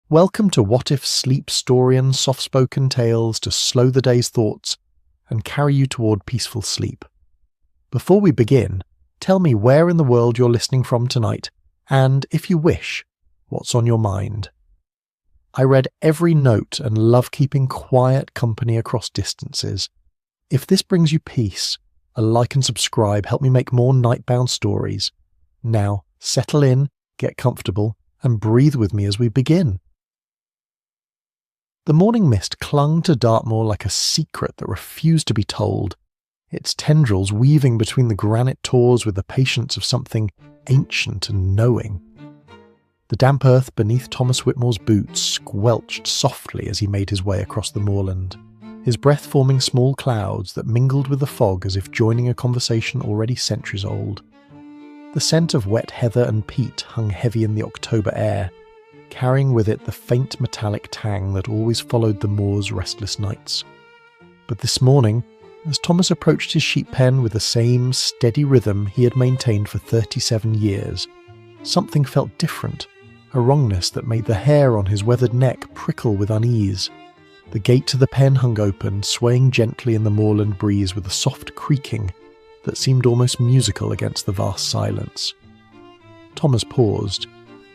Welcome to What If Sleep Story and soft-spoken tales to slow the day's thoughts and carry you toward peaceful sleep. Before we begin, tell me where in the world you're listening from tonight, and if you wish, what's on your mind. I read every note and love keeping quiet company across distances. If this brings you peace, a like and subscribe help me make more nightbound stories. Now, settle in, get comfortable, and breathe with me as we begin. The morning mist clung to Dartmoor like a secret that refused to be told, its tendrils weaving between the granite tors with the patience of something ancient and knowing. The damp earth beneath Thomas Whitmore's boots squelched softly as he made his way across the moorland, his breath forming small clouds that mingled with the fog as if joining a conversation already centuries old. The scent of wet heather and peat hung heavy in the October air, carrying with it the faint metallic tang that always followed the moor's restless nights. But this morning, as Thomas approached his sheep pen with the same steady rhythm he had maintained for 37 years, something felt different, a wrongness that made the hair on his weathered neck prickle with unease. The gate to the pen hung open, swaying gently in the moorland breeze with a soft creaking that seemed almost musical against the vast silence. Thomas paused,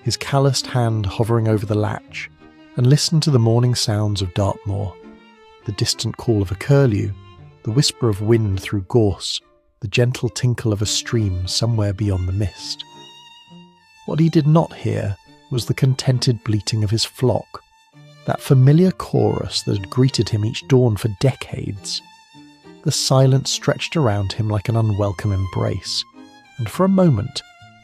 his calloused hand hovering over the latch, and listened to the morning sounds of Dartmoor, the distant call of a curlew, the whisper of wind through gorse, the gentle tinkle of a stream somewhere beyond the mist. What he did not hear was the contented bleating of his flock, that familiar chorus that had greeted him each dawn for decades. The silence stretched around him like an unwelcome embrace, and for a moment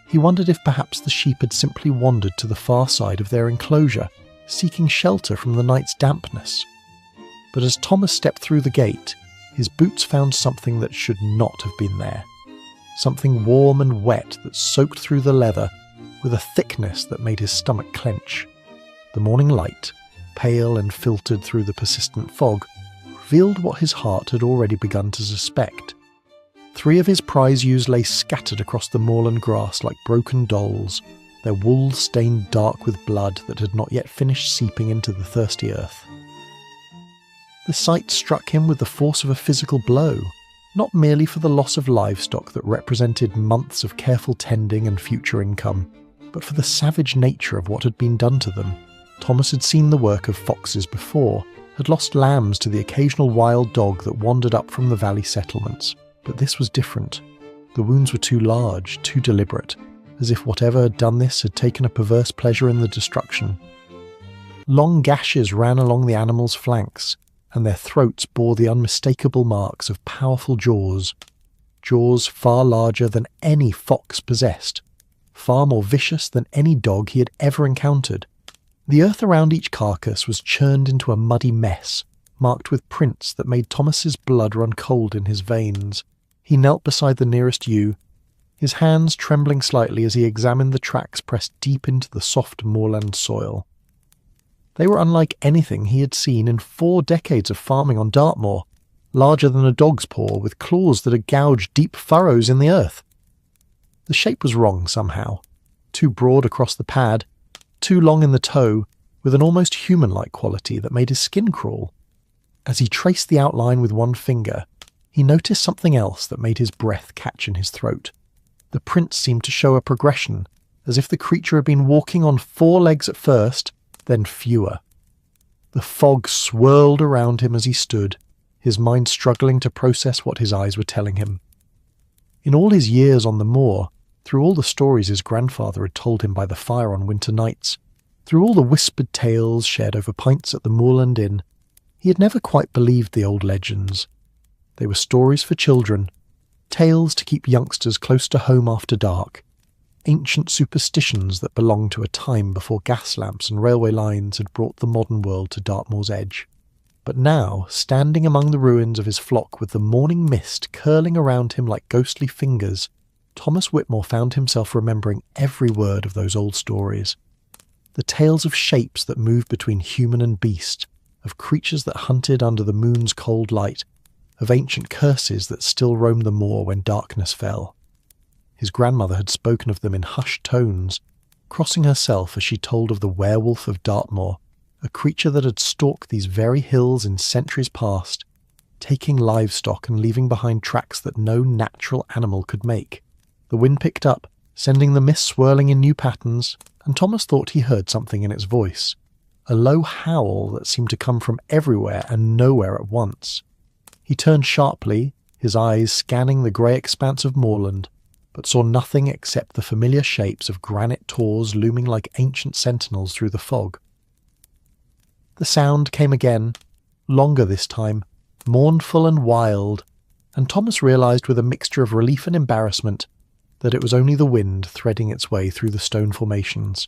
he wondered if perhaps the sheep had simply wandered to the far side of their enclosure, seeking shelter from the night's dampness. But as Thomas stepped through the gate, his boots found something that should not have been there. Something warm and wet that soaked through the leather with a thickness that made his stomach clench. The morning light, pale and filtered through the persistent fog, revealed what his heart had already begun to suspect. 3 of his prize ewes lay scattered across the moorland grass like broken dolls, their wool stained dark with blood that had not yet finished seeping into the thirsty earth. The sight struck him with the force of a physical blow, not merely for the loss of livestock that represented months of careful tending and future income, but for the savage nature of what had been done to them. Thomas had seen the work of foxes before, had lost lambs to the occasional wild dog that wandered up from the valley settlements. But this was different. The wounds were too large, too deliberate, as if whatever had done this had taken a perverse pleasure in the destruction. Long gashes ran along the animals' flanks, and their throats bore the unmistakable marks of powerful jaws. Jaws far larger than any fox possessed, far more vicious than any dog he had ever encountered. The earth around each carcass was churned into a muddy mess, marked with prints that made Thomas's blood run cold in his veins. He knelt beside the nearest ewe, his hands trembling slightly as he examined the tracks pressed deep into the soft moorland soil. They were unlike anything he had seen in 4 decades of farming on Dartmoor, larger than a dog's paw, with claws that had gouged deep furrows in the earth. The shape was wrong somehow, too broad across the pad, too long in the toe, with an almost human-like quality that made his skin crawl. As he traced the outline with one finger, he noticed something else that made his breath catch in his throat. The prints seemed to show a progression, as if the creature had been walking on 4 legs at first, then fewer. The fog swirled around him as he stood, his mind struggling to process what his eyes were telling him. In all his years on the moor, through all the stories his grandfather had told him by the fire on winter nights, through all the whispered tales shared over pints at the moorland inn, he had never quite believed the old legends. They were stories for children, tales to keep youngsters close to home after dark, ancient superstitions that belonged to a time before gas lamps and railway lines had brought the modern world to Dartmoor's edge. But now, standing among the ruins of his flock with the morning mist curling around him like ghostly fingers, Thomas Whitmore found himself remembering every word of those old stories. The tales of shapes that moved between human and beast, of creatures that hunted under the moon's cold light, of ancient curses that still roamed the moor when darkness fell. His grandmother had spoken of them in hushed tones, crossing herself as she told of the Werewolf of Dartmoor, a creature that had stalked these very hills in centuries past, taking livestock and leaving behind tracks that no natural animal could make. The wind picked up, sending the mist swirling in new patterns, and Thomas thought he heard something in its voice, a low howl that seemed to come from everywhere and nowhere at once. He turned sharply, his eyes scanning the grey expanse of moorland, but saw nothing except the familiar shapes of granite tors looming like ancient sentinels through the fog. The sound came again, longer this time, mournful and wild, and Thomas realised with a mixture of relief and embarrassment that it was only the wind threading its way through the stone formations,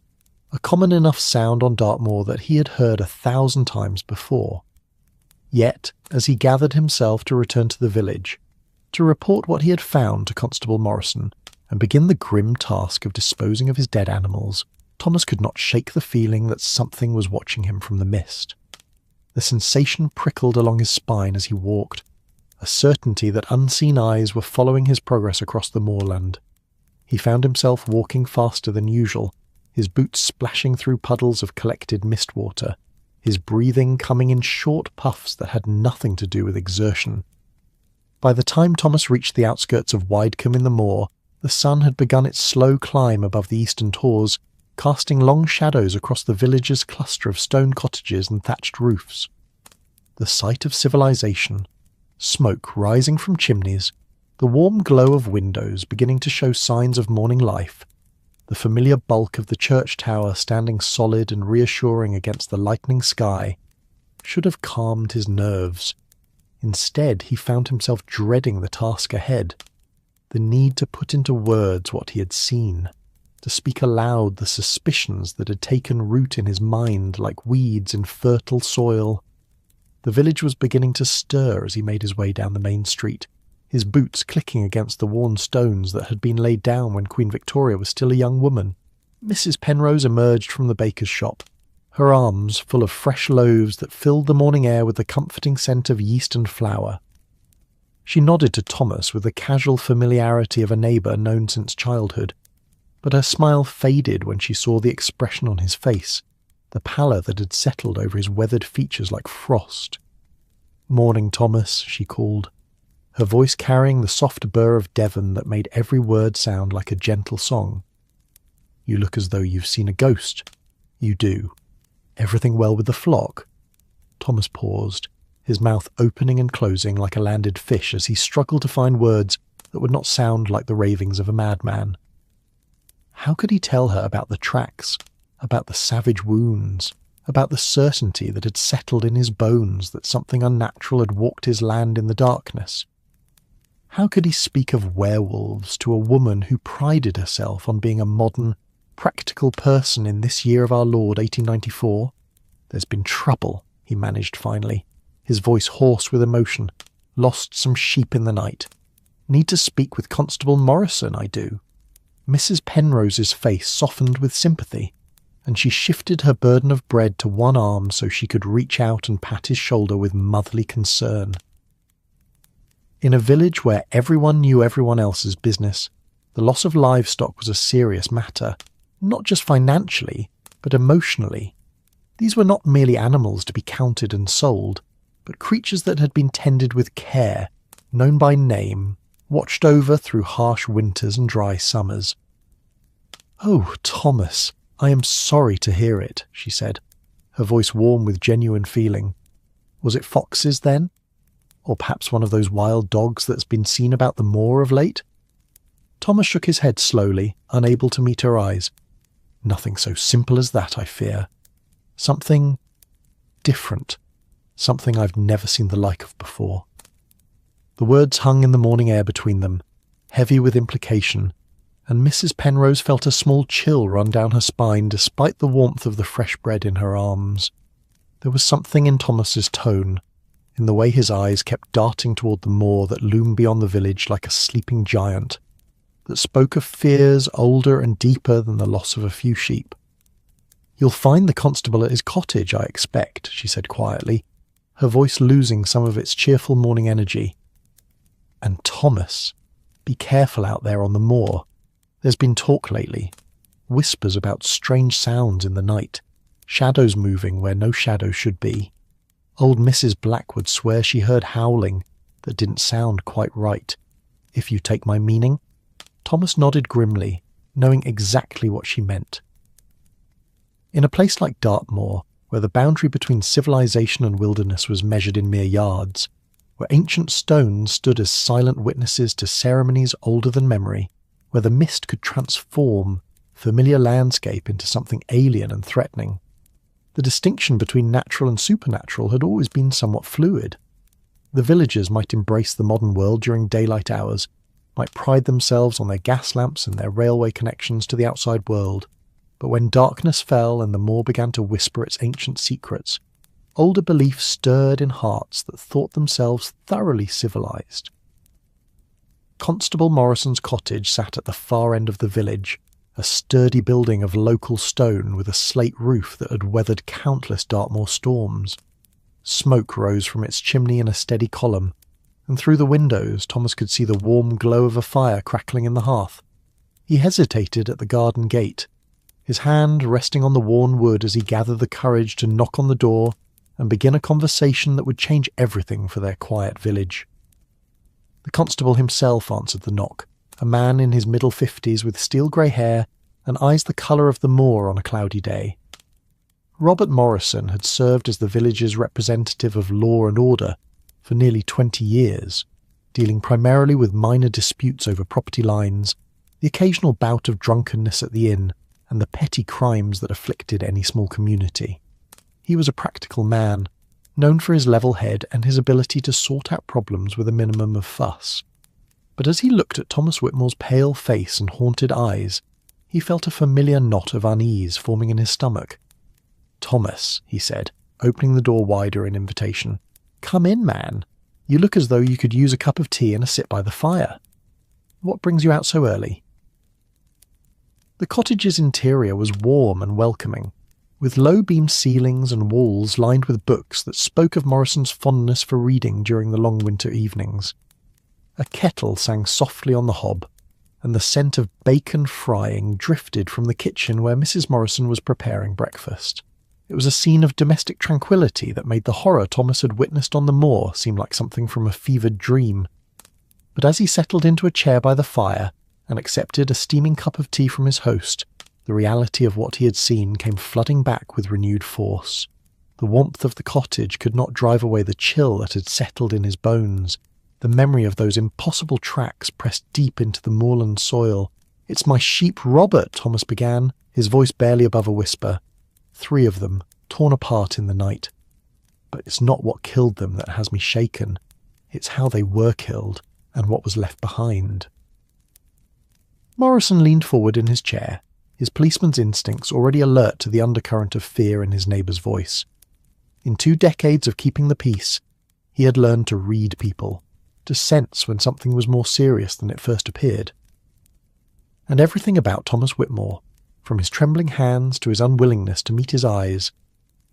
a common enough sound on Dartmoor that he had heard 1,000 times before. Yet, as he gathered himself to return to the village, to report what he had found to Constable Morrison, and begin the grim task of disposing of his dead animals, Thomas could not shake the feeling that something was watching him from the mist. The sensation prickled along his spine as he walked, a certainty that unseen eyes were following his progress across the moorland. He found himself walking faster than usual, his boots splashing through puddles of collected mist water, his breathing coming in short puffs that had nothing to do with exertion. By the time Thomas reached the outskirts of Widecombe in the moor, the sun had begun its slow climb above the eastern tors, casting long shadows across the village's cluster of stone cottages and thatched roofs. The sight of civilization, smoke rising from chimneys, the warm glow of windows beginning to show signs of morning life, the familiar bulk of the church tower standing solid and reassuring against the lightening sky, should have calmed his nerves. Instead, he found himself dreading the task ahead, the need to put into words what he had seen, to speak aloud the suspicions that had taken root in his mind like weeds in fertile soil. The village was beginning to stir as he made his way down the main street, his boots clicking against the worn stones that had been laid down when Queen Victoria was still a young woman. Mrs. Penrose emerged from the baker's shop, her arms full of fresh loaves that filled the morning air with the comforting scent of yeast and flour. She nodded to Thomas with the casual familiarity of a neighbour known since childhood, but her smile faded when she saw the expression on his face, the pallor that had settled over his weathered features like frost. "Morning, Thomas," she called, her voice carrying the soft burr of Devon that made every word sound like a gentle song. "You look as though you've seen a ghost." "You do. Everything well with the flock?" Thomas paused, his mouth opening and closing like a landed fish as he struggled to find words that would not sound like the ravings of a madman. How could he tell her about the tracks, about the savage wounds, about the certainty that had settled in his bones that something unnatural had walked his land in the darkness? How could he speak of werewolves to a woman who prided herself on being a modern, practical person in this year of our Lord 1894? "There's been trouble," he managed finally, his voice hoarse with emotion. "Lost some sheep in the night. Need to speak with Constable Morrison, I do." Mrs. Penrose's face softened with sympathy, and she shifted her burden of bread to one arm so she could reach out and pat his shoulder with motherly concern. In a village where everyone knew everyone else's business, the loss of livestock was a serious matter, not just financially, but emotionally. These were not merely animals to be counted and sold, but creatures that had been tended with care, known by name, watched over through harsh winters and dry summers. "Oh, Thomas, I am sorry to hear it," she said, her voice warm with genuine feeling. "Was it foxes, then? Or perhaps one of those wild dogs that's been seen about the moor of late?" Thomas shook his head slowly, unable to meet her eyes. "Nothing so simple as that, I fear. Something different. Something I've never seen the like of before." The words hung in the morning air between them, heavy with implication, and Mrs. Penrose felt a small chill run down her spine despite the warmth of the fresh bread in her arms. There was something in Thomas's tone, in the way his eyes kept darting toward the moor that loomed beyond the village like a sleeping giant, that spoke of fears older and deeper than the loss of a few sheep. "You'll find the constable at his cottage, I expect," she said quietly, her voice losing some of its cheerful morning energy. "And Thomas, be careful out there on the moor. There's been talk lately. whispers about strange sounds in the night, shadows moving where no shadow should be. Old Mrs. Blackwood swears she heard howling that didn't sound quite right. If you take my meaning? Thomas nodded grimly, knowing exactly what she meant. In a place like Dartmoor, where the boundary between civilization and wilderness was measured in mere yards, where ancient stones stood as silent witnesses to ceremonies older than memory, where the mist could transform familiar landscape into something alien and threatening, the distinction between natural and supernatural had always been somewhat fluid. The villagers might embrace the modern world during daylight hours, might pride themselves on their gas lamps and their railway connections to the outside world, but when darkness fell and the moor began to whisper its ancient secrets, older beliefs stirred in hearts that thought themselves thoroughly civilized. Constable Morrison's cottage sat at the far end of the village, a sturdy building of local stone with a slate roof that had weathered countless Dartmoor storms. Smoke rose from its chimney in a steady column, and through the windows Thomas could see the warm glow of a fire crackling in the hearth. He hesitated at the garden gate, his hand resting on the worn wood as he gathered the courage to knock on the door and begin a conversation that would change everything for their quiet village. The constable himself answered the knock, a man in his middle 50s with steel-grey hair and eyes the colour of the moor on a cloudy day. Robert Morrison had served as the village's representative of law and order for nearly 20 years, dealing primarily with minor disputes over property lines, the occasional bout of drunkenness at the inn, and the petty crimes that afflicted any small community. He was a practical man, known for his level head and his ability to sort out problems with a minimum of fuss. But as he looked at Thomas Whitmore's pale face and haunted eyes, he felt a familiar knot of unease forming in his stomach. "Thomas," he said, opening the door wider in invitation. "Come in, man. You look as though you could use a cup of tea and a sit by the fire. What brings you out so early?" The cottage's interior was warm and welcoming, with low-beamed ceilings and walls lined with books that spoke of Morrison's fondness for reading during the long winter evenings. A kettle sang softly on the hob, and the scent of bacon frying drifted from the kitchen where Mrs. Morrison was preparing breakfast. It was a scene of domestic tranquillity that made the horror Thomas had witnessed on the moor seem like something from a fevered dream. But as he settled into a chair by the fire and accepted a steaming cup of tea from his host, the reality of what he had seen came flooding back with renewed force. The warmth of the cottage could not drive away the chill that had settled in his bones. The memory of those impossible tracks pressed deep into the moorland soil. "It's my sheep, Robert," Thomas began, his voice barely above a whisper. 3 of them, torn apart in the night. But it's not what killed them that has me shaken. It's how they were killed, and what was left behind. Morrison leaned forward in his chair, his policeman's instincts already alert to the undercurrent of fear in his neighbour's voice. In 2 decades of keeping the peace, he had learned to read people, to sense when something was more serious than it first appeared. And everything about Thomas Whitmore, from his trembling hands to his unwillingness to meet his eyes,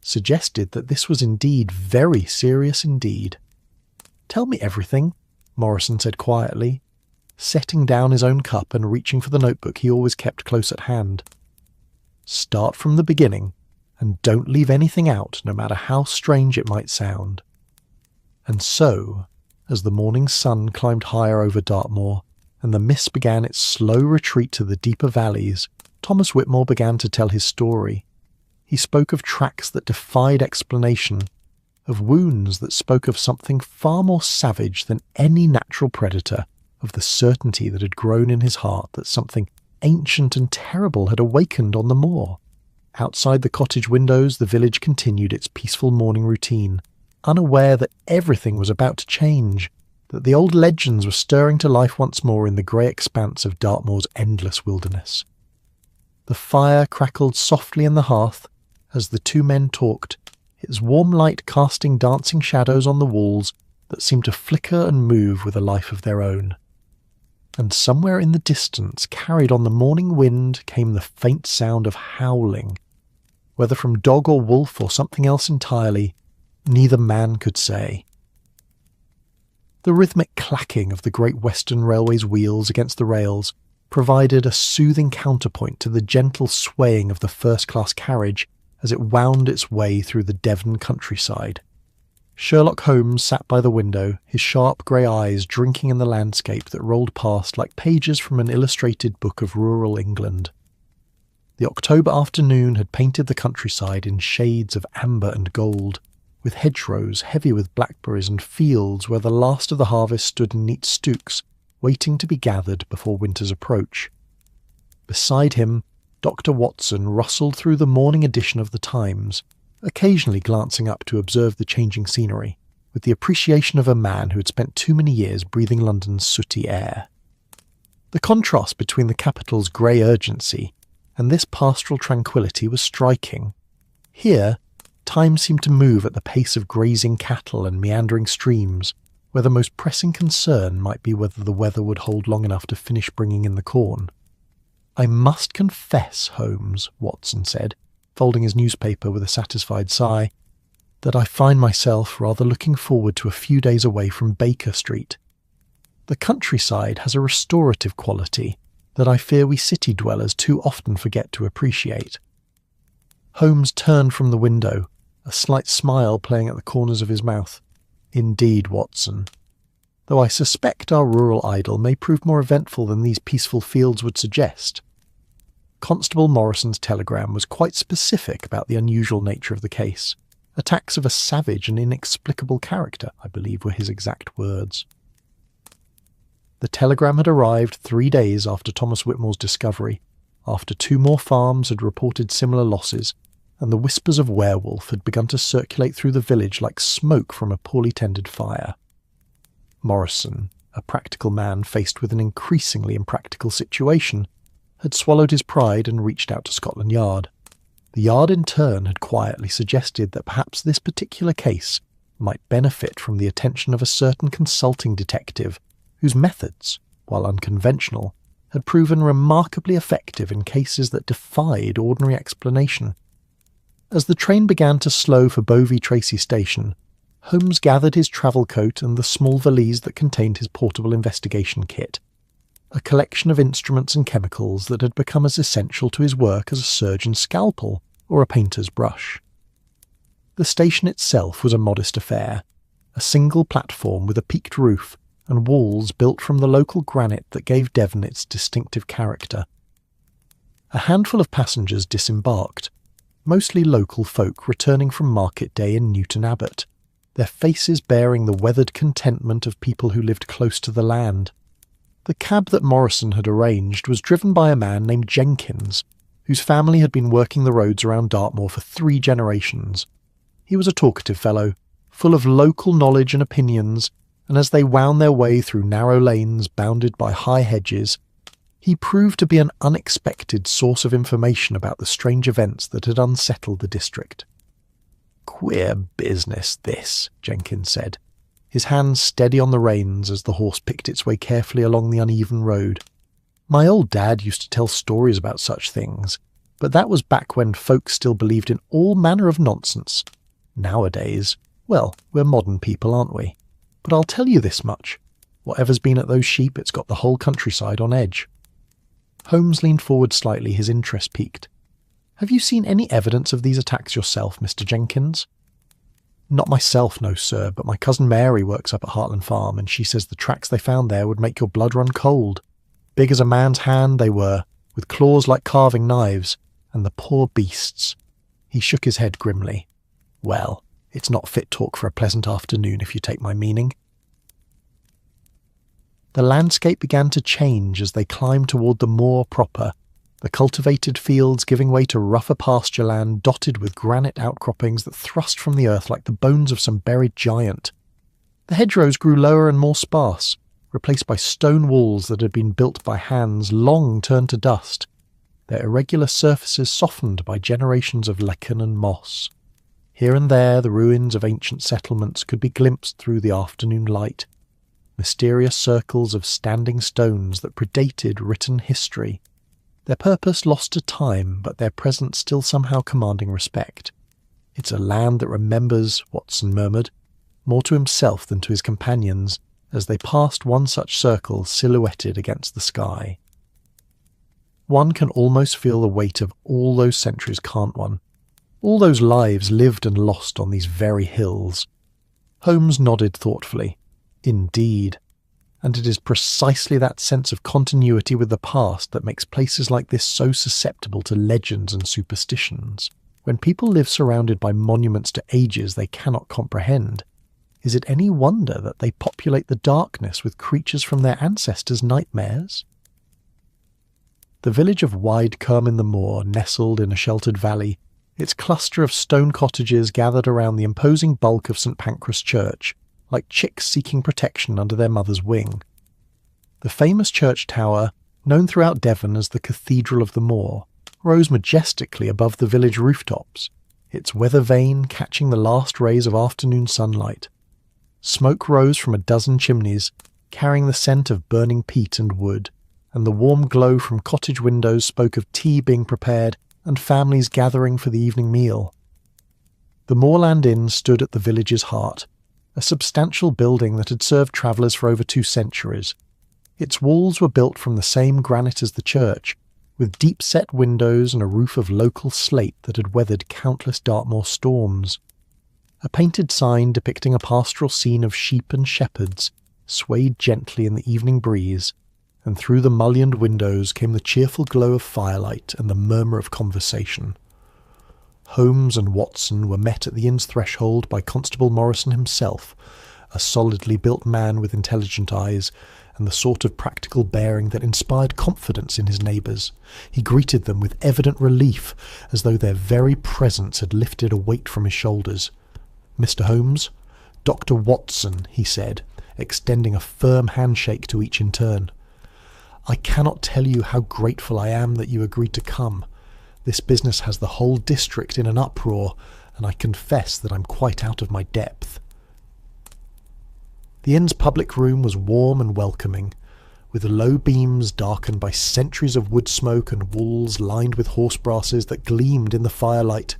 suggested that this was indeed very serious indeed. "Tell me everything," Morrison said quietly, setting down his own cup and reaching for the notebook he always kept close at hand. "Start from the beginning, and don't leave anything out, no matter how strange it might sound." And so, as the morning sun climbed higher over Dartmoor, and the mist began its slow retreat to the deeper valleys, Thomas Whitmore began to tell his story. He spoke of tracks that defied explanation, of wounds that spoke of something far more savage than any natural predator, of the certainty that had grown in his heart that something ancient and terrible had awakened on the moor. Outside the cottage windows, the village continued its peaceful morning routine, unaware that everything was about to change, that the old legends were stirring to life once more in the grey expanse of Dartmoor's endless wilderness. The fire crackled softly in the hearth as the 2 men talked, its warm light casting dancing shadows on the walls that seemed to flicker and move with a life of their own. And somewhere in the distance, carried on the morning wind, came the faint sound of howling. Whether from dog or wolf or something else entirely, neither man could say. The rhythmic clacking of the Great Western Railway's wheels against the rails provided a soothing counterpoint to the gentle swaying of the first-class carriage as it wound its way through the Devon countryside. Sherlock Holmes sat by the window, his sharp grey eyes drinking in the landscape that rolled past like pages from an illustrated book of rural England. The October afternoon had painted the countryside in shades of amber and gold, with hedgerows heavy with blackberries and fields where the last of the harvest stood in neat stooks, waiting to be gathered before winter's approach. Beside him, Dr. Watson rustled through the morning edition of the Times, occasionally glancing up to observe the changing scenery, with the appreciation of a man who had spent too many years breathing London's sooty air. The contrast between the capital's grey urgency and this pastoral tranquillity was striking. Here, time seemed to move at the pace of grazing cattle and meandering streams, where the most pressing concern might be whether the weather would hold long enough to finish bringing in the corn. "I must confess, Holmes," Watson said, folding his newspaper with a satisfied sigh, "that I find myself rather looking forward to a few days away from Baker Street. The countryside has a restorative quality that I fear we city dwellers too often forget to appreciate." Holmes turned from the window, a slight smile playing at the corners of his mouth. "Indeed, Watson. Though I suspect our rural idyll may prove more eventful than these peaceful fields would suggest." Constable Morrison's telegram was quite specific about the unusual nature of the case. "Attacks of a savage and inexplicable character," I believe were his exact words. The telegram had arrived 3 days after Thomas Whitmore's discovery, after 2 more farms had reported similar losses, and the whispers of Werewolf had begun to circulate through the village like smoke from a poorly tended fire. Morrison, a practical man faced with an increasingly impractical situation, had swallowed his pride and reached out to Scotland Yard. The Yard in turn had quietly suggested that perhaps this particular case might benefit from the attention of a certain consulting detective whose methods, while unconventional, had proven remarkably effective in cases that defied ordinary explanation. As the train began to slow for Bovey Tracy Station, Holmes gathered his travel coat and the small valise that contained his portable investigation kit, a collection of instruments and chemicals that had become as essential to his work as a surgeon's scalpel or a painter's brush. The station itself was a modest affair, a single platform with a peaked roof and walls built from the local granite that gave Devon its distinctive character. A handful of passengers disembarked, mostly local folk returning from market day in Newton Abbot, their faces bearing the weathered contentment of people who lived close to the land. The cab that Morrison had arranged was driven by a man named Jenkins, whose family had been working the roads around Dartmoor for 3 generations. He was a talkative fellow, full of local knowledge and opinions, and as they wound their way through narrow lanes bounded by high hedges, he proved to be an unexpected source of information about the strange events that had unsettled the district. "Queer business, this," Jenkins said, his hands steady on the reins as the horse picked its way carefully along the uneven road. "My old dad used to tell stories about such things, but that was back when folks still believed in all manner of nonsense. Nowadays, well, we're modern people, aren't we? But I'll tell you this much. Whatever's been at those sheep, it's got the whole countryside on edge." Holmes leaned forward slightly, his interest piqued. "Have you seen any evidence of these attacks yourself, Mr. Jenkins?" "Not myself, no, sir, but my cousin Mary works up at Hartland Farm, and she says the tracks they found there would make your blood run cold. Big as a man's hand they were, with claws like carving knives, and the poor beasts." He shook his head grimly. "Well, it's not fit talk for a pleasant afternoon, if you take my meaning." The landscape began to change as they climbed toward the moor proper, the cultivated fields giving way to rougher pasture land dotted with granite outcroppings that thrust from the earth like the bones of some buried giant. The hedgerows grew lower and more sparse, replaced by stone walls that had been built by hands long turned to dust, their irregular surfaces softened by generations of lichen and moss. Here and there the ruins of ancient settlements could be glimpsed through the afternoon light, mysterious circles of standing stones that predated written history, their purpose lost to time, but their presence still somehow commanding respect. "It's a land that remembers," Watson murmured, more to himself than to his companions, as they passed one such circle silhouetted against the sky. One can almost feel the weight of all those centuries, can't one? All those lives lived and lost on these very hills. Holmes nodded thoughtfully. Indeed. And it is precisely that sense of continuity with the past that makes places like this so susceptible to legends and superstitions. When people live surrounded by monuments to ages they cannot comprehend, is it any wonder that they populate the darkness with creatures from their ancestors' nightmares? The village of Wide-Curm-in-the-Moor nestled in a sheltered valley, its cluster of stone cottages gathered around the imposing bulk of St Pancras Church, like chicks seeking protection under their mother's wing. The famous church tower, known throughout Devon as the Cathedral of the Moor, rose majestically above the village rooftops, its weather vane catching the last rays of afternoon sunlight. Smoke rose from a dozen chimneys, carrying the scent of burning peat and wood, and the warm glow from cottage windows spoke of tea being prepared and families gathering for the evening meal. The Moorland Inn stood at the village's heart, a substantial building that had served travellers for over 2 centuries. Its walls were built from the same granite as the church, with deep-set windows and a roof of local slate that had weathered countless Dartmoor storms. A painted sign depicting a pastoral scene of sheep and shepherds swayed gently in the evening breeze, and through the mullioned windows came the cheerful glow of firelight and the murmur of conversation. Holmes and Watson were met at the inn's threshold by Constable Morrison himself, a solidly built man with intelligent eyes, and the sort of practical bearing that inspired confidence in his neighbours. He greeted them with evident relief, as though their very presence had lifted a weight from his shoulders. "Mr. Holmes, Dr. Watson," he said, extending a firm handshake to each in turn. "I cannot tell you how grateful I am that you agreed to come. This business has the whole district in an uproar, and I confess that I'm quite out of my depth." The inn's public room was warm and welcoming, with low beams darkened by centuries of wood smoke and walls lined with horse brasses that gleamed in the firelight.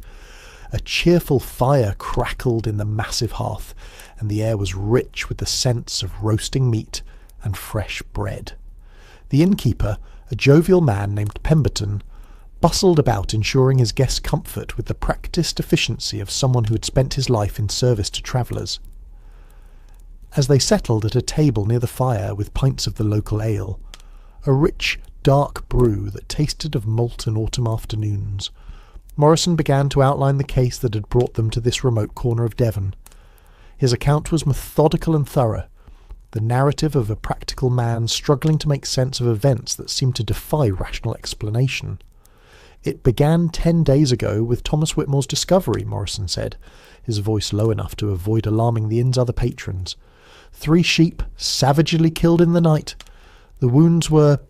A cheerful fire crackled in the massive hearth, and the air was rich with the scents of roasting meat and fresh bread. The innkeeper, a jovial man named Pemberton, bustled about ensuring his guests' comfort with the practised efficiency of someone who had spent his life in service to travellers. As they settled at a table near the fire with pints of the local ale, a rich, dark brew that tasted of molten autumn afternoons, Morrison began to outline the case that had brought them to this remote corner of Devon. His account was methodical and thorough, the narrative of a practical man struggling to make sense of events that seemed to defy rational explanation. "It began 10 days ago with Thomas Whitmore's discovery," Morrison said, his voice low enough to avoid alarming the inn's other patrons. 3 sheep savagely killed in the night. The wounds were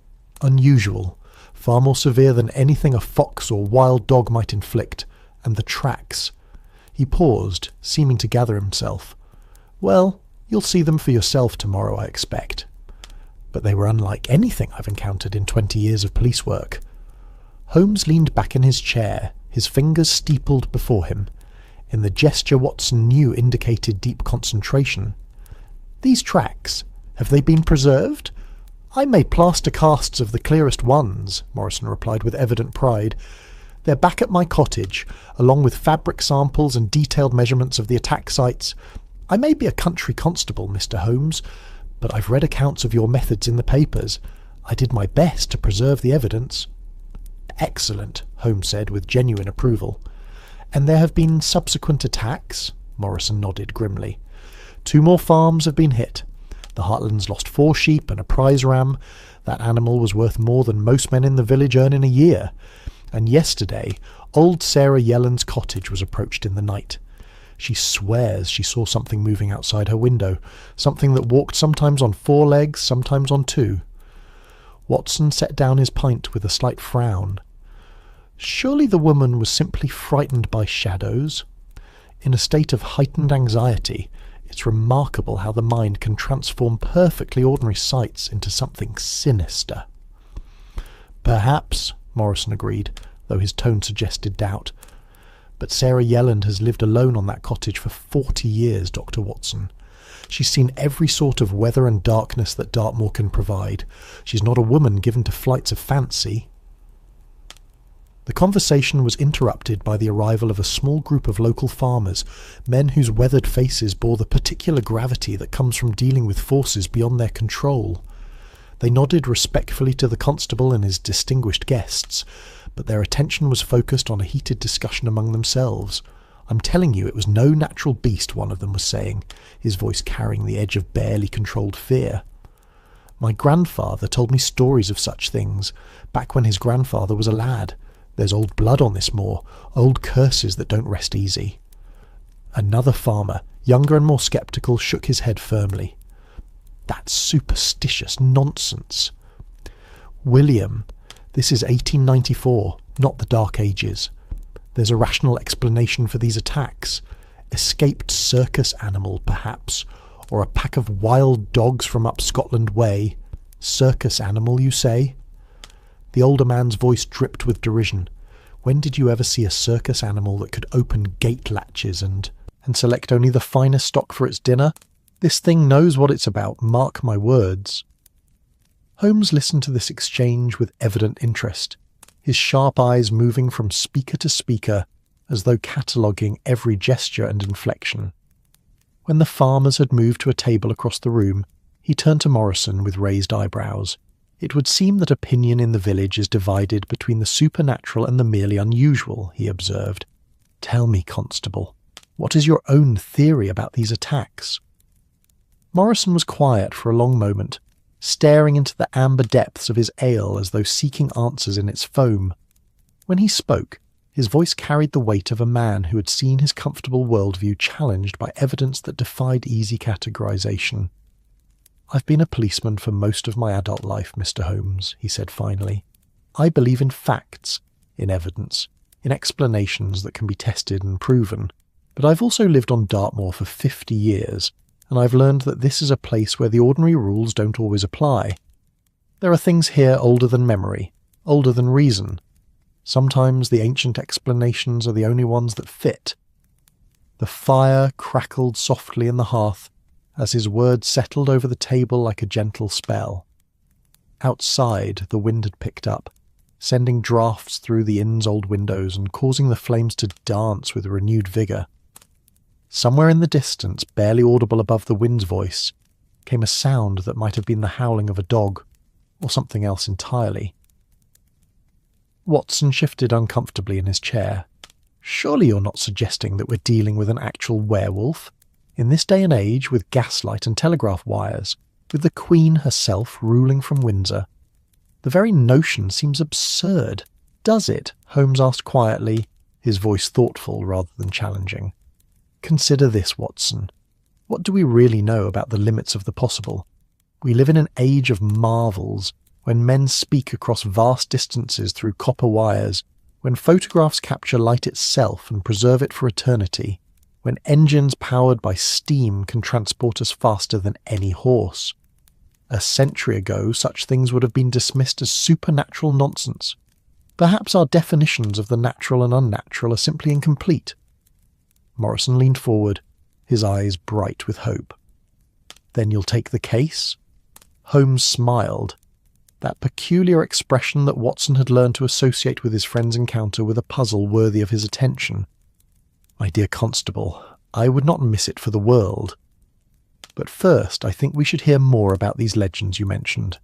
unusual, far more severe than anything a fox or wild dog might inflict, and the tracks." He paused, seeming to gather himself. "Well, you'll see them for yourself tomorrow, I expect. But they were unlike anything I've encountered in 20 years of police work." Holmes leaned back in his chair, his fingers steepled before him, in the gesture Watson knew indicated deep concentration. "These tracks, have they been preserved?" "I made plaster casts of the clearest ones," Morrison replied with evident pride. "They're back at my cottage, along with fabric samples and detailed measurements of the attack sites. I may be a country constable, Mr. Holmes, but I've read accounts of your methods in the papers. I did my best to preserve the evidence." "Excellent," Holmes said with genuine approval. "And there have been subsequent attacks?" Morrison nodded grimly. 2 more farms have been hit. The Heartlands lost 4 sheep and a prize ram. That animal was worth more than most men in the village earn in a year. And yesterday, old Sarah Yelland's cottage was approached in the night. She swears she saw something moving outside her window, something that walked sometimes on 4 legs, sometimes on 2. Watson set down his pint with a slight frown. Surely the woman was simply frightened by shadows? In a state of heightened anxiety, it's remarkable how the mind can transform perfectly ordinary sights into something sinister. "Perhaps," Morrison agreed, though his tone suggested doubt. "But Sarah Yelland has lived alone on that cottage for 40 years, Dr. Watson. She's seen every sort of weather and darkness that Dartmoor can provide. She's not a woman given to flights of fancy." The conversation was interrupted by the arrival of a small group of local farmers, men whose weathered faces bore the particular gravity that comes from dealing with forces beyond their control. They nodded respectfully to the constable and his distinguished guests, but their attention was focused on a heated discussion among themselves. "I'm telling you, it was no natural beast," one of them was saying, his voice carrying the edge of barely controlled fear. "My grandfather told me stories of such things, back when his grandfather was a lad. There's old blood on this moor, old curses that don't rest easy." Another farmer, younger and more sceptical, shook his head firmly. "That's superstitious nonsense." "William, this is 1894, not the Dark Ages. There's a rational explanation for these attacks. Escaped circus animal, perhaps, or a pack of wild dogs from up Scotland way. Circus animal, you say?" The older man's voice dripped with derision. "When did you ever see a circus animal that could open gate latches and select only the finest stock for its dinner? This thing knows what it's about, mark my words." Holmes listened to this exchange with evident interest, his sharp eyes moving from speaker to speaker as though cataloguing every gesture and inflection. When the farmers had moved to a table across the room, he turned to Morrison with raised eyebrows. "It would seem that opinion in the village is divided between the supernatural and the merely unusual," he observed. "Tell me, Constable, what is your own theory about these attacks?" Morrison was quiet for a long moment, staring into the amber depths of his ale as though seeking answers in its foam. When he spoke, his voice carried the weight of a man who had seen his comfortable worldview challenged by evidence that defied easy categorization. "I've been a policeman for most of my adult life, Mr. Holmes," he said finally. "I believe in facts, in evidence, in explanations that can be tested and proven. But I've also lived on Dartmoor for 50 years, and I've learned that this is a place where the ordinary rules don't always apply. There are things here older than memory, older than reason. Sometimes the ancient explanations are the only ones that fit." The fire crackled softly in the hearth as his words settled over the table like a gentle spell. Outside, the wind had picked up, sending draughts through the inn's old windows and causing the flames to dance with renewed vigour. Somewhere in the distance, barely audible above the wind's voice, came a sound that might have been the howling of a dog, or something else entirely. Watson shifted uncomfortably in his chair. "Surely you're not suggesting that we're dealing with an actual werewolf? In this day and age, with gaslight and telegraph wires, with the Queen herself ruling from Windsor. The very notion seems absurd. Does it?" Holmes asked quietly, his voice thoughtful rather than challenging. "Consider this, Watson. What do we really know about the limits of the possible? We live in an age of marvels, when men speak across vast distances through copper wires, when photographs capture light itself and preserve it for eternity, when engines powered by steam can transport us faster than any horse. A century ago, such things would have been dismissed as supernatural nonsense. Perhaps our definitions of the natural and unnatural are simply incomplete." Morrison leaned forward, his eyes bright with hope. "Then you'll take the case?" Holmes smiled, that peculiar expression that Watson had learned to associate with his friend's encounter with a puzzle worthy of his attention. "My dear Constable, I would not miss it for the world. But first, I think we should hear more about these legends you mentioned.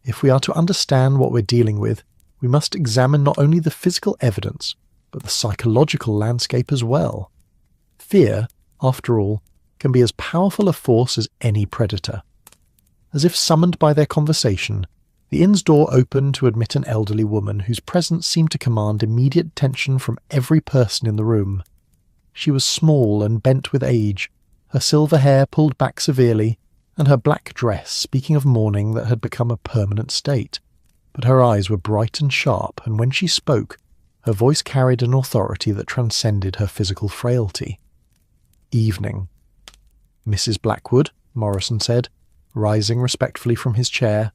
If we are to understand what we're dealing with, we must examine not only the physical evidence, but the psychological landscape as well. Fear, after all, can be as powerful a force as any predator." As if summoned by their conversation, the inn's door opened to admit an elderly woman whose presence seemed to command immediate attention from every person in the room. She was small and bent with age, her silver hair pulled back severely, and her black dress speaking of mourning that had become a permanent state. But her eyes were bright and sharp, and when she spoke, her voice carried an authority that transcended her physical frailty. "Evening." "Mrs. Blackwood," Morrison said, rising respectfully from his chair.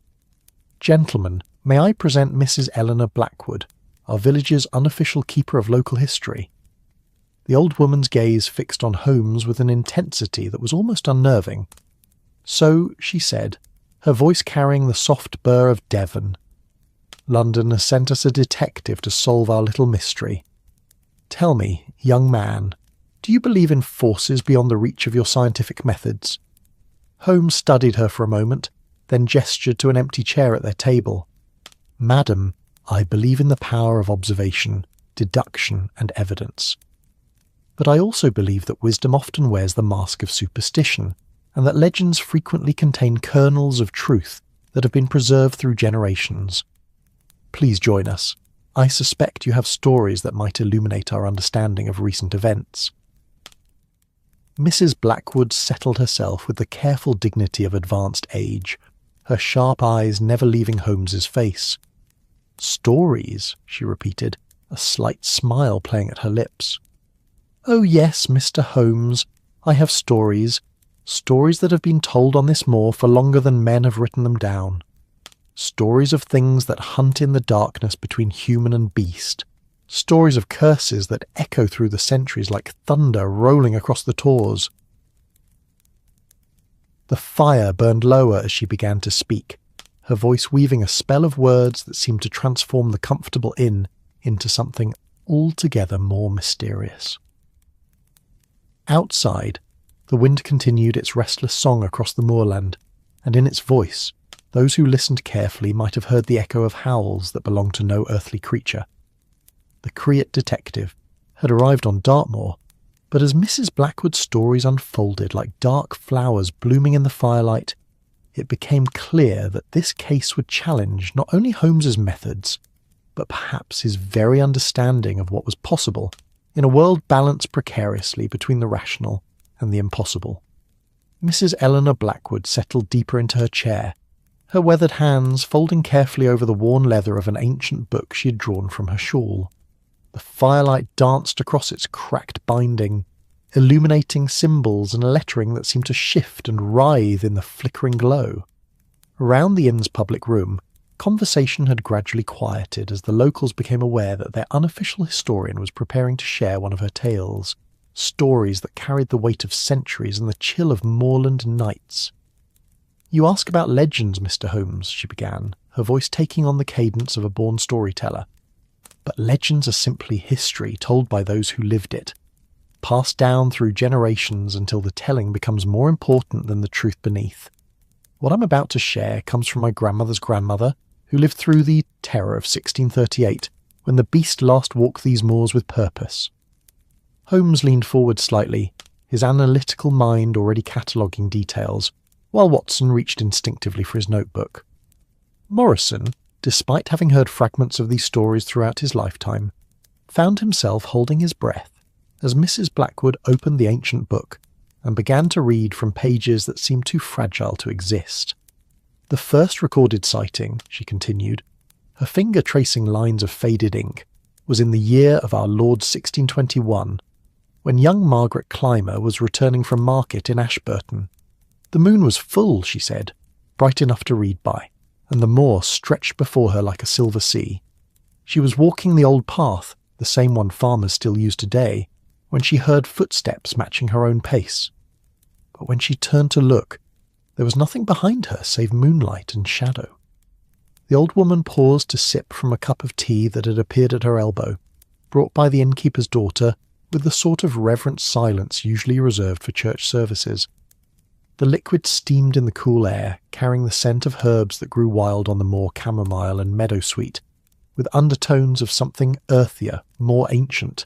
"Gentlemen, may I present Mrs. Eleanor Blackwood, our village's unofficial keeper of local history." The old woman's gaze fixed on Holmes with an intensity that was almost unnerving. "So," she said, her voice carrying the soft burr of Devon, London has sent us a detective to solve our little mystery. Tell me, young man, do you believe in forces beyond the reach of your scientific methods?" Holmes studied her for a moment, then gestured to an empty chair at their table. "Madam, I believe in the power of observation, deduction, and evidence. But I also believe that wisdom often wears the mask of superstition, and that legends frequently contain kernels of truth that have been preserved through generations. Please join us. I suspect you have stories that might illuminate our understanding of recent events." Mrs. Blackwood settled herself with the careful dignity of advanced age, her sharp eyes never leaving Holmes's face. "Stories," she repeated, a slight smile playing at her lips. "Oh yes, Mr. Holmes, I have stories that have been told on this moor for longer than men have written them down. Stories of things that hunt in the darkness between human and beast. Stories of curses that echo through the centuries like thunder rolling across the tors." The fire burned lower as she began to speak, her voice weaving a spell of words that seemed to transform the comfortable inn into something altogether more mysterious. Outside, the wind continued its restless song across the moorland, and in its voice, those who listened carefully might have heard the echo of howls that belonged to no earthly creature. The Create detective had arrived on Dartmoor, but as Mrs. Blackwood's stories unfolded like dark flowers blooming in the firelight, it became clear that this case would challenge not only Holmes's methods, but perhaps his very understanding of what was possible in a world balanced precariously between the rational and the impossible. Mrs. Eleanor Blackwood settled deeper into her chair, her weathered hands folding carefully over the worn leather of an ancient book she had drawn from her shawl. The firelight danced across its cracked binding, illuminating symbols and lettering that seemed to shift and writhe in the flickering glow. Around the inn's public room, conversation had gradually quieted as the locals became aware that their unofficial historian was preparing to share one of her tales, stories that carried the weight of centuries and the chill of moorland nights. "You ask about legends, Mr. Holmes," she began, her voice taking on the cadence of a born storyteller. "But legends are simply history told by those who lived it, passed down through generations until the telling becomes more important than the truth beneath. What I'm about to share comes from my grandmother's grandmother, who lived through the terror of 1638, when the beast last walked these moors with purpose." Holmes leaned forward slightly, his analytical mind already cataloguing details, while Watson reached instinctively for his notebook. Morrison, despite having heard fragments of these stories throughout his lifetime, found himself holding his breath as Mrs. Blackwood opened the ancient book and began to read from pages that seemed too fragile to exist. "The first recorded sighting," she continued, her finger tracing lines of faded ink, "was in the year of our Lord 1621, when young Margaret Clymer was returning from market in Ashburton. The moon was full," she said, bright enough to read by, and the moor stretched before her like a silver sea. She was walking the old path, the same one farmers still use today, when she heard footsteps matching her own pace. But when she turned to look, there was nothing behind her save moonlight and shadow." The old woman paused to sip from a cup of tea that had appeared at her elbow, brought by the innkeeper's daughter with the sort of reverent silence usually reserved for church services. The liquid steamed in the cool air, carrying the scent of herbs that grew wild on the moor, chamomile and meadowsweet, with undertones of something earthier, more ancient.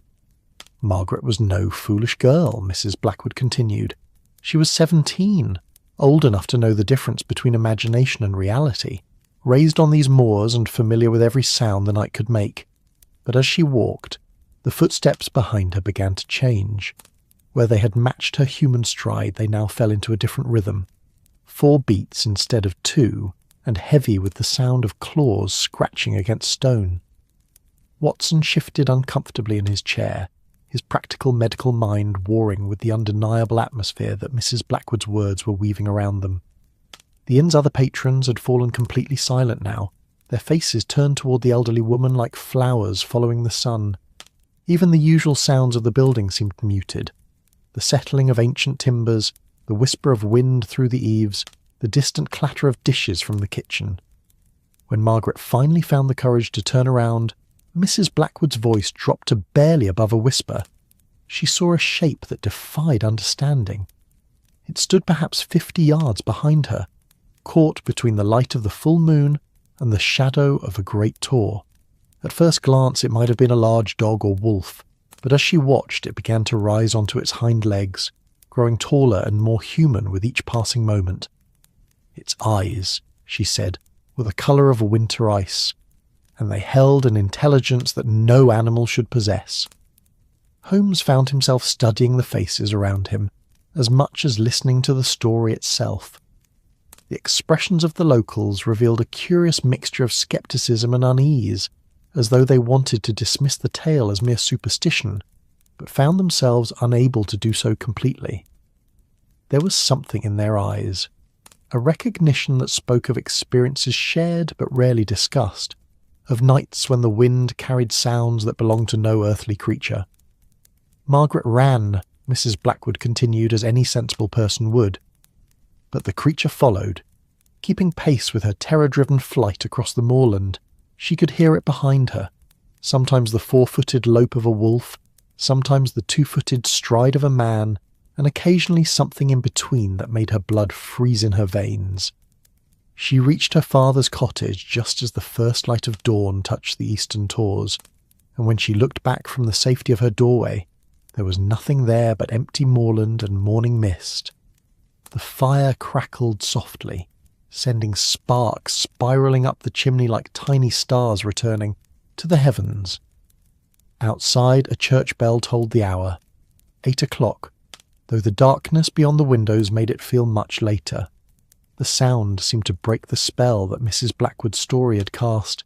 "Margaret was no foolish girl," Mrs. Blackwood continued. "She was 17, old enough to know the difference between imagination and reality, raised on these moors and familiar with every sound the night could make. But as she walked, the footsteps behind her began to change. Where they had matched her human stride, they now fell into a different rhythm. 4 beats instead of 2, and heavy with the sound of claws scratching against stone." Watson shifted uncomfortably in his chair, his practical medical mind warring with the undeniable atmosphere that Mrs. Blackwood's words were weaving around them. The inn's other patrons had fallen completely silent now, their faces turned toward the elderly woman like flowers following the sun. Even the usual sounds of the building seemed muted. The settling of ancient timbers, the whisper of wind through the eaves, the distant clatter of dishes from the kitchen. When Margaret finally found the courage to turn around, Mrs. Blackwood's voice dropped to barely above a whisper. She saw a shape that defied understanding. It stood perhaps 50 yards behind her, caught between the light of the full moon and the shadow of a great tor. At first glance it might have been a large dog or wolf, but as she watched it began to rise onto its hind legs, growing taller and more human with each passing moment. Its eyes, she said, were the colour of winter ice, and they held an intelligence that no animal should possess. Holmes found himself studying the faces around him, as much as listening to the story itself. The expressions of the locals revealed a curious mixture of scepticism and unease, as though they wanted to dismiss the tale as mere superstition, but found themselves unable to do so completely. There was something in their eyes, a recognition that spoke of experiences shared but rarely discussed, of nights when the wind carried sounds that belonged to no earthly creature. Margaret ran, Mrs. Blackwood continued, as any sensible person would, but the creature followed, keeping pace with her terror-driven flight across the moorland. She could hear it behind her, sometimes the 4-footed lope of a wolf, sometimes the 2-footed stride of a man, and occasionally something in between that made her blood freeze in her veins. She reached her father's cottage just as the first light of dawn touched the eastern tors, and when she looked back from the safety of her doorway, there was nothing there but empty moorland and morning mist. The fire crackled softly, sending sparks spiralling up the chimney like tiny stars returning to the heavens. Outside, a church bell tolled the hour, 8 o'clock, though the darkness beyond the windows made it feel much later. The sound seemed to break the spell that Mrs. Blackwood's story had cast,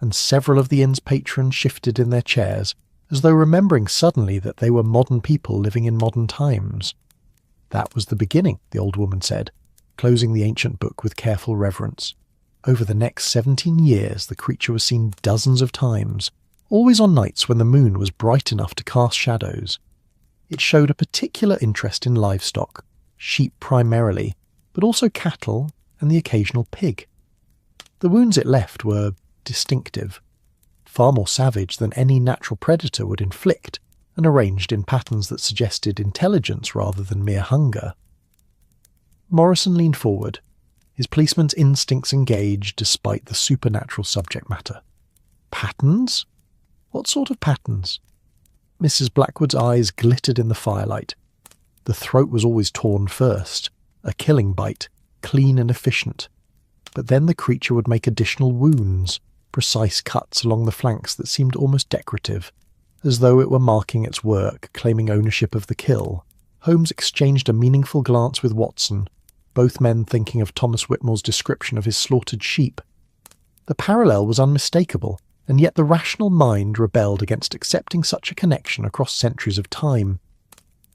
and several of the inn's patrons shifted in their chairs, as though remembering suddenly that they were modern people living in modern times. That was the beginning, the old woman said, closing the ancient book with careful reverence. Over the next 17 years the creature was seen dozens of times, always on nights when the moon was bright enough to cast shadows. It showed a particular interest in livestock, sheep primarily, but also cattle and the occasional pig. The wounds it left were distinctive, far more savage than any natural predator would inflict, and arranged in patterns that suggested intelligence rather than mere hunger. Morrison leaned forward, his policeman's instincts engaged despite the supernatural subject matter. Patterns? What sort of patterns? Mrs. Blackwood's eyes glittered in the firelight. The throat was always torn first, a killing bite, clean and efficient. But then the creature would make additional wounds, precise cuts along the flanks that seemed almost decorative, as though it were marking its work, claiming ownership of the kill. Holmes exchanged a meaningful glance with Watson, both men thinking of Thomas Whitmore's description of his slaughtered sheep. The parallel was unmistakable, and yet the rational mind rebelled against accepting such a connection across centuries of time.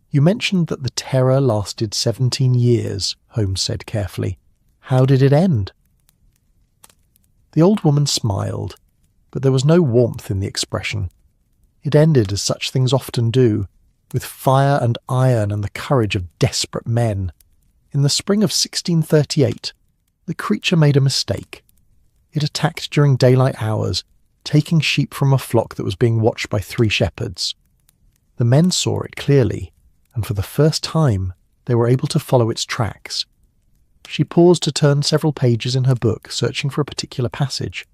"You mentioned that the terror lasted 17 years, Holmes said carefully. How did it end?" The old woman smiled, but there was no warmth in the expression. It ended as such things often do, with fire and iron and the courage of desperate men. In the spring of 1638, the creature made a mistake. It attacked during daylight hours, taking sheep from a flock that was being watched by 3 shepherds. The men saw it clearly, and for the first time they were able to follow its tracks. She paused to turn several pages in her book, searching for a particular passage.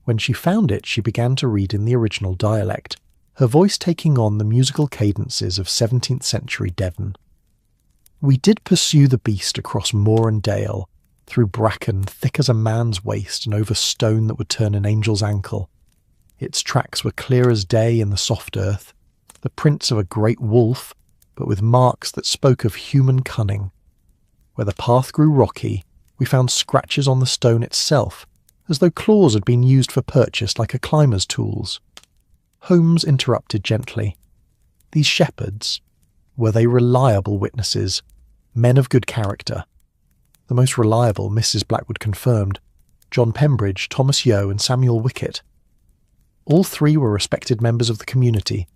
When she found it, she began to read in the original dialect, her voice taking on the musical cadences of 17th century Devon. "We did pursue the beast across moor and dale, through bracken thick as a man's waist and over stone that would turn an angel's ankle. Its tracks were clear as day in the soft earth, the prints of a great wolf, but with marks that spoke of human cunning. Where the path grew rocky, we found scratches on the stone itself, as though claws had been used for purchase like a climber's tools." Holmes interrupted gently. "These shepherds, were they reliable witnesses, men of good character?" "The most reliable," Mrs. Blackwood confirmed. "John Pembridge, Thomas Yeo and Samuel Wickett. All 3 were respected members of the community,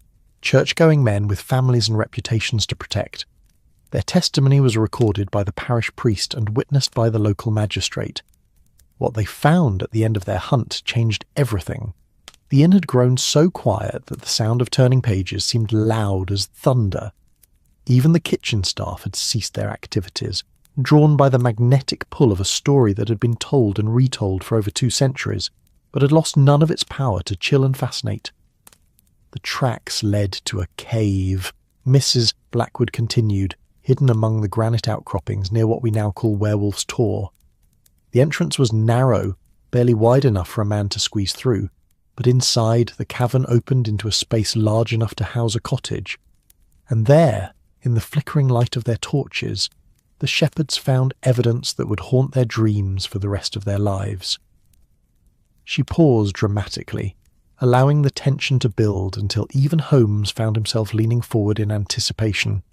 church-going men with families and reputations to protect. Their testimony was recorded by the parish priest and witnessed by the local magistrate. What they found at the end of their hunt changed everything. The inn had grown so quiet that the sound of turning pages seemed loud as thunder. Even the kitchen staff had ceased their activities, drawn by the magnetic pull of a story that had been told and retold for over 2 centuries, but had lost none of its power to chill and fascinate. The tracks led to a cave, Mrs. Blackwood continued, hidden among the granite outcroppings near what we now call Werewolf's Tor. The entrance was narrow, barely wide enough for a man to squeeze through, but inside the cavern opened into a space large enough to house a cottage. And there, in the flickering light of their torches, the shepherds found evidence that would haunt their dreams for the rest of their lives. She paused dramatically, allowing the tension to build until even Holmes found himself leaning forward in anticipation.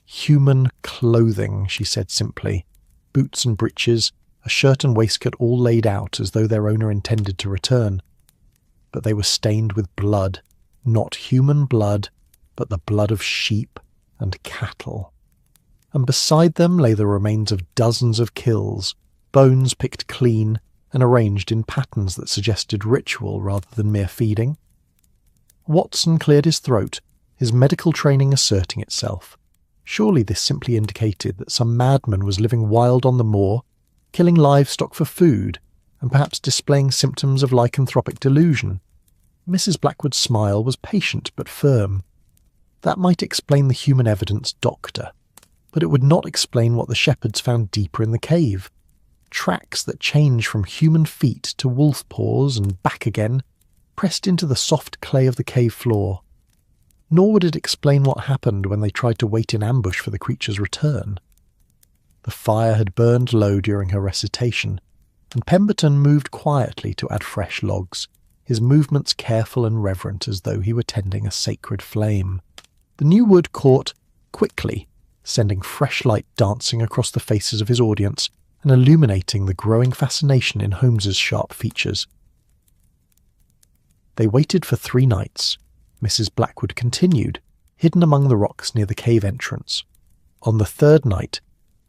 "Human clothing," she said simply. Boots and breeches, a shirt and waistcoat all laid out as though their owner intended to return. But they were stained with blood, not human blood, but the blood of sheep and cattle. And beside them lay the remains of dozens of kills, bones picked clean and arranged in patterns that suggested ritual rather than mere feeding. Watson cleared his throat, his medical training asserting itself. Surely this simply indicated that some madman was living wild on the moor, killing livestock for food, and perhaps displaying symptoms of lycanthropic delusion. Mrs. Blackwood's smile was patient but firm. That might explain the human evidence, doctor, but it would not explain what the shepherds found deeper in the cave. Tracks that change from human feet to wolf paws and back again, pressed into the soft clay of the cave floor. Nor would it explain what happened when they tried to wait in ambush for the creature's return. The fire had burned low during her recitation, and Pemberton moved quietly to add fresh logs, his movements careful and reverent as though he were tending a sacred flame. The new wood caught quickly, sending fresh light dancing across the faces of his audience and illuminating the growing fascination in Holmes's sharp features. They waited for 3 nights. Mrs. Blackwood continued, hidden among the rocks near the cave entrance. On the 3rd night,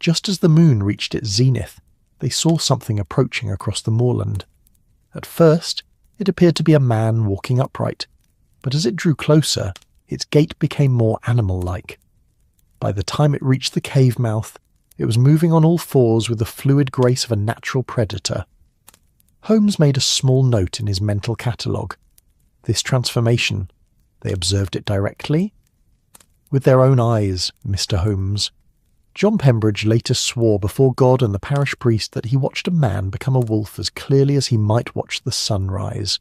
just as the moon reached its zenith, they saw something approaching across the moorland. At first, it appeared to be a man walking upright, but as it drew closer, its gait became more animal-like. By the time it reached the cave mouth, it was moving on all 4s with the fluid grace of a natural predator. Holmes made a small note in his mental catalogue. This transformation, they observed it directly? With their own eyes, Mr. Holmes. John Pembridge later swore before God and the parish priest that he watched a man become a wolf as clearly as he might watch the sun rise.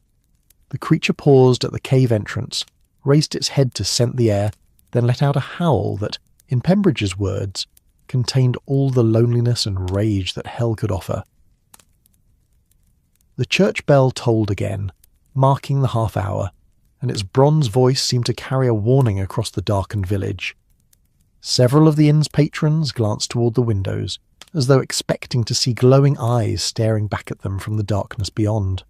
The creature paused at the cave entrance, raised its head to scent the air, then let out a howl that, in Pembridge's words, contained all the loneliness and rage that hell could offer. The church bell tolled again, marking the half-hour, and its bronze voice seemed to carry a warning across the darkened village. Several of the inn's patrons glanced toward the windows, as though expecting to see glowing eyes staring back at them from the darkness beyond.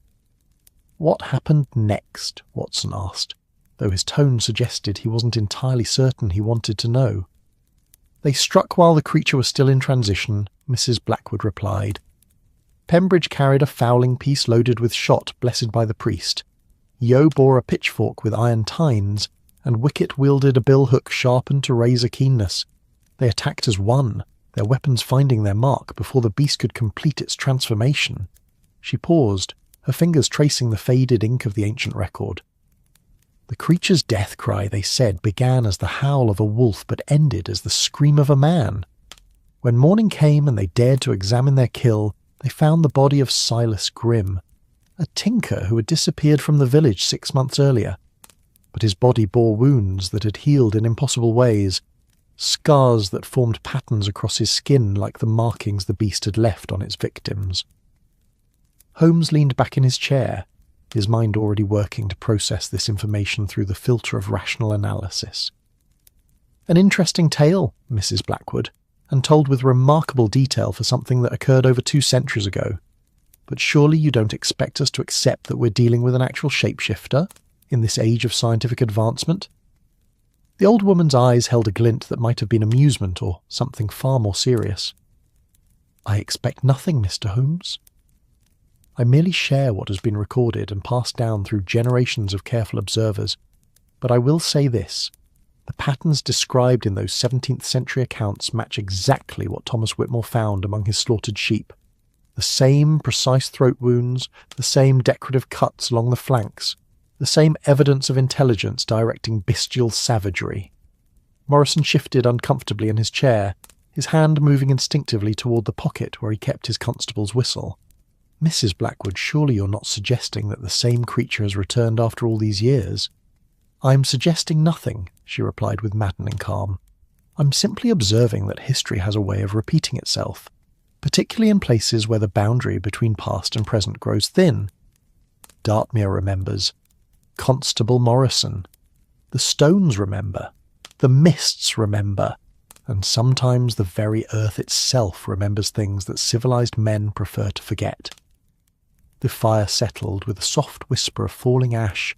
"What happened next?" Watson asked, though his tone suggested he wasn't entirely certain he wanted to know. "They struck while the creature was still in transition," Mrs. Blackwood replied. "Pembridge carried a fowling piece loaded with shot blessed by the priest. Yo bore a pitchfork with iron tines, and Wicket wielded a bill-hook sharpened to razor keenness. They attacked as one, their weapons finding their mark before the beast could complete its transformation." She paused, her fingers tracing the faded ink of the ancient record. "The creature's death cry, they said, began as the howl of a wolf but ended as the scream of a man. When morning came and they dared to examine their kill, they found the body of Silas Grimm, a tinker who had disappeared from the village 6 months earlier. But his body bore wounds that had healed in impossible ways, scars that formed patterns across his skin like the markings the beast had left on its victims." Holmes leaned back in his chair, his mind already working to process this information through the filter of rational analysis. "An interesting tale, Mrs. Blackwood, and told with remarkable detail for something that occurred over 2 centuries ago. But surely you don't expect us to accept that we're dealing with an actual shapeshifter in this age of scientific advancement?" The old woman's eyes held a glint that might have been amusement or something far more serious. "I expect nothing, Mr. Holmes." I merely share what has been recorded and passed down through generations of careful observers. But I will say this. The patterns described in those 17th century accounts match exactly what Thomas Whitmore found among his slaughtered sheep. The same precise throat wounds, the same decorative cuts along the flanks, the same evidence of intelligence directing bestial savagery. Morrison shifted uncomfortably in his chair, his hand moving instinctively toward the pocket where he kept his constable's whistle. "Mrs. Blackwood, surely you're not suggesting that the same creature has returned after all these years?" "I'm suggesting nothing," she replied with maddening calm. "I'm simply observing that history has a way of repeating itself, particularly in places where the boundary between past and present grows thin. Dartmoor remembers. Constable Morrison. The stones remember. The mists remember. And sometimes the very earth itself remembers things that civilized men prefer to forget." The fire settled with a soft whisper of falling ash,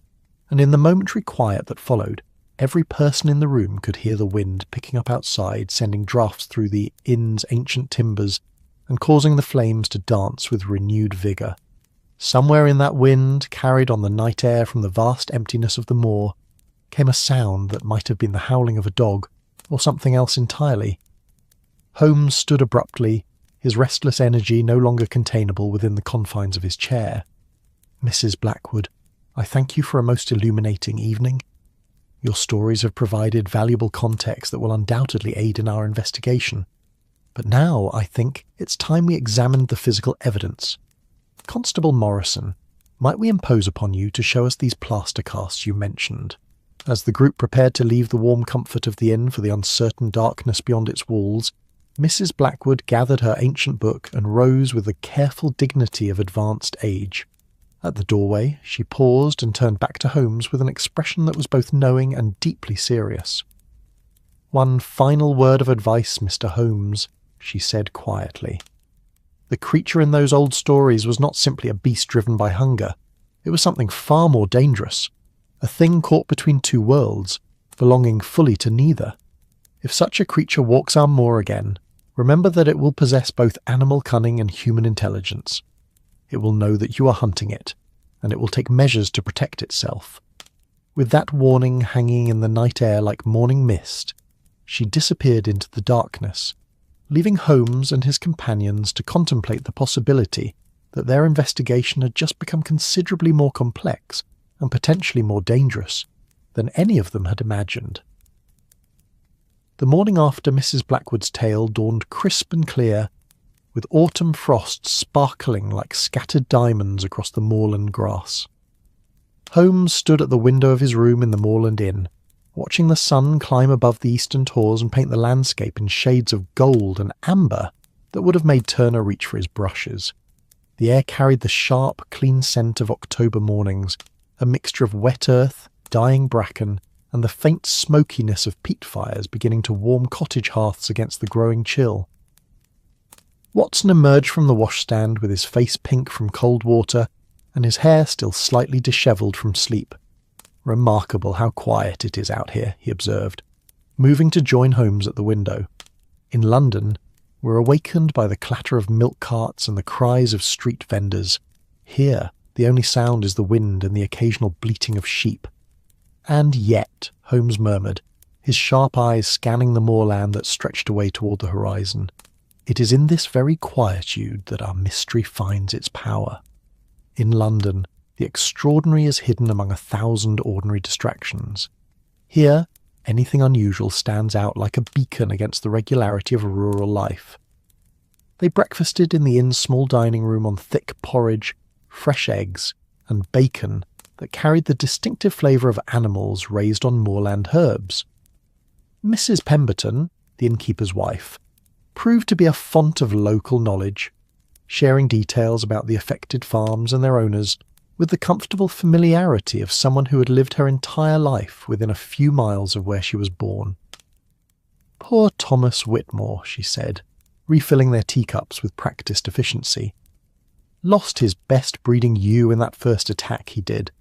and in the momentary quiet that followed, every person in the room could hear the wind picking up outside, sending drafts through the inn's ancient timbers and causing the flames to dance with renewed vigour. Somewhere in that wind, carried on the night air from the vast emptiness of the moor, came a sound that might have been the howling of a dog, or something else entirely. Holmes stood abruptly, his restless energy no longer containable within the confines of his chair. "Mrs. Blackwood, I thank you for a most illuminating evening. Your stories have provided valuable context that will undoubtedly aid in our investigation. But now, I think, it's time we examined the physical evidence. Constable Morrison, might we impose upon you to show us these plaster casts you mentioned?" As the group prepared to leave the warm comfort of the inn for the uncertain darkness beyond its walls, Mrs. Blackwood gathered her ancient book and rose with the careful dignity of advanced age. At the doorway, she paused and turned back to Holmes with an expression that was both knowing and deeply serious. "One final word of advice, Mr. Holmes," she said quietly. "The creature in those old stories was not simply a beast driven by hunger. It was something far more dangerous, a thing caught between two worlds, belonging fully to neither. If such a creature walks our moor again, remember that it will possess both animal cunning and human intelligence. It will know that you are hunting it, and it will take measures to protect itself." With that warning hanging in the night air like morning mist, she disappeared into the darkness, leaving Holmes and his companions to contemplate the possibility that their investigation had just become considerably more complex and potentially more dangerous than any of them had imagined. The morning after Mrs. Blackwood's tale dawned crisp and clear, with autumn frosts sparkling like scattered diamonds across the moorland grass. Holmes stood at the window of his room in the Moorland Inn, watching the sun climb above the eastern tors and paint the landscape in shades of gold and amber that would have made Turner reach for his brushes. The air carried the sharp, clean scent of October mornings, a mixture of wet earth, dying bracken, and the faint smokiness of peat fires beginning to warm cottage hearths against the growing chill. Watson emerged from the washstand with his face pink from cold water and his hair still slightly dishevelled from sleep. "Remarkable how quiet it is out here," he observed, moving to join Holmes at the window. "In London, we're awakened by the clatter of milk carts and the cries of street vendors. Here, the only sound is the wind and the occasional bleating of sheep." "And yet," Holmes murmured, his sharp eyes scanning the moorland that stretched away toward the horizon, "it is in this very quietude that our mystery finds its power. In London, the extraordinary is hidden among 1,000 ordinary distractions. Here, anything unusual stands out like a beacon against the regularity of rural life." They breakfasted in the inn's small dining room on thick porridge, fresh eggs, and bacon that carried the distinctive flavour of animals raised on moorland herbs. Mrs. Pemberton, the innkeeper's wife, proved to be a font of local knowledge, sharing details about the affected farms and their owners with the comfortable familiarity of someone who had lived her entire life within a few miles of where she was born. "Poor Thomas Whitmore," she said, refilling their teacups with practised efficiency. "Lost his best breeding ewe in that first attack, he did.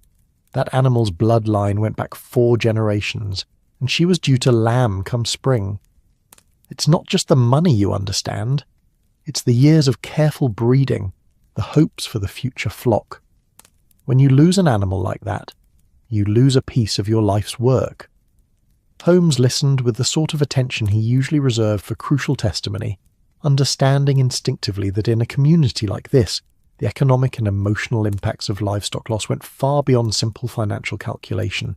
That animal's bloodline went back 4 generations, and she was due to lamb come spring. It's not just the money, you understand. It's the years of careful breeding, the hopes for the future flock. When you lose an animal like that, you lose a piece of your life's work. Holmes listened with the sort of attention he usually reserved for crucial testimony, understanding instinctively that in a community like this, the economic and emotional impacts of livestock loss went far beyond simple financial calculation.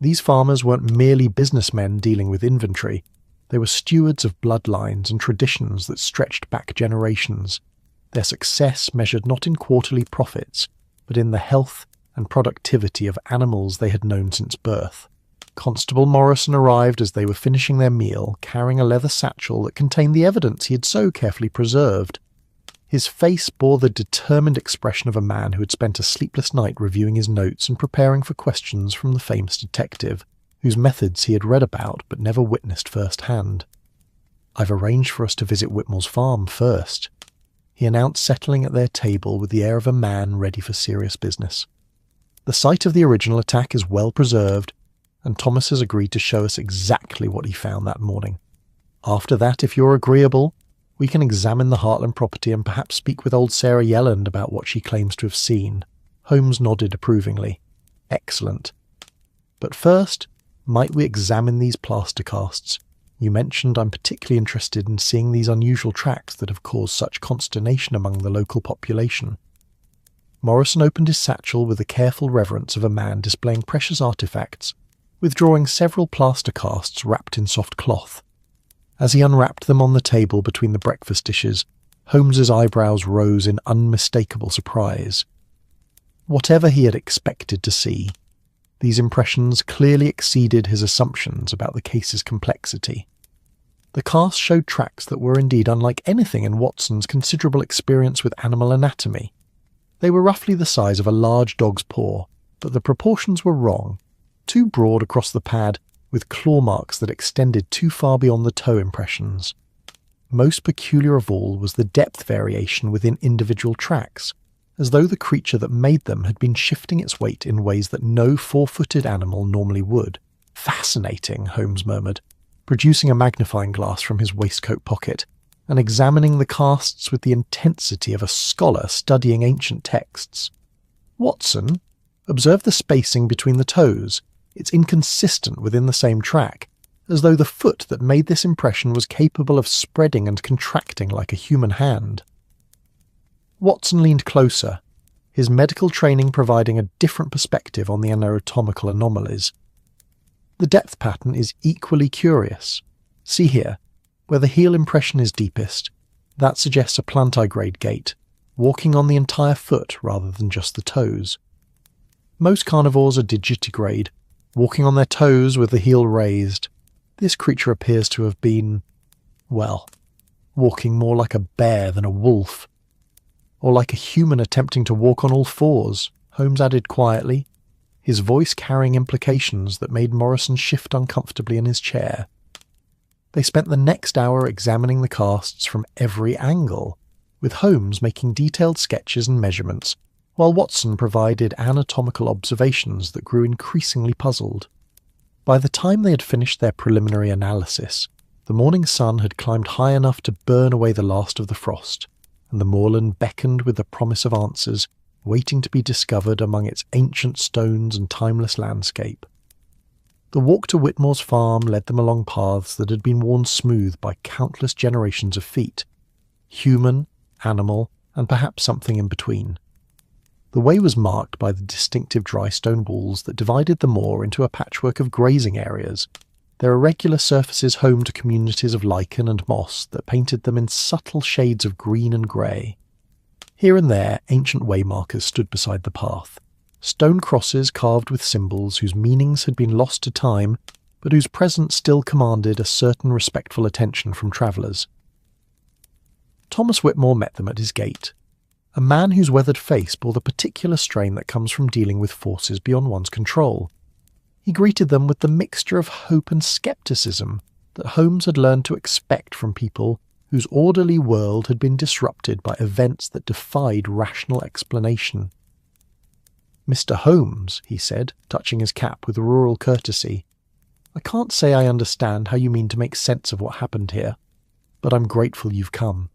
These farmers weren't merely businessmen dealing with inventory, they were stewards of bloodlines and traditions that stretched back generations. Their success measured not in quarterly profits, but in the health and productivity of animals they had known since birth. Constable Morrison arrived as they were finishing their meal, carrying a leather satchel that contained the evidence he had so carefully preserved. His face bore the determined expression of a man who had spent a sleepless night reviewing his notes and preparing for questions from the famous detective, whose methods he had read about but never witnessed firsthand. "I've arranged for us to visit Whitmore's farm first," he announced, settling at their table with the air of a man ready for serious business. "The site of the original attack is well preserved, and Thomas has agreed to show us exactly what he found that morning. After that, if you're agreeable, we can examine the Heartland property and perhaps speak with old Sarah Yelland about what she claims to have seen." Holmes nodded approvingly. "Excellent. But first, might we examine these plaster casts? You mentioned I'm particularly interested in seeing these unusual tracks that have caused such consternation among the local population." Morrison opened his satchel with the careful reverence of a man displaying precious artifacts, withdrawing several plaster casts wrapped in soft cloth. As he unwrapped them on the table between the breakfast dishes, Holmes's eyebrows rose in unmistakable surprise. Whatever he had expected to see, these impressions clearly exceeded his assumptions about the case's complexity. The casts showed tracks that were indeed unlike anything in Watson's considerable experience with animal anatomy. They were roughly the size of a large dog's paw, but the proportions were wrong, too broad across the pad, with claw marks that extended too far beyond the toe impressions. Most peculiar of all was the depth variation within individual tracks, as though the creature that made them had been shifting its weight in ways that no four-footed animal normally would. "Fascinating," Holmes murmured, producing a magnifying glass from his waistcoat pocket, and examining the casts with the intensity of a scholar studying ancient texts. "Watson, observe the spacing between the toes. It's inconsistent within the same track, as though the foot that made this impression was capable of spreading and contracting like a human hand." Watson leaned closer, his medical training providing a different perspective on the anatomical anomalies. "The depth pattern is equally curious. See here, where the heel impression is deepest, that suggests a plantigrade gait, walking on the entire foot rather than just the toes. Most carnivores are digitigrade, walking on their toes with the heel raised. This creature appears to have been, well, walking more like a bear than a wolf. Or like a human attempting to walk on all fours," Holmes added quietly, his voice carrying implications that made Morrison shift uncomfortably in his chair. They spent the next hour examining the casts from every angle, with Holmes making detailed sketches and measurements, while Watson provided anatomical observations that grew increasingly puzzled. By the time they had finished their preliminary analysis, the morning sun had climbed high enough to burn away the last of the frost, and the moorland beckoned with the promise of answers waiting to be discovered among its ancient stones and timeless landscape. The walk to Whitmore's farm led them along paths that had been worn smooth by countless generations of feet, human, animal, and perhaps something in between. The way was marked by the distinctive dry stone walls that divided the moor into a patchwork of grazing areas, their irregular surfaces home to communities of lichen and moss that painted them in subtle shades of green and grey. Here and there, ancient waymarkers stood beside the path, stone crosses carved with symbols whose meanings had been lost to time, but whose presence still commanded a certain respectful attention from travellers. Thomas Whitmore met them at his gate, a man whose weathered face bore the particular strain that comes from dealing with forces beyond one's control. He greeted them with the mixture of hope and scepticism that Holmes had learned to expect from people whose orderly world had been disrupted by events that defied rational explanation. "Mr. Holmes," he said, touching his cap with rural courtesy, "I can't say I understand how you mean to make sense of what happened here, but I'm grateful you've come.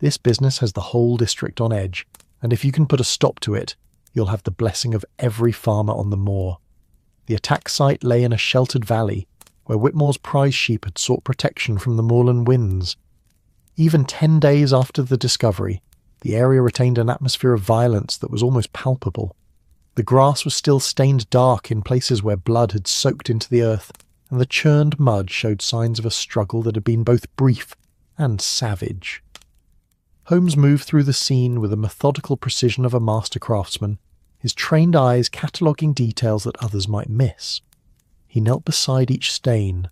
This business has the whole district on edge, and if you can put a stop to it, you'll have the blessing of every farmer on the moor. The attack site lay in a sheltered valley, where Whitmore's prize sheep had sought protection from the moorland winds. Even 10 days after the discovery, the area retained an atmosphere of violence that was almost palpable. The grass was still stained dark in places where blood had soaked into the earth, and the churned mud showed signs of a struggle that had been both brief and savage. Holmes moved through the scene with the methodical precision of a master craftsman, his trained eyes cataloguing details that others might miss. He knelt beside each stain,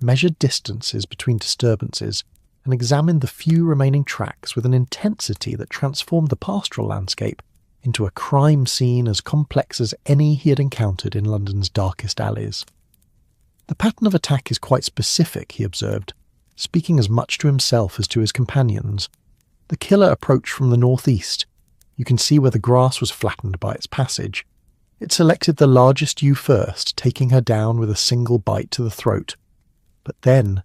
measured distances between disturbances, and examined the few remaining tracks with an intensity that transformed the pastoral landscape into a crime scene as complex as any he had encountered in London's darkest alleys. The pattern of attack is quite specific, he observed, speaking as much to himself as to his companions. The killer approached from the northeast. You can see where the grass was flattened by its passage. It selected the largest ewe first, taking her down with a single bite to the throat. But then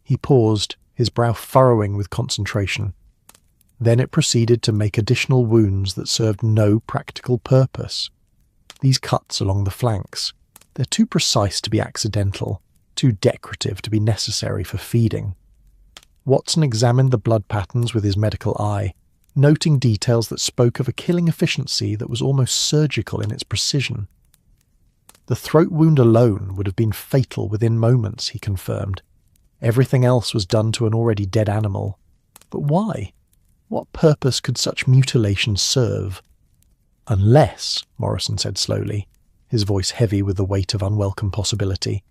he paused, his brow furrowing with concentration. Then it proceeded to make additional wounds that served no practical purpose. These cuts along the flanks, they're too precise to be accidental, too decorative to be necessary for feeding. Watson examined the blood patterns with his medical eye, noting details that spoke of a killing efficiency that was almost surgical in its precision. The throat wound alone would have been fatal within moments, he confirmed. Everything else was done to an already dead animal. But why? What purpose could such mutilation serve? Unless, Morrison said slowly, his voice heavy with the weight of unwelcome possibility,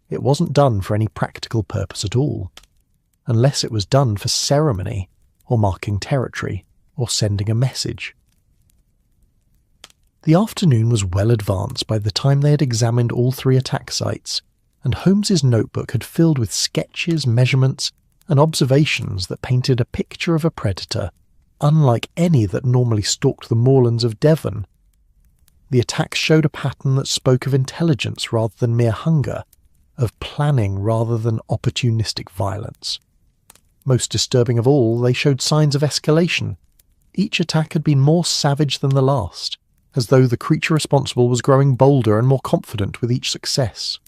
it wasn't done for any practical purpose at all. Unless it was done for ceremony, or marking territory, or sending a message. The afternoon was well advanced by the time they had examined all 3 attack sites, and Holmes's notebook had filled with sketches, measurements, and observations that painted a picture of a predator unlike any that normally stalked the moorlands of Devon. The attacks showed a pattern that spoke of intelligence rather than mere hunger, of planning rather than opportunistic violence. Most disturbing of all, they showed signs of escalation. Each attack had been more savage than the last, as though the creature responsible was growing bolder and more confident with each success.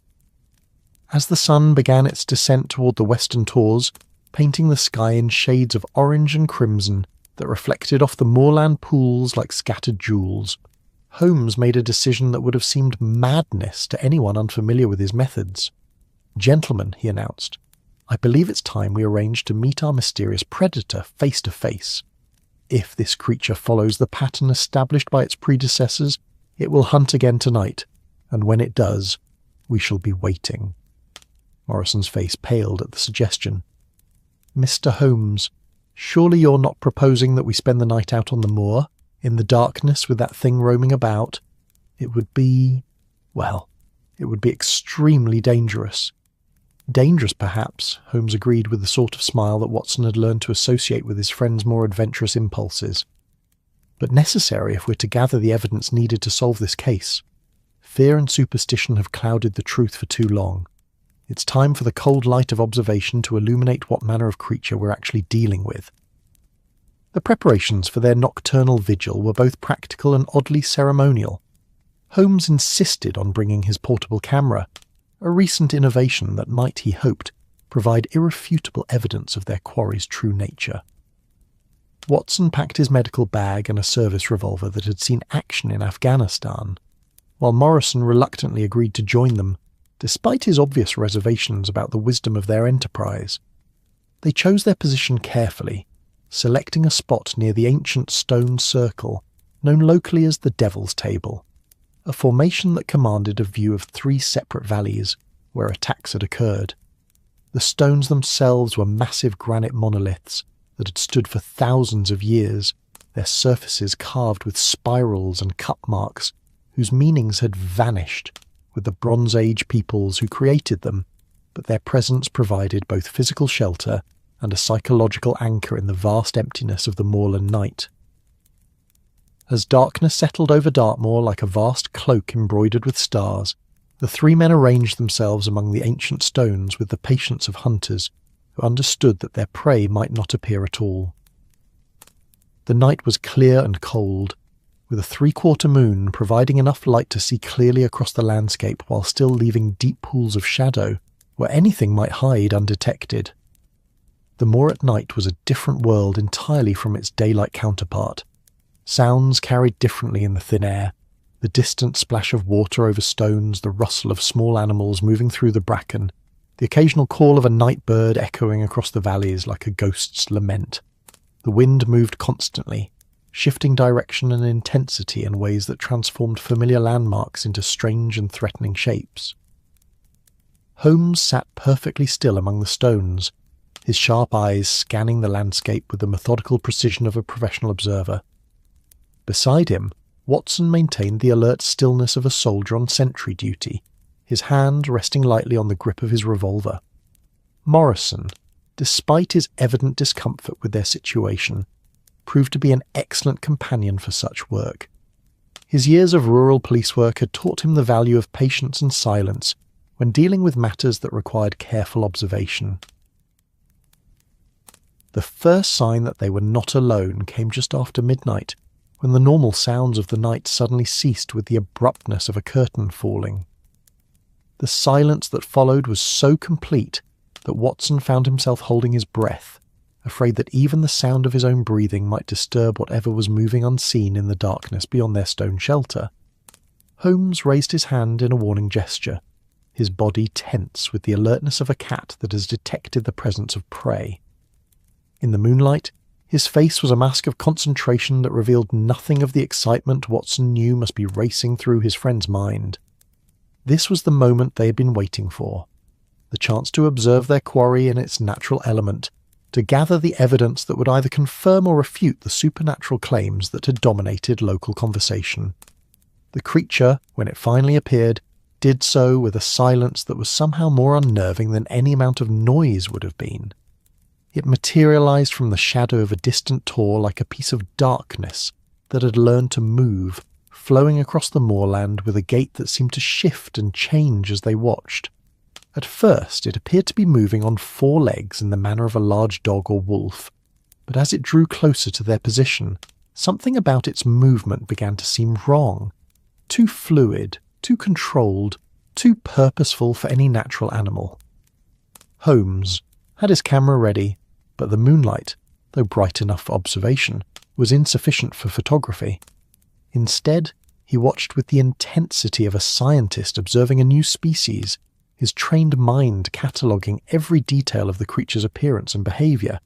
As the sun began its descent toward the western tors, painting the sky in shades of orange and crimson that reflected off the moorland pools like scattered jewels, Holmes made a decision that would have seemed madness to anyone unfamiliar with his methods. "Gentlemen," he announced, "I believe it's time we arranged to meet our mysterious predator face to face. If this creature follows the pattern established by its predecessors, it will hunt again tonight, and when it does, we shall be waiting." Morrison's face paled at the suggestion. "Mr. Holmes, surely you're not proposing that we spend the night out on the moor, in the darkness with that thing roaming about? It would be extremely dangerous." "Dangerous, perhaps," Holmes agreed with the sort of smile that Watson had learned to associate with his friend's more adventurous impulses. "But necessary if we're to gather the evidence needed to solve this case. Fear and superstition have clouded the truth for too long. It's time for the cold light of observation to illuminate what manner of creature we're actually dealing with." The preparations for their nocturnal vigil were both practical and oddly ceremonial. Holmes insisted on bringing his portable camera, a recent innovation that might, he hoped, provide irrefutable evidence of their quarry's true nature. Watson packed his medical bag and a service revolver that had seen action in Afghanistan, while Morrison reluctantly agreed to join them, despite his obvious reservations about the wisdom of their enterprise. They chose their position carefully, selecting a spot near the ancient stone circle, known locally as the Devil's Table, a formation that commanded a view of 3 separate valleys where attacks had occurred. The stones themselves were massive granite monoliths that had stood for thousands of years, their surfaces carved with spirals and cup marks whose meanings had vanished with the Bronze Age peoples who created them, but their presence provided both physical shelter and a psychological anchor in the vast emptiness of the moorland night. As darkness settled over Dartmoor like a vast cloak embroidered with stars, the 3 men arranged themselves among the ancient stones with the patience of hunters who understood that their prey might not appear at all. The night was clear and cold, with a 3/4 moon providing enough light to see clearly across the landscape while still leaving deep pools of shadow where anything might hide undetected. The moor at night was a different world entirely from its daylight counterpart. Sounds carried differently in the thin air, the distant splash of water over stones, the rustle of small animals moving through the bracken, the occasional call of a night bird echoing across the valleys like a ghost's lament. The wind moved constantly, shifting direction and intensity in ways that transformed familiar landmarks into strange and threatening shapes. Holmes sat perfectly still among the stones, his sharp eyes scanning the landscape with the methodical precision of a professional observer. Beside him, Watson maintained the alert stillness of a soldier on sentry duty, his hand resting lightly on the grip of his revolver. Morrison, despite his evident discomfort with their situation, proved to be an excellent companion for such work. His years of rural police work had taught him the value of patience and silence when dealing with matters that required careful observation. The first sign that they were not alone came just after midnight, when the normal sounds of the night suddenly ceased with the abruptness of a curtain falling. The silence that followed was so complete that Watson found himself holding his breath, afraid that even the sound of his own breathing might disturb whatever was moving unseen in the darkness beyond their stone shelter. Holmes raised his hand in a warning gesture, his body tense with the alertness of a cat that has detected the presence of prey. In the moonlight, his face was a mask of concentration that revealed nothing of the excitement Watson knew must be racing through his friend's mind. This was the moment they had been waiting for, the chance to observe their quarry in its natural element, to gather the evidence that would either confirm or refute the supernatural claims that had dominated local conversation. The creature, when it finally appeared, did so with a silence that was somehow more unnerving than any amount of noise would have been. It materialized from the shadow of a distant tor like a piece of darkness that had learned to move, flowing across the moorland with a gait that seemed to shift and change as they watched. At first it appeared to be moving on 4 legs in the manner of a large dog or wolf, but as it drew closer to their position, something about its movement began to seem wrong, too fluid, too controlled, too purposeful for any natural animal. Holmes had his camera ready, but the moonlight, though bright enough for observation, was insufficient for photography. Instead, he watched with the intensity of a scientist observing a new species, his trained mind cataloguing every detail of the creature's appearance and behaviour.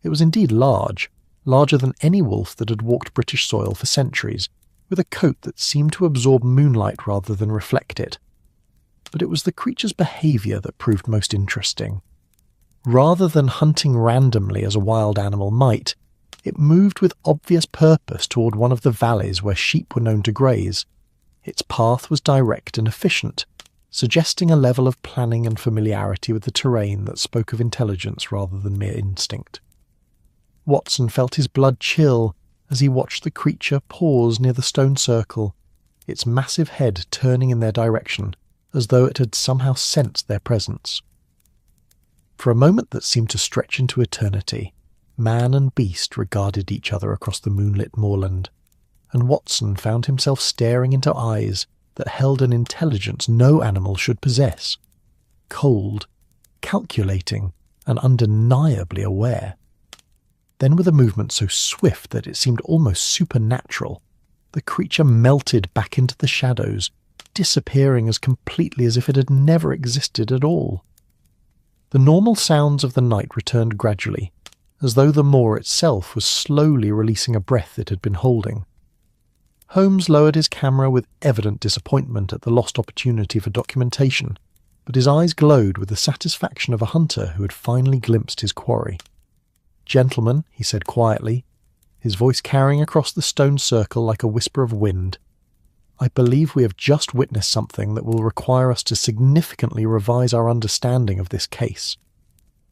It was indeed large, larger than any wolf that had walked British soil for centuries, with a coat that seemed to absorb moonlight rather than reflect it. But it was the creature's behaviour that proved most interesting. Rather than hunting randomly as a wild animal might, it moved with obvious purpose toward one of the valleys where sheep were known to graze. Its path was direct and efficient, suggesting a level of planning and familiarity with the terrain that spoke of intelligence rather than mere instinct. Watson felt his blood chill as he watched the creature pause near the stone circle, its massive head turning in their direction, as though it had somehow sensed their presence. For a moment that seemed to stretch into eternity, man and beast regarded each other across the moonlit moorland, and Watson found himself staring into eyes that held an intelligence no animal should possess. Cold, calculating, and undeniably aware. Then with a movement so swift that it seemed almost supernatural, the creature melted back into the shadows, disappearing as completely as if it had never existed at all. The normal sounds of the night returned gradually, as though the moor itself was slowly releasing a breath it had been holding. Holmes lowered his camera with evident disappointment at the lost opportunity for documentation, but his eyes glowed with the satisfaction of a hunter who had finally glimpsed his quarry. "Gentlemen," he said quietly, his voice carrying across the stone circle like a whisper of wind, "I believe we have just witnessed something that will require us to significantly revise our understanding of this case."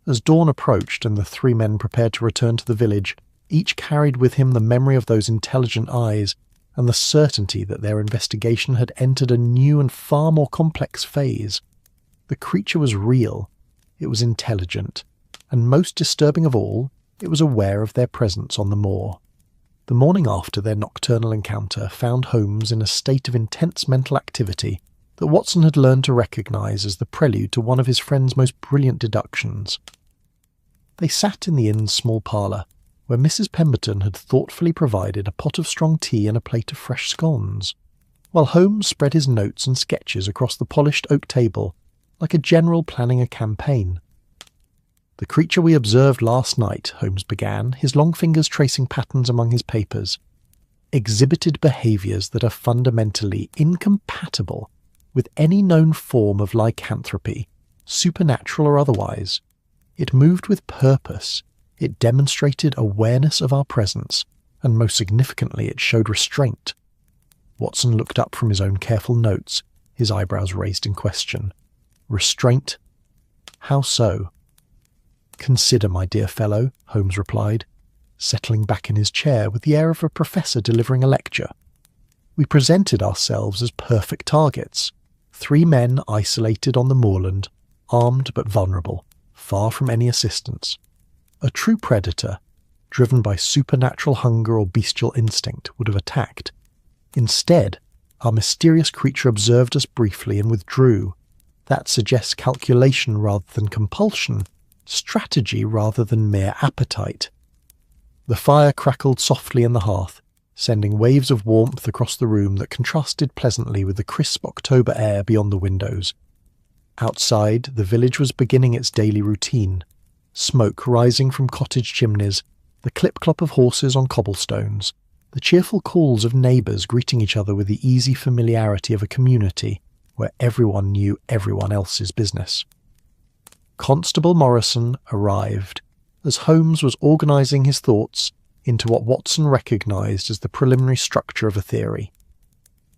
As dawn approached and the 3 men prepared to return to the village, each carried with him the memory of those intelligent eyes and the certainty that their investigation had entered a new and far more complex phase. The creature was real, it was intelligent, and most disturbing of all, it was aware of their presence on the moor. The morning after their nocturnal encounter found Holmes in a state of intense mental activity that Watson had learned to recognise as the prelude to one of his friend's most brilliant deductions. They sat in the inn's small parlour, where Mrs. Pemberton had thoughtfully provided a pot of strong tea and a plate of fresh scones, while Holmes spread his notes and sketches across the polished oak table like a general planning a campaign. "The creature we observed last night," Holmes began, his long fingers tracing patterns among his papers, "exhibited behaviours that are fundamentally incompatible with any known form of lycanthropy, supernatural or otherwise. It moved with purpose, it demonstrated awareness of our presence, and most significantly it showed restraint." Watson looked up from his own careful notes, his eyebrows raised in question. "Restraint? How so?" "Consider, my dear fellow," Holmes replied, settling back in his chair with the air of a professor delivering a lecture. "We presented ourselves as perfect targets, 3 men isolated on the moorland, armed but vulnerable, far from any assistance. A true predator, driven by supernatural hunger or bestial instinct, would have attacked. Instead, our mysterious creature observed us briefly and withdrew. That suggests calculation rather than compulsion, strategy rather than mere appetite." The fire crackled softly in the hearth, sending waves of warmth across the room that contrasted pleasantly with the crisp October air beyond the windows. Outside, the village was beginning its daily routine, smoke rising from cottage chimneys, the clip-clop of horses on cobblestones, the cheerful calls of neighbours greeting each other with the easy familiarity of a community where everyone knew everyone else's business. Constable Morrison arrived as Holmes was organising his thoughts into what Watson recognised as the preliminary structure of a theory.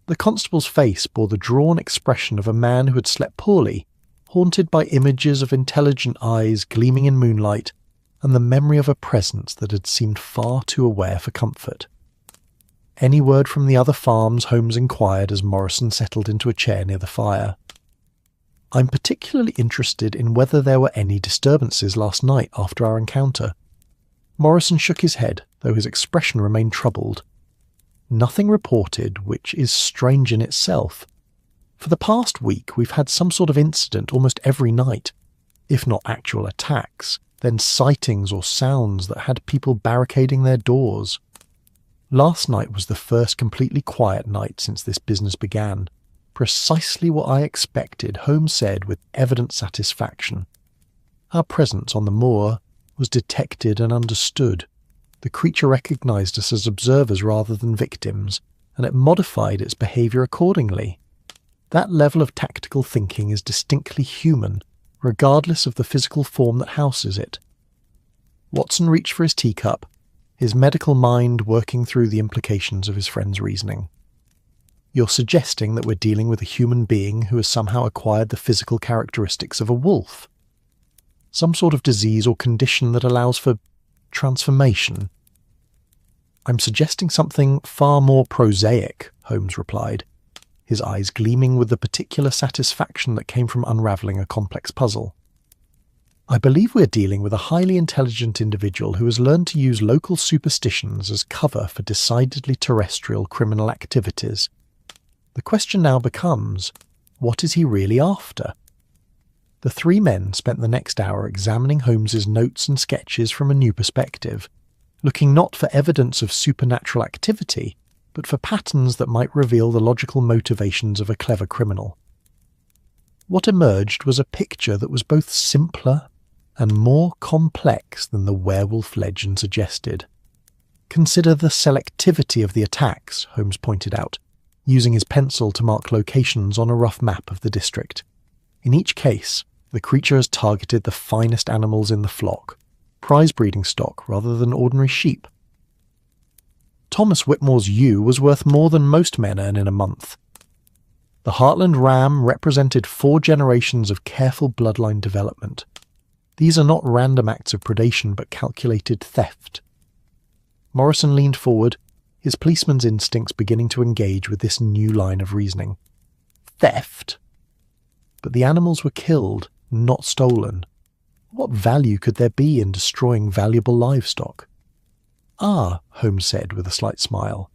The constable's face bore the drawn expression of a man who had slept poorly, haunted by images of intelligent eyes gleaming in moonlight and the memory of a presence that had seemed far too aware for comfort. "Any word from the other farms?" Holmes inquired as Morrison settled into a chair near the fire. "I'm particularly interested in whether there were any disturbances last night after our encounter." Morrison shook his head, though his expression remained troubled. "Nothing reported, which is strange in itself. For the past week we've had some sort of incident almost every night. If not actual attacks, then sightings or sounds that had people barricading their doors. Last night was the first completely quiet night since this business began. Precisely what I expected," Holmes said with evident satisfaction. "Our presence on the moor was detected and understood. The creature recognised us as observers rather than victims, and it modified its behaviour accordingly. That level of tactical thinking is distinctly human, regardless of the physical form that houses it." Watson reached for his teacup, his medical mind working through the implications of his friend's reasoning. "You're suggesting that we're dealing with a human being who has somehow acquired the physical characteristics of a wolf? Some sort of disease or condition that allows for transformation?" "I'm suggesting something far more prosaic," Holmes replied, his eyes gleaming with the particular satisfaction that came from unravelling a complex puzzle. "I believe we're dealing with a highly intelligent individual who has learned to use local superstitions as cover for decidedly terrestrial criminal activities. The question now becomes, what is he really after?" The 3 men spent the next hour examining Holmes's notes and sketches from a new perspective, looking not for evidence of supernatural activity, but for patterns that might reveal the logical motivations of a clever criminal. What emerged was a picture that was both simpler and more complex than the werewolf legend suggested. "Consider the selectivity of the attacks," Holmes pointed out, using his pencil to mark locations on a rough map of the district. "In each case, the creature has targeted the finest animals in the flock, prize breeding stock rather than ordinary sheep. Thomas Whitmore's ewe was worth more than most men earn in a month. The Heartland ram represented 4 generations of careful bloodline development. These are not random acts of predation but calculated theft." Morrison leaned forward, his policeman's instincts beginning to engage with this new line of reasoning. "Theft? But the animals were killed, not stolen. What value could there be in destroying valuable livestock?" Ah, Holmes said with a slight smile.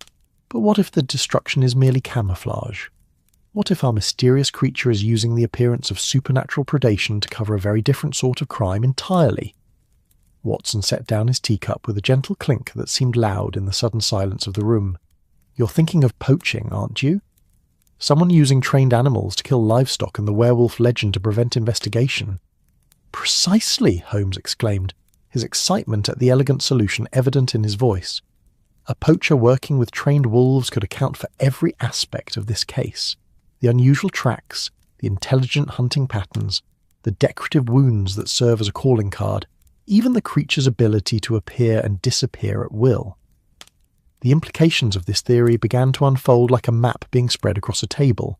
But what if the destruction is merely camouflage? What if our mysterious creature is using the appearance of supernatural predation to cover a very different sort of crime entirely? Watson set down his teacup with a gentle clink that seemed loud in the sudden silence of the room. You're thinking of poaching, aren't you? Someone using trained animals to kill livestock and the werewolf legend to prevent investigation. Precisely, Holmes exclaimed, his excitement at the elegant solution evident in his voice. A poacher working with trained wolves could account for every aspect of this case. The unusual tracks, the intelligent hunting patterns, the decorative wounds that serve as a calling card, even the creature's ability to appear and disappear at will. The implications of this theory began to unfold like a map being spread across a table.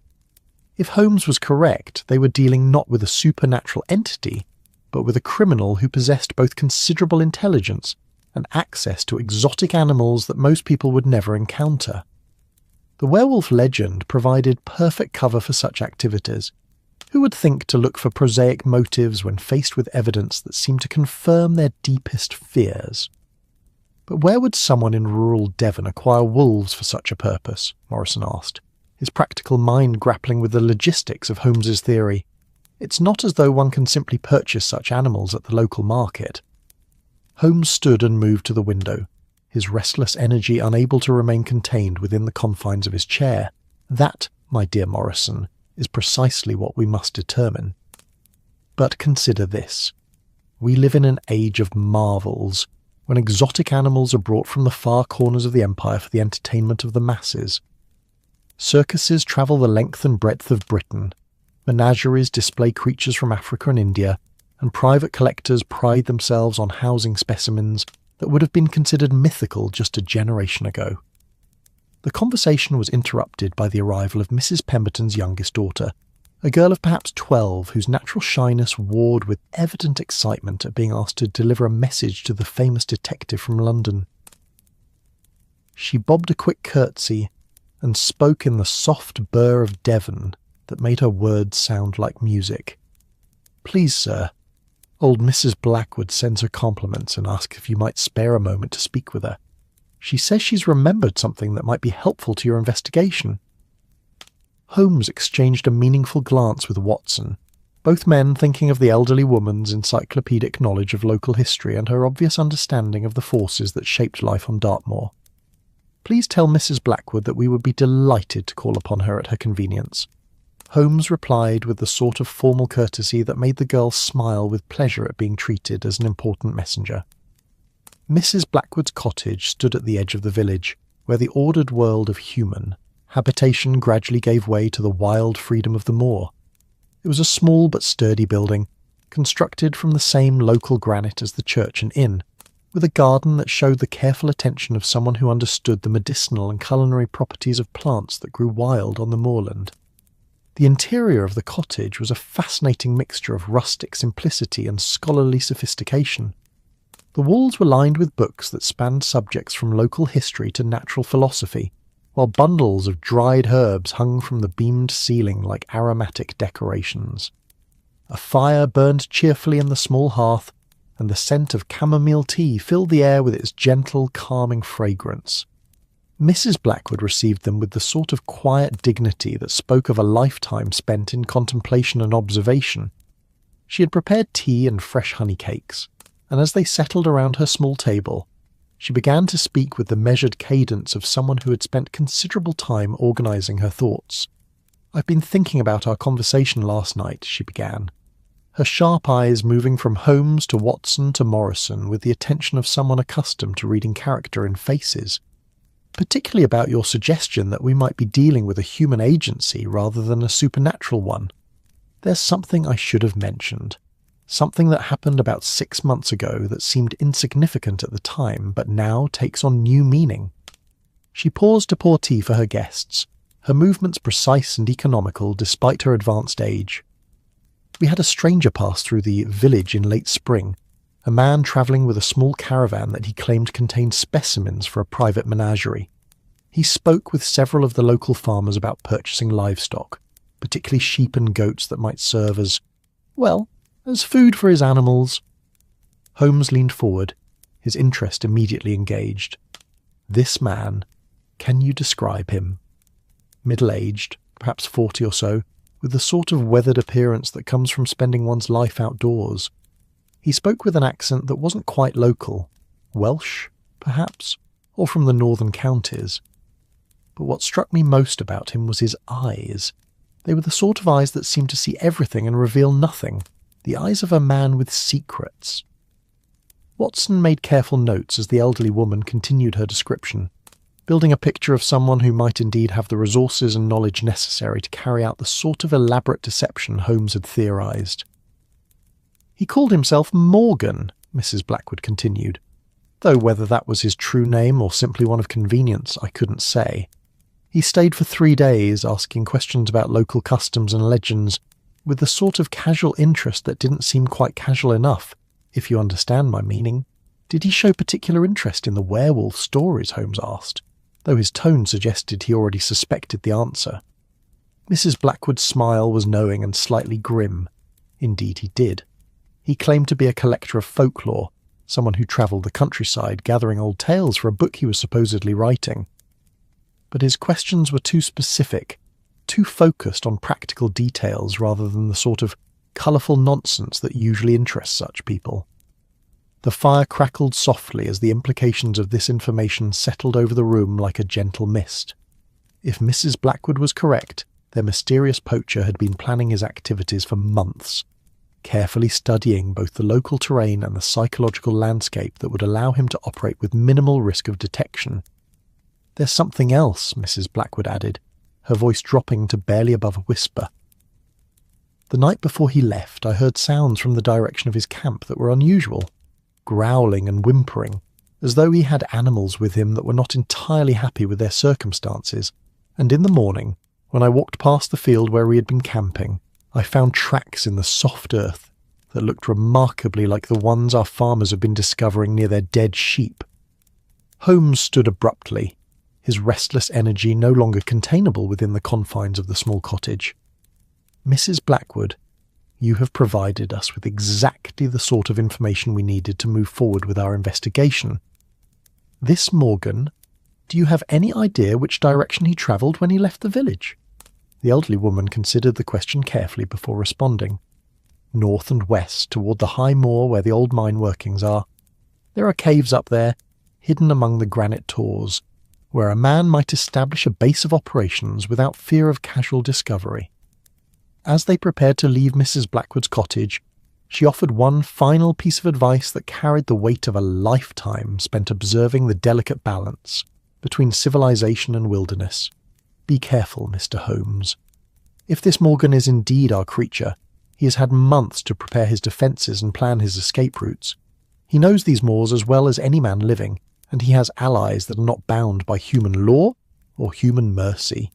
If Holmes was correct, they were dealing not with a supernatural entity, but with a criminal who possessed both considerable intelligence and access to exotic animals that most people would never encounter. The werewolf legend provided perfect cover for such activities. Who would think to look for prosaic motives when faced with evidence that seemed to confirm their deepest fears? But where would someone in rural Devon acquire wolves for such a purpose? Morrison asked, his practical mind grappling with the logistics of Holmes's theory. It's not as though one can simply purchase such animals at the local market. Holmes stood and moved to the window, his restless energy unable to remain contained within the confines of his chair. That, my dear Morrison, is precisely what we must determine. But consider this. We live in an age of marvels, when exotic animals are brought from the far corners of the empire for the entertainment of the masses. Circuses travel the length and breadth of Britain. Menageries display creatures from Africa and India, and private collectors pride themselves on housing specimens that would have been considered mythical just a generation ago. The conversation was interrupted by the arrival of Mrs. Pemberton's youngest daughter, a girl of perhaps 12 whose natural shyness warred with evident excitement at being asked to deliver a message to the famous detective from London. She bobbed a quick curtsy and spoke in the soft burr of Devon that made her words sound like music. "Please, sir, old Mrs. Blackwood sends her compliments and asks if you might spare a moment to speak with her. She says she's remembered something that might be helpful to your investigation." Holmes exchanged a meaningful glance with Watson, both men thinking of the elderly woman's encyclopedic knowledge of local history and her obvious understanding of the forces that shaped life on Dartmoor. "Please tell Mrs. Blackwood that we would be delighted to call upon her at her convenience." Holmes replied with the sort of formal courtesy that made the girl smile with pleasure at being treated as an important messenger. Mrs. Blackwood's cottage stood at the edge of the village, where the ordered world of human habitation gradually gave way to the wild freedom of the moor. It was a small but sturdy building, constructed from the same local granite as the church and inn, with a garden that showed the careful attention of someone who understood the medicinal and culinary properties of plants that grew wild on the moorland. The interior of the cottage was a fascinating mixture of rustic simplicity and scholarly sophistication. The walls were lined with books that spanned subjects from local history to natural philosophy, while bundles of dried herbs hung from the beamed ceiling like aromatic decorations. A fire burned cheerfully in the small hearth, and the scent of chamomile tea filled the air with its gentle, calming fragrance. Mrs. Blackwood received them with the sort of quiet dignity that spoke of a lifetime spent in contemplation and observation. She had prepared tea and fresh honey cakes, and as they settled around her small table, she began to speak with the measured cadence of someone who had spent considerable time organising her thoughts. "I've been thinking about our conversation last night," she began, her sharp eyes moving from Holmes to Watson to Morrison with the attention of someone accustomed to reading character in faces. "Particularly about your suggestion that we might be dealing with a human agency rather than a supernatural one. There's something I should have mentioned. Something that happened about 6 months ago that seemed insignificant at the time, but now takes on new meaning." She paused to pour tea for her guests, her movements precise and economical despite her advanced age. "We had a stranger pass through the village in late spring, a man travelling with a small caravan that he claimed contained specimens for a private menagerie. He spoke with several of the local farmers about purchasing livestock, particularly sheep and goats that might serve as food for his animals." Holmes leaned forward, his interest immediately engaged. "This man, can you describe him?" Middle-aged, perhaps 40 or so, with the sort of weathered appearance that comes from spending one's life outdoors. He spoke with an accent that wasn't quite local. Welsh, perhaps, or from the northern counties. But what struck me most about him was his eyes. They were the sort of eyes that seemed to see everything and reveal nothing. The eyes of a man with secrets. Watson made careful notes as the elderly woman continued her description, building a picture of someone who might indeed have the resources and knowledge necessary to carry out the sort of elaborate deception Holmes had theorised. "He called himself Morgan," Mrs. Blackwood continued, though whether that was his true name or simply one of convenience I couldn't say. "He stayed for 3 days, asking questions about local customs and legends, with the sort of casual interest that didn't seem quite casual enough, if you understand my meaning." "Did he show particular interest in the werewolf stories?" Holmes asked, though his tone suggested he already suspected the answer. Mrs. Blackwood's smile was knowing and slightly grim. Indeed he did. He claimed to be a collector of folklore, someone who travelled the countryside gathering old tales for a book he was supposedly writing. But his questions were too specific, too focused on practical details rather than the sort of colourful nonsense that usually interests such people. The fire crackled softly as the implications of this information settled over the room like a gentle mist. If Mrs. Blackwood was correct, their mysterious poacher had been planning his activities for months, carefully studying both the local terrain and the psychological landscape that would allow him to operate with minimal risk of detection. "There's something else," Mrs. Blackwood added, her voice dropping to barely above a whisper. "The night before he left, I heard sounds from the direction of his camp that were unusual, growling and whimpering, as though he had animals with him that were not entirely happy with their circumstances, and in the morning, when I walked past the field where we had been camping, I found tracks in the soft earth that looked remarkably like the ones our farmers have been discovering near their dead sheep." Holmes stood abruptly, his restless energy no longer containable within the confines of the small cottage. "Mrs. Blackwood, you have provided us with exactly the sort of information we needed to move forward with our investigation. This Morgan, do you have any idea which direction he travelled when he left the village?" The elderly woman considered the question carefully before responding. "North and west, toward the high moor where the old mine workings are. There are caves up there, hidden among the granite tors, where a man might establish a base of operations without fear of casual discovery." As they prepared to leave Mrs. Blackwood's cottage, she offered one final piece of advice that carried the weight of a lifetime spent observing the delicate balance between civilization and wilderness. "Be careful, Mr. Holmes. If this Morgan is indeed our creature, he has had months to prepare his defences and plan his escape routes. He knows these moors as well as any man living, and he has allies that are not bound by human law or human mercy."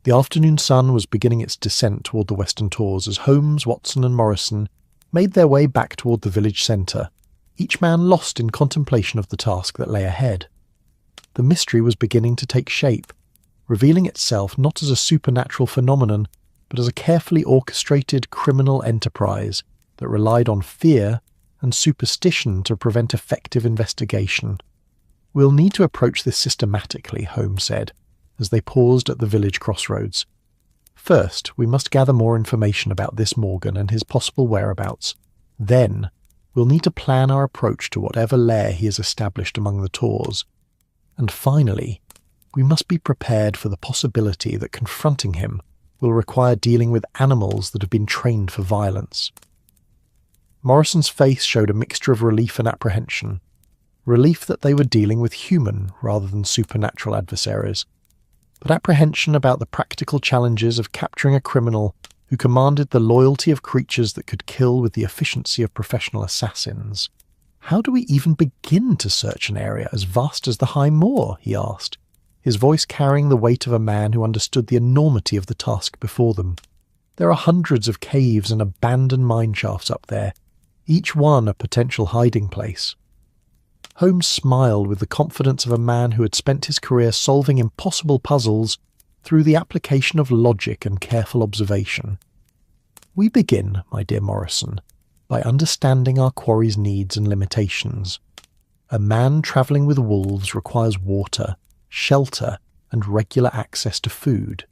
The afternoon sun was beginning its descent toward the western tors as Holmes, Watson and Morrison made their way back toward the village centre, each man lost in contemplation of the task that lay ahead. The mystery was beginning to take shape, revealing itself not as a supernatural phenomenon, but as a carefully orchestrated criminal enterprise that relied on fear and superstition to prevent effective investigation. "We'll need to approach this systematically," Holmes said, as they paused at the village crossroads. "First, we must gather more information about this Morgan and his possible whereabouts. Then, we'll need to plan our approach to whatever lair he has established among the tors. And finally, we must be prepared for the possibility that confronting him will require dealing with animals that have been trained for violence." Morrison's face showed a mixture of relief and apprehension. Relief that they were dealing with human rather than supernatural adversaries, but apprehension about the practical challenges of capturing a criminal who commanded the loyalty of creatures that could kill with the efficiency of professional assassins. "How do we even begin to search an area as vast as the high moor?" he asked, his voice carrying the weight of a man who understood the enormity of the task before them. "There are hundreds of caves and abandoned mine shafts up there, each one a potential hiding place." Holmes smiled with the confidence of a man who had spent his career solving impossible puzzles through the application of logic and careful observation. "We begin, my dear Morrison, by understanding our quarry's needs and limitations. A man travelling with wolves requires water, shelter, and regular access to food.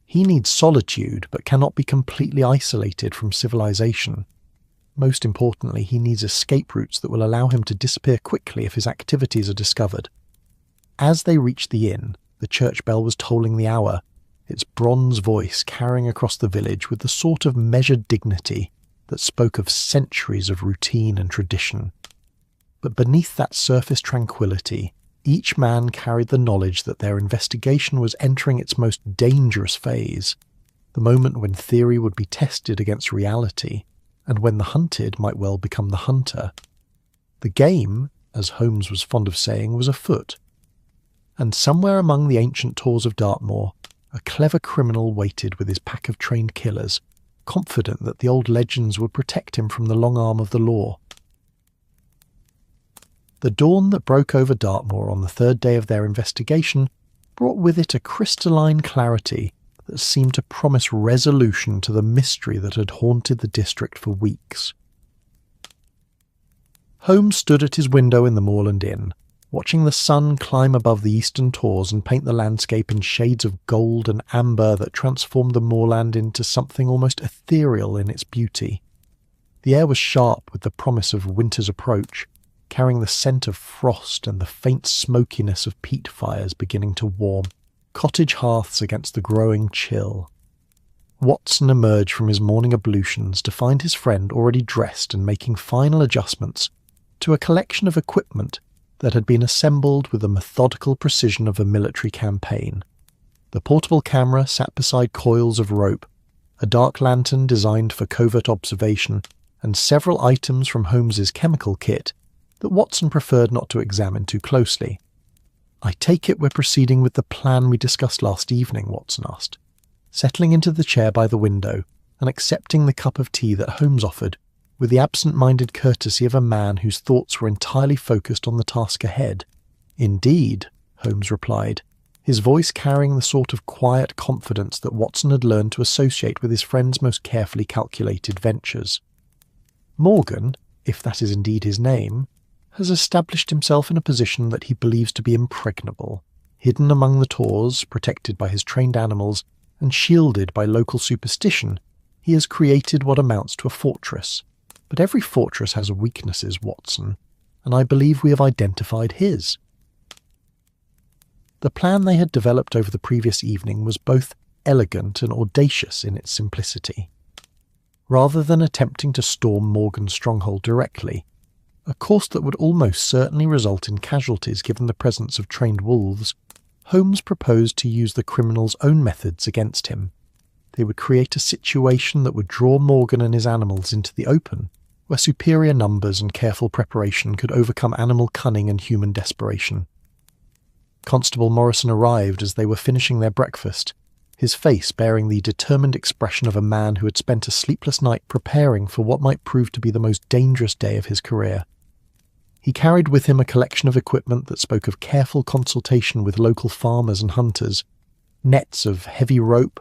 He needs solitude, but cannot be completely isolated from civilization. Most importantly, he needs escape routes that will allow him to disappear quickly if his activities are discovered. As they reached the inn, the church bell was tolling the hour, its bronze voice carrying across the village with the sort of measured dignity that spoke of centuries of routine and tradition. But beneath that surface tranquility, each man carried the knowledge that their investigation was entering its most dangerous phase, the moment when theory would be tested against reality, and when the hunted might well become the hunter. The game, as Holmes was fond of saying, was afoot. And somewhere among the ancient tors of Dartmoor, a clever criminal waited with his pack of trained killers, confident that the old legends would protect him from the long arm of the law. The dawn that broke over Dartmoor on the third day of their investigation brought with it a crystalline clarity that seemed to promise resolution to the mystery that had haunted the district for weeks. Holmes stood at his window in the Moorland Inn, watching the sun climb above the eastern tors and paint the landscape in shades of gold and amber that transformed the moorland into something almost ethereal in its beauty. The air was sharp with the promise of winter's approach, carrying the scent of frost and the faint smokiness of peat fires beginning to warm cottage hearths against the growing chill. Watson emerged from his morning ablutions to find his friend already dressed and making final adjustments to a collection of equipment that had been assembled with the methodical precision of a military campaign. The portable camera sat beside coils of rope, a dark lantern designed for covert observation, and several items from Holmes's chemical kit that Watson preferred not to examine too closely. "I take it we're proceeding with the plan we discussed last evening," Watson asked, settling into the chair by the window and accepting the cup of tea that Holmes offered, with the absent-minded courtesy of a man whose thoughts were entirely focused on the task ahead. "Indeed," Holmes replied, his voice carrying the sort of quiet confidence that Watson had learned to associate with his friend's most carefully calculated ventures. "Morgan, if that is indeed his name, has established himself in a position that he believes to be impregnable. Hidden among the tors, protected by his trained animals, and shielded by local superstition, he has created what amounts to a fortress. But every fortress has weaknesses, Watson, and I believe we have identified his." The plan they had developed over the previous evening was both elegant and audacious in its simplicity. Rather than attempting to storm Morgan's stronghold directly, a course that would almost certainly result in casualties given the presence of trained wolves, Holmes proposed to use the criminal's own methods against him. They would create a situation that would draw Morgan and his animals into the open, where superior numbers and careful preparation could overcome animal cunning and human desperation. Constable Morrison arrived as they were finishing their breakfast, his face bearing the determined expression of a man who had spent a sleepless night preparing for what might prove to be the most dangerous day of his career. He carried with him a collection of equipment that spoke of careful consultation with local farmers and hunters, nets of heavy rope,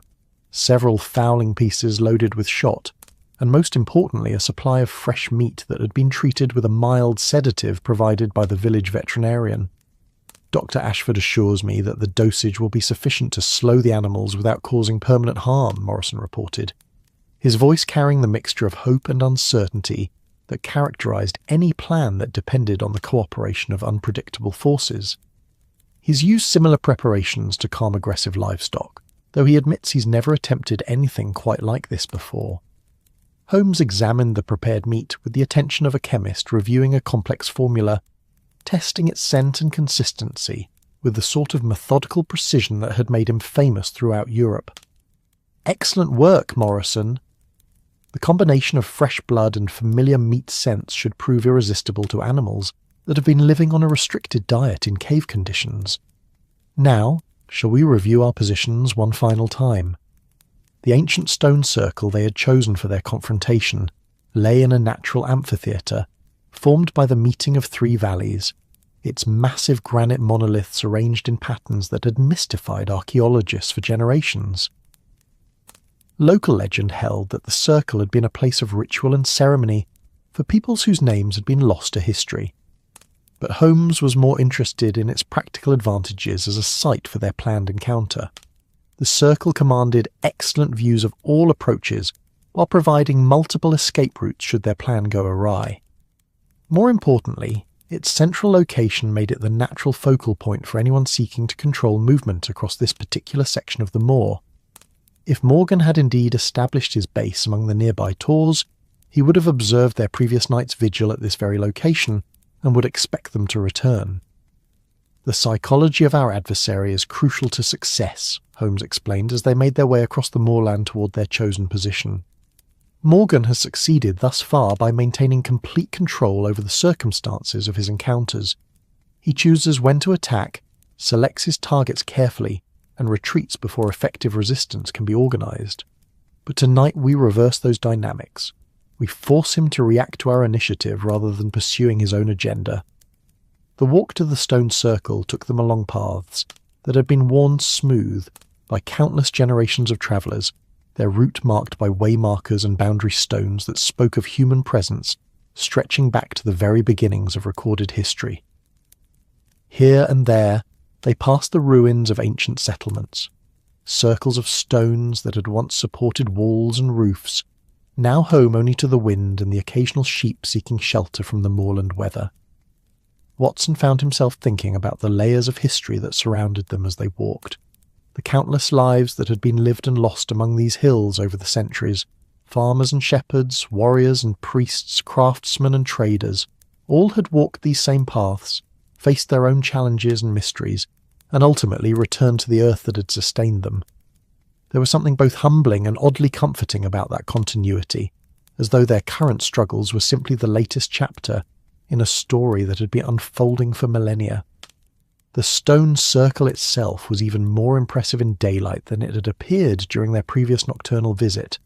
several fowling pieces loaded with shot, and most importantly a supply of fresh meat that had been treated with a mild sedative provided by the village veterinarian. "Dr. Ashford assures me that the dosage will be sufficient to slow the animals without causing permanent harm," Morrison reported, his voice carrying the mixture of hope and uncertainty that characterized any plan that depended on the cooperation of unpredictable forces. He's used similar preparations to calm aggressive livestock, though he admits he's never attempted anything quite like this before. Holmes examined the prepared meat with the attention of a chemist reviewing a complex formula, testing its scent and consistency with the sort of methodical precision that had made him famous throughout Europe. "Excellent work, Morrison. The combination of fresh blood and familiar meat scents should prove irresistible to animals that have been living on a restricted diet in cave conditions. Now, shall we review our positions one final time?" The ancient stone circle they had chosen for their confrontation lay in a natural amphitheatre, formed by the meeting of three valleys, its massive granite monoliths arranged in patterns that had mystified archaeologists for generations. Local legend held that the circle had been a place of ritual and ceremony for peoples whose names had been lost to history. but Holmes was more interested in its practical advantages as a site for their planned encounter. The circle commanded excellent views of all approaches, while providing multiple escape routes should their plan go awry. More importantly, its central location made it the natural focal point for anyone seeking to control movement across this particular section of the moor. If Morgan had indeed established his base among the nearby tors, he would have observed their previous night's vigil at this very location and would expect them to return. The psychology of our adversary is crucial to success, Holmes explained as they made their way across the moorland toward their chosen position. Morgan has succeeded thus far by maintaining complete control over the circumstances of his encounters. He chooses when to attack, selects his targets carefully, and retreats before effective resistance can be organised. But tonight we reverse those dynamics. We force him to react to our initiative rather than pursuing his own agenda. The walk to the stone circle took them along paths that had been worn smooth by countless generations of travellers, their route marked by waymarkers and boundary stones that spoke of human presence, stretching back to the very beginnings of recorded history. Here and there, they passed the ruins of ancient settlements, circles of stones that had once supported walls and roofs, now home only to the wind and the occasional sheep seeking shelter from the moorland weather. Watson found himself thinking about the layers of history that surrounded them as they walked, the countless lives that had been lived and lost among these hills over the centuries. Farmers and shepherds, warriors and priests, craftsmen and traders, all had walked these same paths, faced their own challenges and mysteries, and ultimately returned to the earth that had sustained them. There was something both humbling and oddly comforting about that continuity, as though their current struggles were simply the latest chapter in a story that had been unfolding for millennia. The stone circle itself was even more impressive in daylight than it had appeared during their previous nocturnal visit.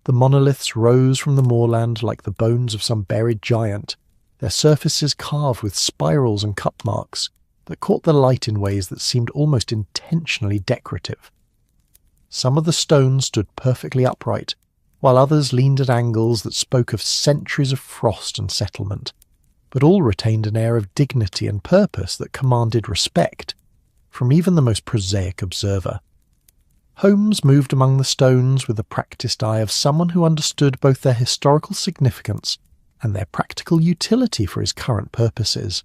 The monoliths rose from the moorland like the bones of some buried giant, their surfaces carved with spirals and cup marks that caught the light in ways that seemed almost intentionally decorative. Some of the stones stood perfectly upright, while others leaned at angles that spoke of centuries of frost and settlement, but all retained an air of dignity and purpose that commanded respect from even the most prosaic observer. Holmes moved among the stones with the practised eye of someone who understood both their historical significance and their practical utility for his current purposes.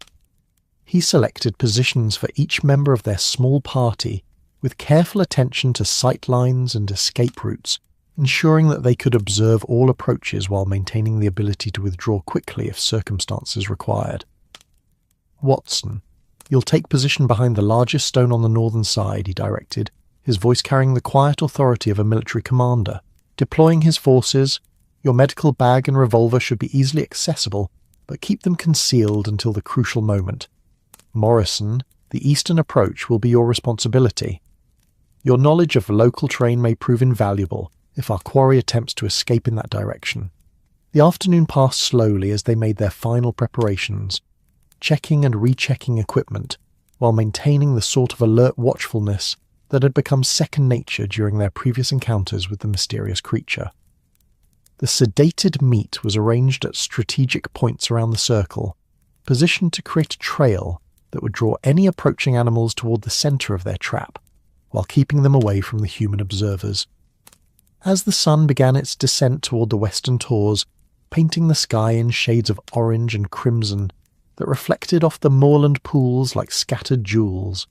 He selected positions for each member of their small party with careful attention to sight lines and escape routes, ensuring that they could observe all approaches while maintaining the ability to withdraw quickly if circumstances required. "Watson, you'll take position behind the largest stone on the northern side," he directed, his voice carrying the quiet authority of a military commander. "Deploying his forces, your medical bag and revolver should be easily accessible, but keep them concealed until the crucial moment. Morrison, the eastern approach will be your responsibility. Your knowledge of local terrain may prove invaluable if our quarry attempts to escape in that direction." The afternoon passed slowly as they made their final preparations, checking and rechecking equipment, while maintaining the sort of alert watchfulness that had become second nature during their previous encounters with the mysterious creature. The sedated meat was arranged at strategic points around the circle, positioned to create a trail that would draw any approaching animals toward the centre of their trap, while keeping them away from the human observers. As the sun began its descent toward the western tors, painting the sky in shades of orange and crimson that reflected off the moorland pools like scattered jewels,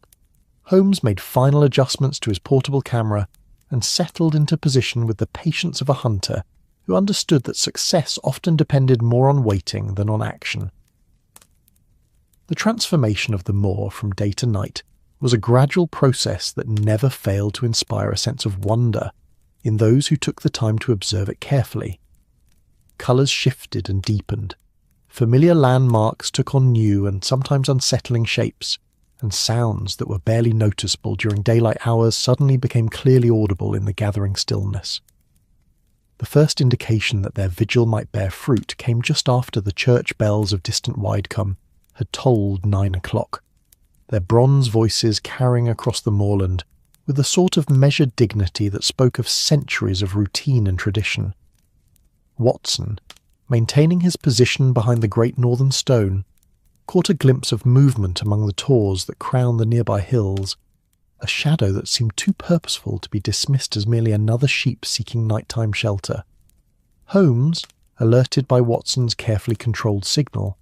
Holmes made final adjustments to his portable camera and settled into position with the patience of a hunter who understood that success often depended more on waiting than on action. The transformation of the moor from day to night was a gradual process that never failed to inspire a sense of wonder in those who took the time to observe it carefully. Colours shifted and deepened. Familiar landmarks took on new and sometimes unsettling shapes, and sounds that were barely noticeable during daylight hours suddenly became clearly audible in the gathering stillness. The first indication that their vigil might bear fruit came just after the church bells of distant Widecombe had tolled 9 o'clock, their bronze voices carrying across the moorland with a sort of measured dignity that spoke of centuries of routine and tradition. Watson, maintaining his position behind the great northern stone, caught a glimpse of movement among the tors that crown the nearby hills, a shadow that seemed too purposeful to be dismissed as merely another sheep seeking nighttime shelter. Holmes, alerted by Watson's carefully controlled signal,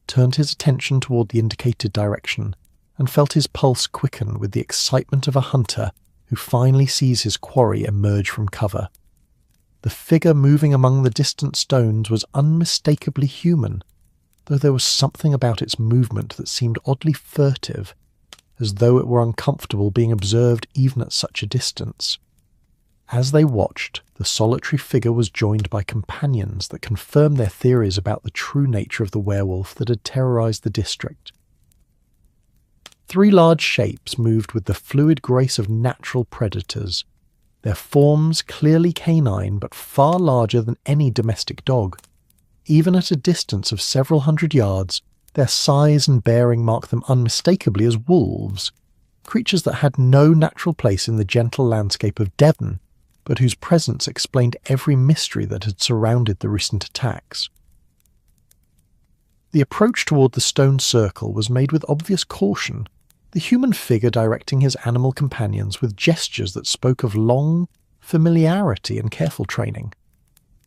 turned his attention toward the indicated direction and felt his pulse quicken with the excitement of a hunter who finally sees his quarry emerge from cover. The figure moving among the distant stones was unmistakably human, though there was something about its movement that seemed oddly furtive, as though it were uncomfortable being observed even at such a distance. As they watched, the solitary figure was joined by companions that confirmed their theories about the true nature of the werewolf that had terrorized the district. 3 large shapes moved with the fluid grace of natural predators, their forms clearly canine but far larger than any domestic dog. Even at a distance of several hundred yards, their size and bearing marked them unmistakably as wolves, creatures that had no natural place in the gentle landscape of Devon, but whose presence explained every mystery that had surrounded the recent attacks. The approach toward the stone circle was made with obvious caution, the human figure directing his animal companions with gestures that spoke of long familiarity and careful training.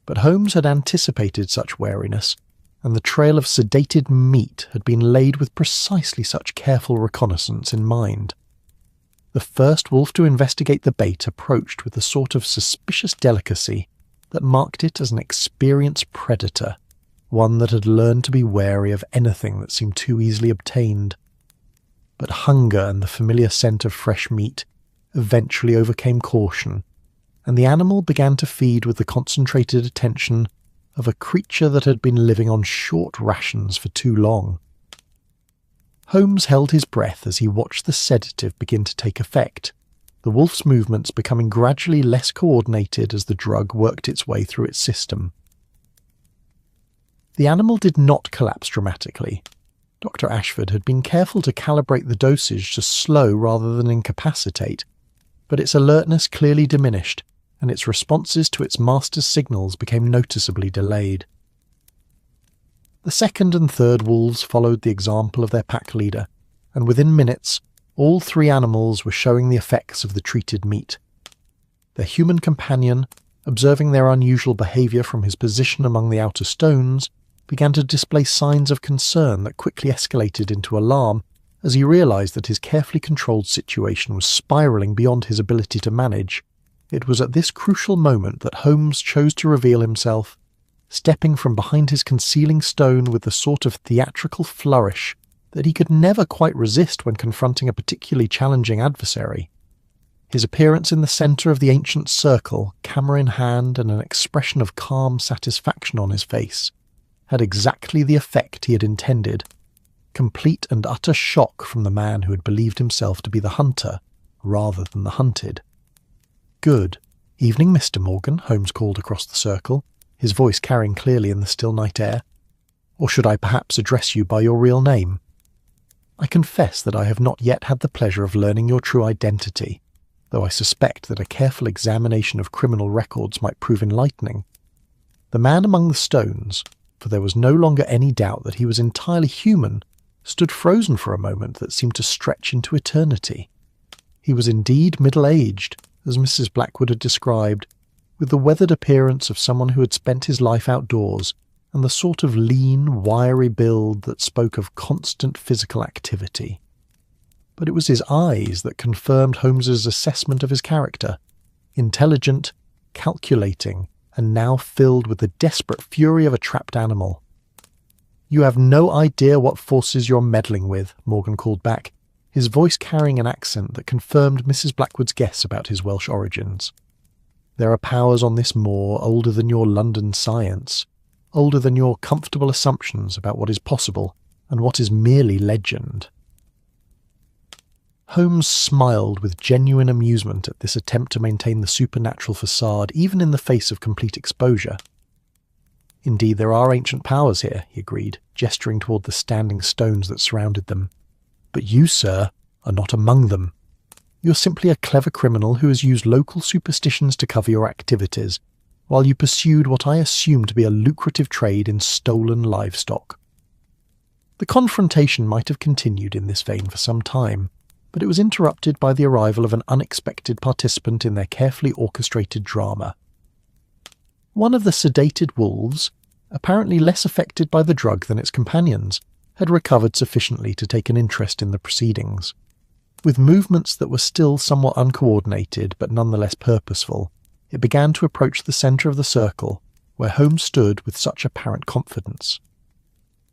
But Holmes had anticipated such wariness, and the trail of sedated meat had been laid with precisely such careful reconnaissance in mind. The first wolf to investigate the bait approached with the sort of suspicious delicacy that marked it as an experienced predator, one that had learned to be wary of anything that seemed too easily obtained. But hunger and the familiar scent of fresh meat eventually overcame caution, and the animal began to feed with the concentrated attention of a creature that had been living on short rations for too long. Holmes held his breath as he watched the sedative begin to take effect, the wolf's movements becoming gradually less coordinated as the drug worked its way through its system. The animal did not collapse dramatically. Dr. Ashford had been careful to calibrate the dosage to slow rather than incapacitate, but its alertness clearly diminished, and its responses to its master's signals became noticeably delayed. The second and third wolves followed the example of their pack leader, and within minutes, all 3 animals were showing the effects of the treated meat. Their human companion, observing their unusual behaviour from his position among the outer stones, began to display signs of concern that quickly escalated into alarm as he realised that his carefully controlled situation was spiralling beyond his ability to manage. It was at this crucial moment that Holmes chose to reveal himself, stepping from behind his concealing stone with the sort of theatrical flourish that he could never quite resist when confronting a particularly challenging adversary. His appearance in the centre of the ancient circle, camera in hand and an expression of calm satisfaction on his face, had exactly the effect he had intended. Complete and utter shock from the man who had believed himself to be the hunter rather than the hunted. "Good evening, Mr. Morgan," Holmes called across the circle, his voice carrying clearly in the still night air. "Or should I perhaps address you by your real name? I confess that I have not yet had the pleasure of learning your true identity, though I suspect that a careful examination of criminal records might prove enlightening. The man among the stones, for there was no longer any doubt that he was entirely human, stood frozen for a moment that seemed to stretch into eternity. He was indeed middle-aged, as Mrs. Blackwood had described, with the weathered appearance of someone who had spent his life outdoors, and the sort of lean, wiry build that spoke of constant physical activity. But it was his eyes that confirmed Holmes's assessment of his character, intelligent, calculating, and now filled with the desperate fury of a trapped animal. "You have no idea what forces you're meddling with," Morgan called back, his voice carrying an accent that confirmed Mrs. Blackwood's guess about his Welsh origins. "There are powers on this moor older than your London science, older than your comfortable assumptions about what is possible and what is merely legend." Holmes smiled with genuine amusement at this attempt to maintain the supernatural facade even in the face of complete exposure. "Indeed, there are ancient powers here," he agreed, gesturing toward the standing stones that surrounded them. "But you, sir, are not among them. You're simply a clever criminal who has used local superstitions to cover your activities, while you pursued what I assume to be a lucrative trade in stolen livestock." The confrontation might have continued in this vein for some time, but it was interrupted by the arrival of an unexpected participant in their carefully orchestrated drama. One of the sedated wolves, apparently less affected by the drug than its companions, had recovered sufficiently to take an interest in the proceedings. With movements that were still somewhat uncoordinated but nonetheless purposeful, it began to approach the centre of the circle, where Holmes stood with such apparent confidence.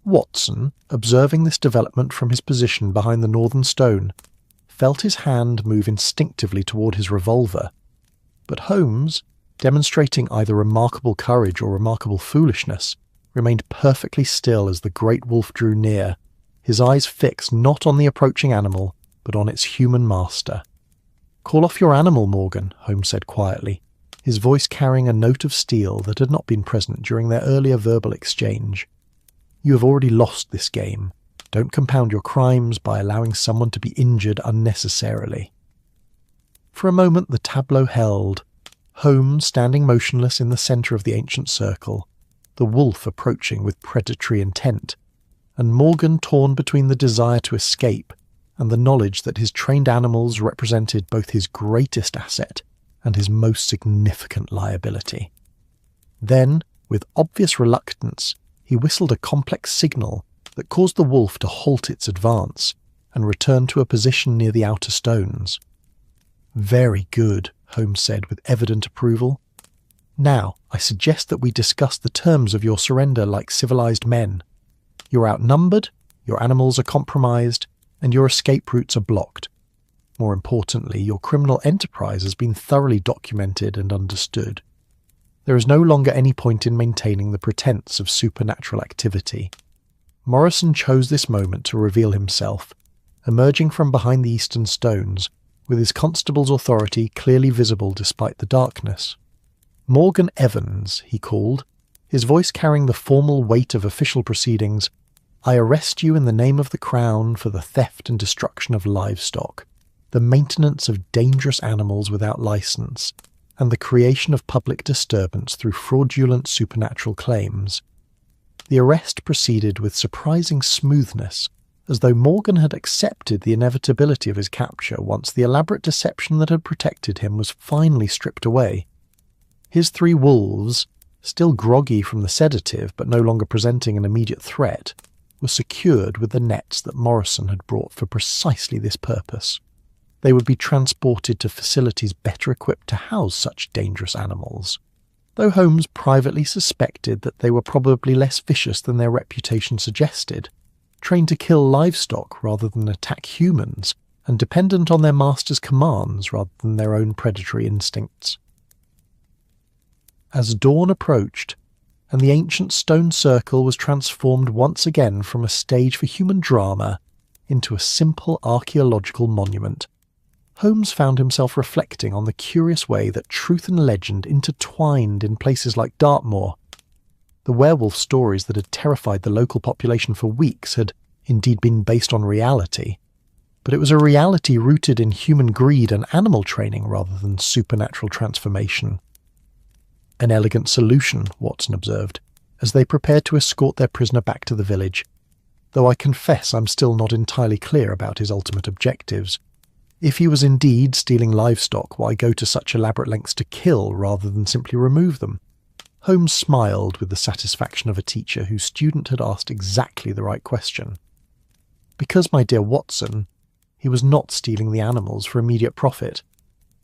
Watson, observing this development from his position behind the northern stone, felt his hand move instinctively toward his revolver, but Holmes, demonstrating either remarkable courage or remarkable foolishness, remained perfectly still as the great wolf drew near, his eyes fixed not on the approaching animal, but on its human master. "Call off your animal, Morgan," Holmes said quietly, his voice carrying a note of steel that had not been present during their earlier verbal exchange. "You have already lost this game. Don't compound your crimes by allowing someone to be injured unnecessarily." For a moment the tableau held, Holmes standing motionless in the centre of the ancient circle, the wolf approaching with predatory intent, and Morgan torn between the desire to escape and the knowledge that his trained animals represented both his greatest asset and his most significant liability. Then, with obvious reluctance, he whistled a complex signal that caused the wolf to halt its advance and return to a position near the outer stones. "Very good," Holmes said with evident approval. "Now, I suggest that we discuss the terms of your surrender like civilized men. You're outnumbered, your animals are compromised, and your escape routes are blocked. More importantly, your criminal enterprise has been thoroughly documented and understood. There is no longer any point in maintaining the pretense of supernatural activity." Morrison chose this moment to reveal himself, emerging from behind the eastern stones, with his constable's authority clearly visible despite the darkness. "Morgan Evans," he called, his voice carrying the formal weight of official proceedings, "I arrest you in the name of the Crown for the theft and destruction of livestock, the maintenance of dangerous animals without license, and the creation of public disturbance through fraudulent supernatural claims." The arrest proceeded with surprising smoothness, as though Morgan had accepted the inevitability of his capture once the elaborate deception that had protected him was finally stripped away. His 3 wolves, still groggy from the sedative but no longer presenting an immediate threat, were secured with the nets that Morrison had brought for precisely this purpose. They would be transported to facilities better equipped to house such dangerous animals, though Holmes privately suspected that they were probably less vicious than their reputation suggested, trained to kill livestock rather than attack humans, and dependent on their master's commands rather than their own predatory instincts. As dawn approached, and the ancient stone circle was transformed once again from a stage for human drama into a simple archaeological monument, Holmes found himself reflecting on the curious way that truth and legend intertwined in places like Dartmoor. The werewolf stories that had terrified the local population for weeks had indeed been based on reality, but it was a reality rooted in human greed and animal training rather than supernatural transformation. "An elegant solution," Watson observed, as they prepared to escort their prisoner back to the village, though I confess I'm still not entirely clear about his ultimate objectives. If he was indeed stealing livestock, why go to such elaborate lengths to kill rather than simply remove them? Holmes smiled with the satisfaction of a teacher whose student had asked exactly the right question. "Because, my dear Watson, he was not stealing the animals for immediate profit.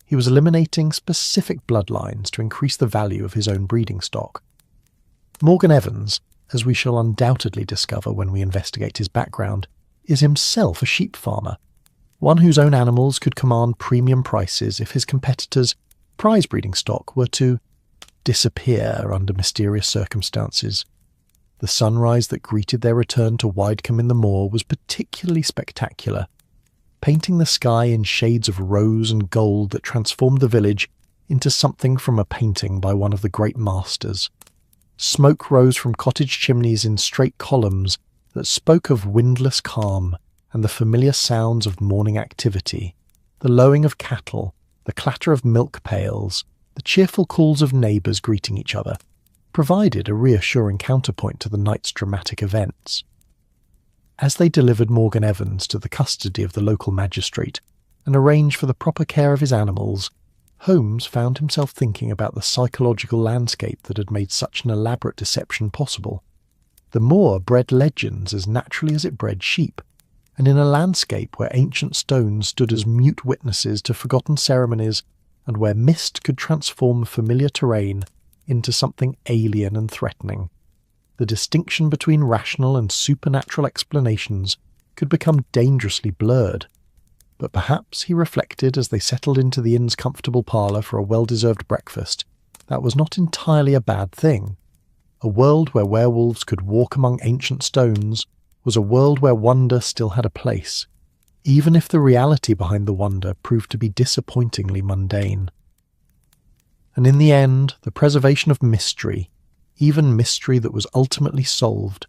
He was eliminating specific bloodlines to increase the value of his own breeding stock. Morgan Evans, as we shall undoubtedly discover when we investigate his background, is himself a sheep farmer, one whose own animals could command premium prices if his competitors' prize breeding stock were to disappear under mysterious circumstances. The sunrise that greeted their return to Widecombe in the moor was particularly spectacular, painting the sky in shades of rose and gold that transformed the village into something from a painting by one of the great masters. Smoke rose from cottage chimneys in straight columns that spoke of windless calm and the familiar sounds of morning activity, the lowing of cattle, the clatter of milk pails, the cheerful calls of neighbours greeting each other, provided a reassuring counterpoint to the night's dramatic events. As they delivered Morgan Evans to the custody of the local magistrate and arranged for the proper care of his animals, Holmes found himself thinking about the psychological landscape that had made such an elaborate deception possible. The moor bred legends as naturally as it bred sheep, and in a landscape where ancient stones stood as mute witnesses to forgotten ceremonies, and where mist could transform familiar terrain into something alien and threatening, the distinction between rational and supernatural explanations could become dangerously blurred. But perhaps, he reflected as they settled into the inn's comfortable parlour for a well-deserved breakfast, that was not entirely a bad thing. A world where werewolves could walk among ancient stones was a world where wonder still had a place, even if the reality behind the wonder proved to be disappointingly mundane. And in the end, the preservation of mystery, even mystery that was ultimately solved,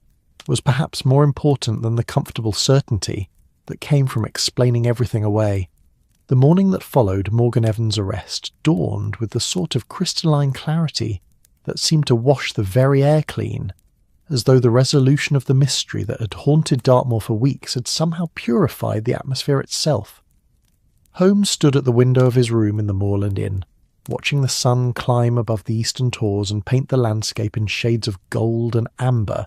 was perhaps more important than the comfortable certainty that came from explaining everything away. The morning that followed Morgan Evans' arrest dawned with the sort of crystalline clarity that seemed to wash the very air clean, as though the resolution of the mystery that had haunted Dartmoor for weeks had somehow purified the atmosphere itself. Holmes stood at the window of his room in the Moorland Inn, watching the sun climb above the eastern tors and paint the landscape in shades of gold and amber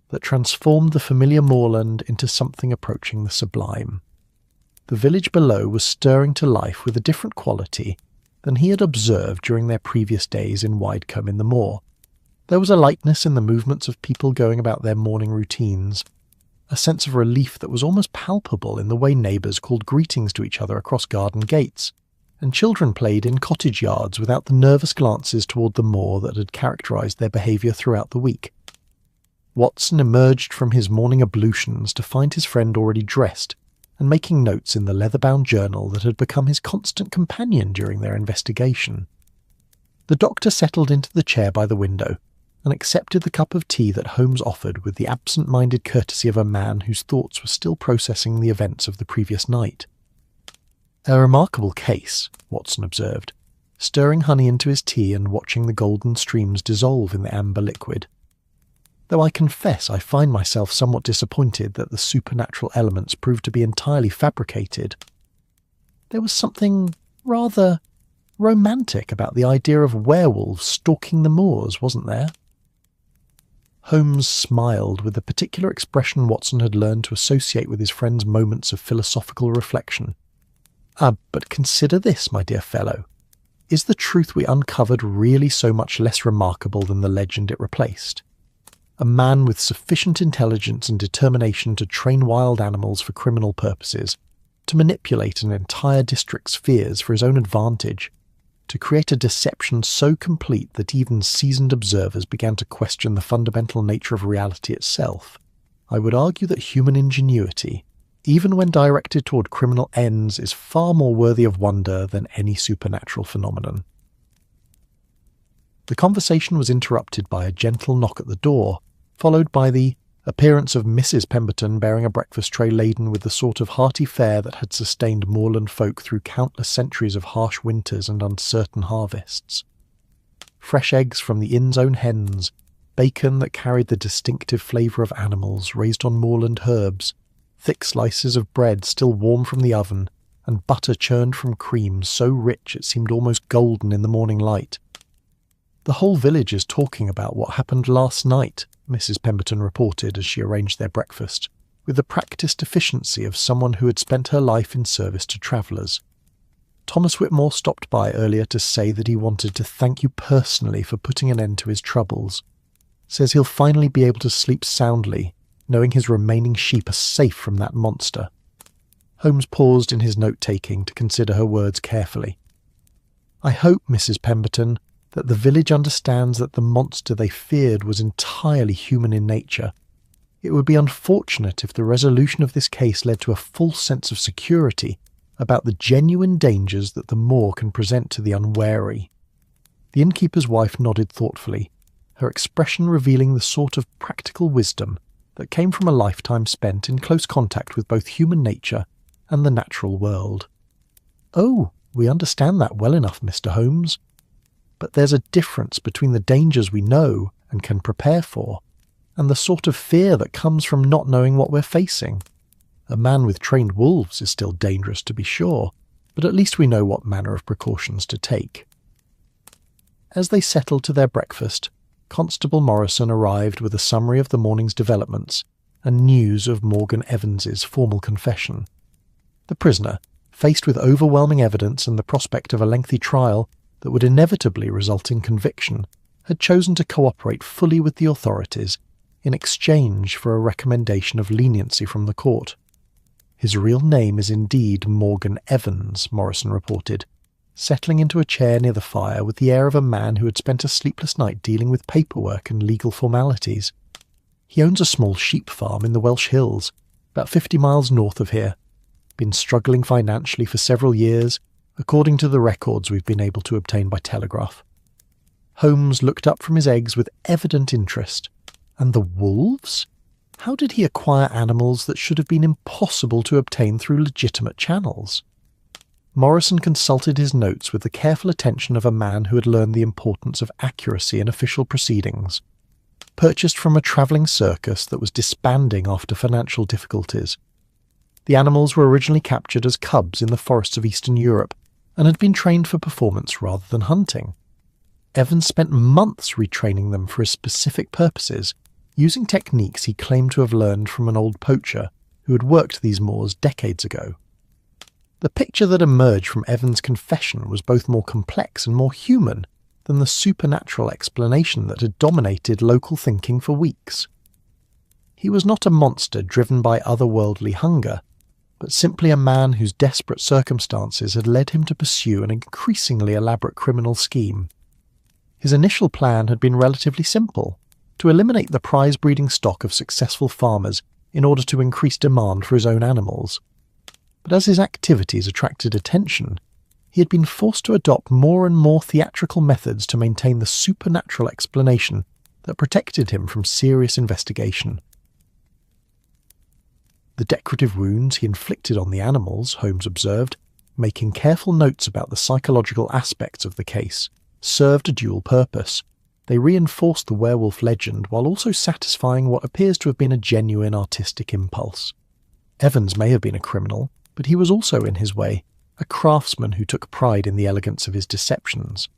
that transformed the familiar moorland into something approaching the sublime. The village below was stirring to life with a different quality than he had observed during their previous days in Widecombe in the moor. There was a lightness in the movements of people going about their morning routines, a sense of relief that was almost palpable in the way neighbours called greetings to each other across garden gates, and children played in cottage yards without the nervous glances toward the moor that had characterised their behaviour throughout the week. Watson emerged from his morning ablutions to find his friend already dressed and making notes in the leather-bound journal that had become his constant companion during their investigation. The doctor settled into the chair by the window and accepted the cup of tea that Holmes offered with the absent-minded courtesy of a man whose thoughts were still processing the events of the previous night. "A remarkable case," Watson observed, stirring honey into his tea and watching the golden streams dissolve in the amber liquid. "Though I confess I find myself somewhat disappointed that the supernatural elements proved to be entirely fabricated. There was something rather romantic about the idea of werewolves stalking the moors, wasn't there?" Holmes smiled with the particular expression Watson had learned to associate with his friend's moments of philosophical reflection. But consider this, my dear fellow. Is the truth we uncovered really so much less remarkable than the legend it replaced? A man with sufficient intelligence and determination to train wild animals for criminal purposes, to manipulate an entire district's fears for his own advantage, to create a deception so complete that even seasoned observers began to question the fundamental nature of reality itself. I would argue that human ingenuity, even when directed toward criminal ends, is far more worthy of wonder than any supernatural phenomenon. The conversation was interrupted by a gentle knock at the door, followed by the appearance of Mrs. Pemberton bearing a breakfast tray laden with the sort of hearty fare that had sustained moorland folk through countless centuries of harsh winters and uncertain harvests. Fresh eggs from the inn's own hens, bacon that carried the distinctive flavour of animals raised on moorland herbs, thick slices of bread still warm from the oven, and butter churned from cream so rich it seemed almost golden in the morning light. "The whole village is talking about what happened last night," Mrs. Pemberton reported as she arranged their breakfast, with the practised efficiency of someone who had spent her life in service to travellers. "Thomas Whitmore stopped by earlier to say that he wanted to thank you personally for putting an end to his troubles. Says he'll finally be able to sleep soundly, knowing his remaining sheep are safe from that monster." Holmes paused in his note-taking to consider her words carefully. "I hope, Mrs. Pemberton, that the village understands that the monster they feared was entirely human in nature. It would be unfortunate if the resolution of this case led to a false sense of security about the genuine dangers that the moor can present to the unwary." The innkeeper's wife nodded thoughtfully, her expression revealing the sort of practical wisdom that came from a lifetime spent in close contact with both human nature and the natural world. "Oh, we understand that well enough, Mr. Holmes. But there's a difference between the dangers we know and can prepare for, and the sort of fear that comes from not knowing what we're facing. A man with trained wolves is still dangerous, to be sure, but at least we know what manner of precautions to take. As they settled to their breakfast, Constable Morrison arrived with a summary of the morning's developments and news of Morgan Evans's formal confession. The prisoner, faced with overwhelming evidence and the prospect of a lengthy trial that would inevitably result in conviction, had chosen to cooperate fully with the authorities in exchange for a recommendation of leniency from the court. His real name is indeed Morgan Evans, Morrison reported, settling into a chair near the fire with the air of a man who had spent a sleepless night dealing with paperwork and legal formalities. He owns a small sheep farm in the Welsh Hills, about 50 miles north of here. Been struggling financially for several years, according to the records we've been able to obtain by telegraph. Holmes looked up from his eggs with evident interest. And the wolves? How did he acquire animals that should have been impossible to obtain through legitimate channels? Morrison consulted his notes with the careful attention of a man who had learned the importance of accuracy in official proceedings. Purchased from a travelling circus that was disbanding after financial difficulties. The animals were originally captured as cubs in the forests of Eastern Europe and had been trained for performance rather than hunting. Evans spent months retraining them for his specific purposes, using techniques he claimed to have learned from an old poacher who had worked these moors decades ago. The picture that emerged from Evans' confession was both more complex and more human than the supernatural explanation that had dominated local thinking for weeks. He was not a monster driven by otherworldly hunger, but simply a man whose desperate circumstances had led him to pursue an increasingly elaborate criminal scheme. His initial plan had been relatively simple: to eliminate the prize-breeding stock of successful farmers in order to increase demand for his own animals. But as his activities attracted attention, he had been forced to adopt more and more theatrical methods to maintain the supernatural explanation that protected him from serious investigation. The decorative wounds he inflicted on the animals, Holmes observed, making careful notes about the psychological aspects of the case, served a dual purpose. They reinforced the werewolf legend while also satisfying what appears to have been a genuine artistic impulse. Evans may have been a criminal, but he was also, in his way, a craftsman who took pride in the elegance of his deceptions.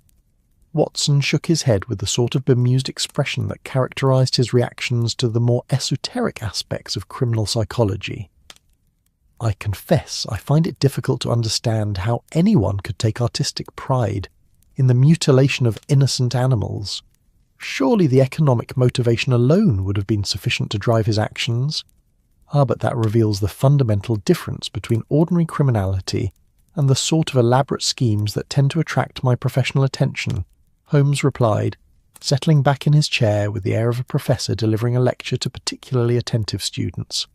Watson shook his head with the sort of bemused expression that characterized his reactions to the more esoteric aspects of criminal psychology. "I confess I find it difficult to understand how anyone could take artistic pride in the mutilation of innocent animals. Surely the economic motivation alone would have been sufficient to drive his actions. But that reveals the fundamental difference between ordinary criminality and the sort of elaborate schemes that tend to attract my professional attention," Holmes replied, settling back in his chair with the air of a professor delivering a lecture to particularly attentive students.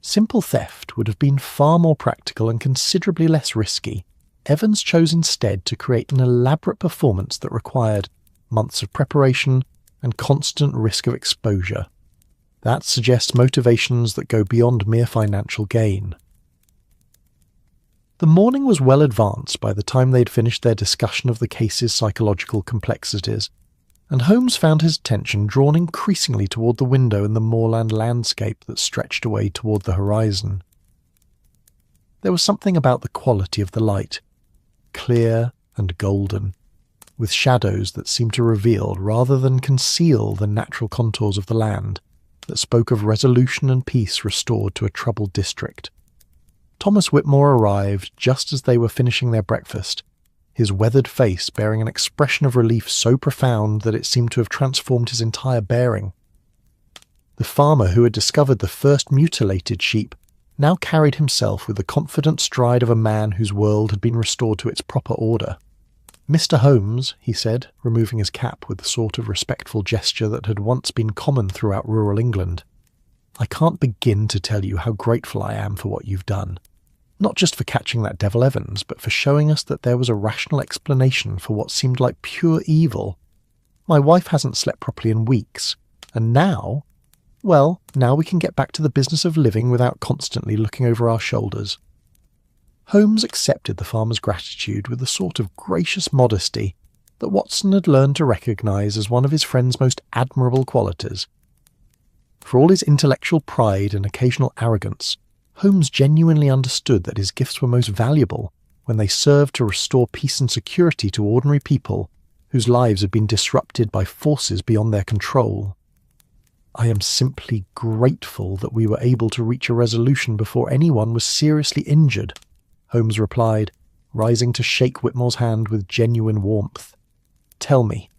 Simple theft would have been far more practical and considerably less risky. Evans chose instead to create an elaborate performance that required months of preparation and constant risk of exposure. That suggests motivations that go beyond mere financial gain. The morning was well advanced by the time they had finished their discussion of the case's psychological complexities, and Holmes found his attention drawn increasingly toward the window in the moorland landscape that stretched away toward the horizon. There was something about the quality of the light, clear and golden, with shadows that seemed to reveal rather than conceal the natural contours of the land, that spoke of resolution and peace restored to a troubled district. Thomas Whitmore arrived just as they were finishing their breakfast, his weathered face bearing an expression of relief so profound that it seemed to have transformed his entire bearing. The farmer who had discovered the first mutilated sheep now carried himself with the confident stride of a man whose world had been restored to its proper order. "Mr. Holmes," he said, removing his cap with the sort of respectful gesture that had once been common throughout rural England, "I can't begin to tell you how grateful I am for what you've done. Not just for catching that devil Evans, but for showing us that there was a rational explanation for what seemed like pure evil. My wife hasn't slept properly in weeks, and now we can get back to the business of living without constantly looking over our shoulders." Holmes accepted the farmer's gratitude with the sort of gracious modesty that Watson had learned to recognise as one of his friend's most admirable qualities, For all his intellectual pride and occasional arrogance, Holmes genuinely understood that his gifts were most valuable when they served to restore peace and security to ordinary people whose lives had been disrupted by forces beyond their control. "I am simply grateful that we were able to reach a resolution before anyone was seriously injured," Holmes replied, rising to shake Whitmore's hand with genuine warmth. "Tell me,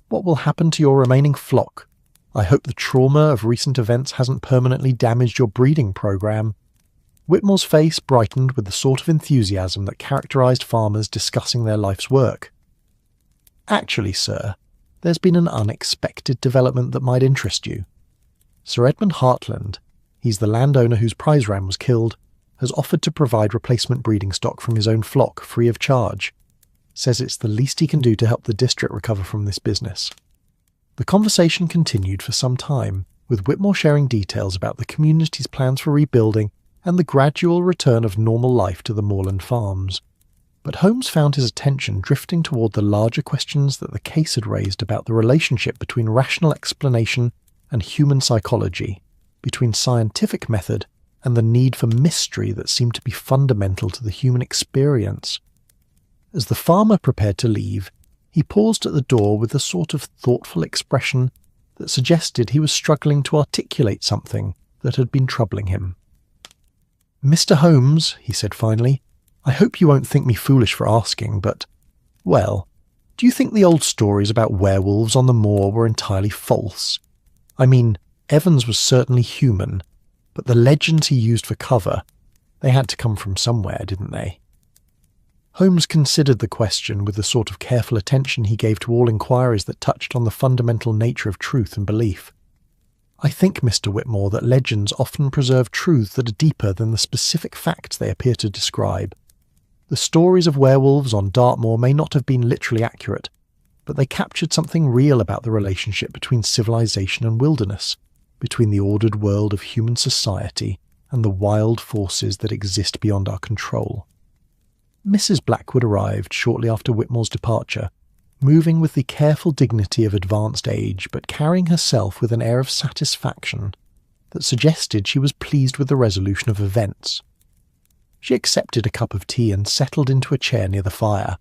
what will happen to your remaining flock? I hope the trauma of recent events hasn't permanently damaged your breeding program." Whitmore's face brightened with the sort of enthusiasm that characterized farmers discussing their life's work. "Actually, sir, there's been an unexpected development that might interest you. Sir Edmund Hartland, he's the landowner whose prize ram was killed, has offered to provide replacement breeding stock from his own flock free of charge. Says it's the least he can do to help the district recover from this business." The conversation continued for some time, with Whitmore sharing details about the community's plans for rebuilding and the gradual return of normal life to the moorland farms. But Holmes found his attention drifting toward the larger questions that the case had raised about the relationship between rational explanation and human psychology, between scientific method and the need for mystery that seemed to be fundamental to the human experience. As the farmer prepared to leave, he paused at the door with a sort of thoughtful expression that suggested he was struggling to articulate something that had been troubling him. "Mr. Holmes," he said finally, "I hope you won't think me foolish for asking, but, well, do you think the old stories about werewolves on the moor were entirely false? I mean, Evans was certainly human, but the legends he used for cover, they had to come from somewhere, didn't they?" Holmes considered the question with the sort of careful attention he gave to all inquiries that touched on the fundamental nature of truth and belief. "I think, Mr. Whitmore, that legends often preserve truths that are deeper than the specific facts they appear to describe. The stories of werewolves on Dartmoor may not have been literally accurate, but they captured something real about the relationship between civilization and wilderness, between the ordered world of human society and the wild forces that exist beyond our control." Mrs. Blackwood arrived shortly after Whitmore's departure, moving with the careful dignity of advanced age, but carrying herself with an air of satisfaction that suggested she was pleased with the resolution of events. She accepted a cup of tea and settled into a chair near the fire,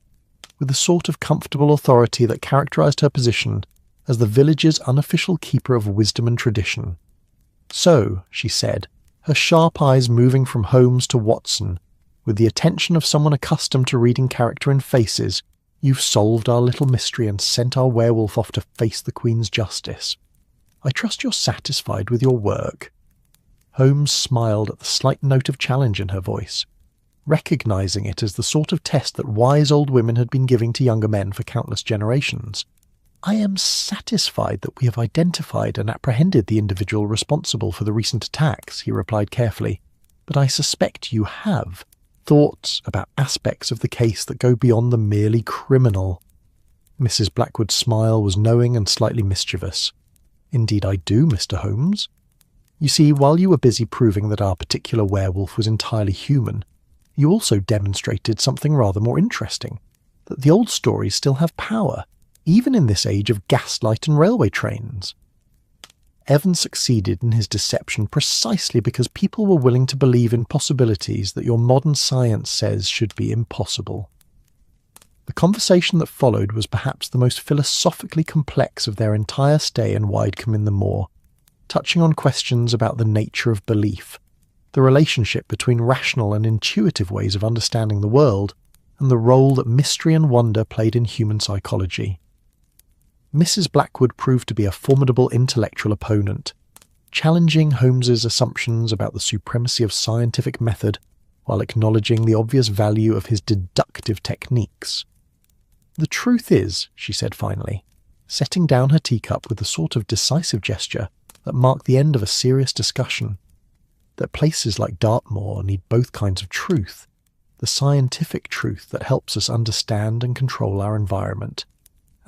with the sort of comfortable authority that characterized her position as the village's unofficial keeper of wisdom and tradition. "So," she said, her sharp eyes moving from Holmes to Watson, with the attention of someone accustomed to reading character in faces, "you've solved our little mystery and sent our werewolf off to face the Queen's justice. I trust you're satisfied with your work." Holmes smiled at the slight note of challenge in her voice, recognizing it as the sort of test that wise old women had been giving to younger men for countless generations. "I am satisfied that we have identified and apprehended the individual responsible for the recent attacks," he replied carefully, "but I suspect you have thoughts about aspects of the case that go beyond the merely criminal." Mrs. Blackwood's smile was knowing and slightly mischievous. "Indeed I do, Mr. Holmes. You see, while you were busy proving that our particular werewolf was entirely human, you also demonstrated something rather more interesting, that the old stories still have power, even in this age of gaslight and railway trains." Evans succeeded in his deception precisely because people were willing to believe in possibilities that your modern science says should be impossible. The conversation that followed was perhaps the most philosophically complex of their entire stay in Widecombe in the Moor, touching on questions about the nature of belief, the relationship between rational and intuitive ways of understanding the world, and the role that mystery and wonder played in human psychology. Mrs. Blackwood proved to be a formidable intellectual opponent, challenging Holmes's assumptions about the supremacy of scientific method while acknowledging the obvious value of his deductive techniques. "The truth is," she said finally, setting down her teacup with the sort of decisive gesture that marked the end of a serious discussion, that places like Dartmoor need both kinds of truth, the scientific truth that helps us understand and control our environment,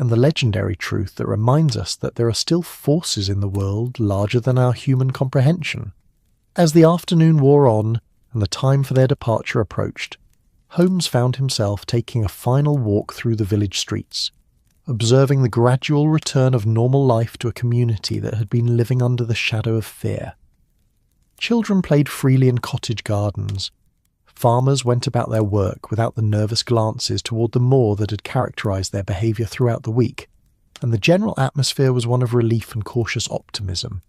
and the legendary truth that reminds us that there are still forces in the world larger than our human comprehension. As the afternoon wore on and the time for their departure approached, Holmes found himself taking a final walk through the village streets, observing the gradual return of normal life to a community that had been living under the shadow of fear. Children played freely in cottage gardens. Farmers went about their work without the nervous glances toward the moor that had characterized their behavior throughout the week, and the general atmosphere was one of relief and cautious optimism.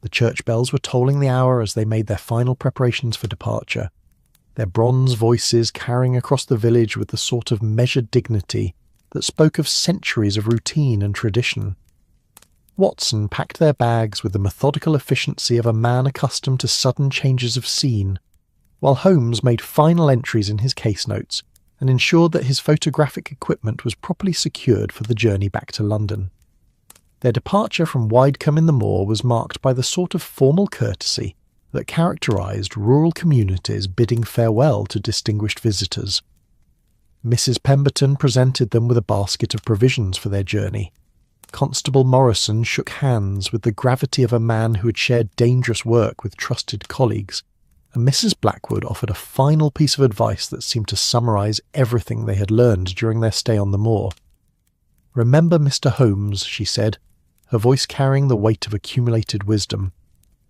The church bells were tolling the hour as they made their final preparations for departure, their bronze voices carrying across the village with the sort of measured dignity that spoke of centuries of routine and tradition. Watson packed their bags with the methodical efficiency of a man accustomed to sudden changes of scene, while Holmes made final entries in his case notes and ensured that his photographic equipment was properly secured for the journey back to London. Their departure from Widecombe in the moor was marked by the sort of formal courtesy that characterised rural communities bidding farewell to distinguished visitors. Mrs. Pemberton presented them with a basket of provisions for their journey. Constable Morrison shook hands with the gravity of a man who had shared dangerous work with trusted colleagues, and Mrs. Blackwood offered a final piece of advice that seemed to summarise everything they had learned during their stay on the moor. "Remember, Mr. Holmes," she said, her voice carrying the weight of accumulated wisdom,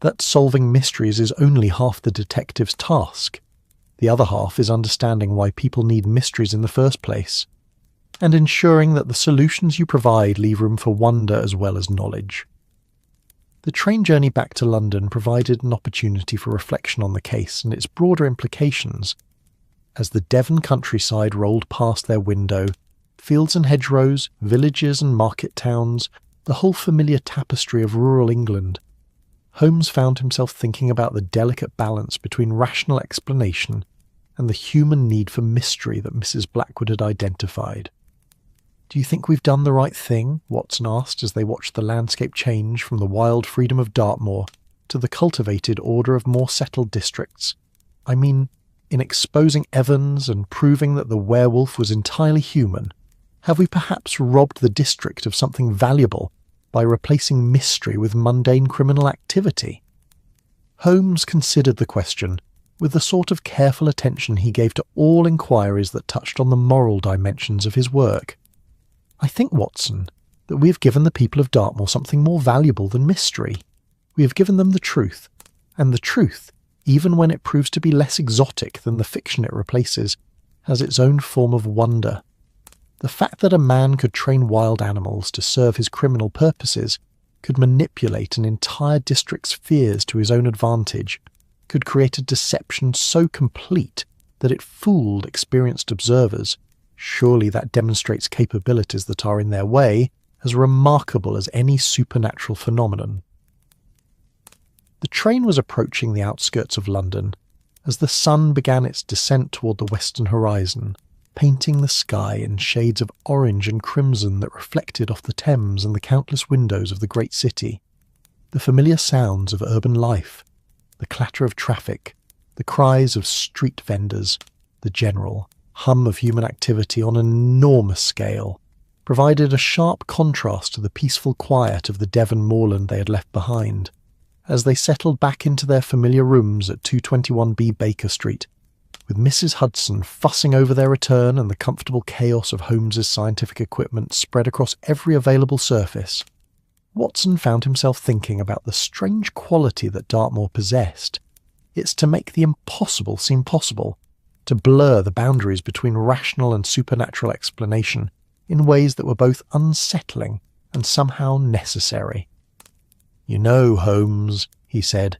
"that solving mysteries is only half the detective's task. The other half is understanding why people need mysteries in the first place, and ensuring that the solutions you provide leave room for wonder as well as knowledge." The train journey back to London provided an opportunity for reflection on the case and its broader implications. As the Devon countryside rolled past their window, fields and hedgerows, villages and market towns, the whole familiar tapestry of rural England, Holmes found himself thinking about the delicate balance between rational explanation and the human need for mystery that Mrs. Blackwood had identified. "Do you think we've done the right thing?" Watson asked as they watched the landscape change from the wild freedom of Dartmoor to the cultivated order of more settled districts. "I mean, in exposing Evans and proving that the werewolf was entirely human, have we perhaps robbed the district of something valuable by replacing mystery with mundane criminal activity?" Holmes considered the question with the sort of careful attention he gave to all inquiries that touched on the moral dimensions of his work. "I think, Watson, that we have given the people of Dartmoor something more valuable than mystery. We have given them the truth, and the truth, even when it proves to be less exotic than the fiction it replaces, has its own form of wonder. The fact that a man could train wild animals to serve his criminal purposes, could manipulate an entire district's fears to his own advantage, could create a deception so complete that it fooled experienced observers, surely that demonstrates capabilities that are in their way as remarkable as any supernatural phenomenon." The train was approaching the outskirts of London as the sun began its descent toward the western horizon, painting the sky in shades of orange and crimson that reflected off the Thames and the countless windows of the great city. The familiar sounds of urban life, the clatter of traffic, the cries of street vendors, the general hum of human activity on an enormous scale, provided a sharp contrast to the peaceful quiet of the Devon moorland they had left behind. As they settled back into their familiar rooms at 221B Baker Street, with Mrs. Hudson fussing over their return and the comfortable chaos of Holmes's scientific equipment spread across every available surface, Watson found himself thinking about the strange quality that Dartmoor possessed. It's to make the impossible seem possible, to blur the boundaries between rational and supernatural explanation in ways that were both unsettling and somehow necessary. "You know, Holmes," he said,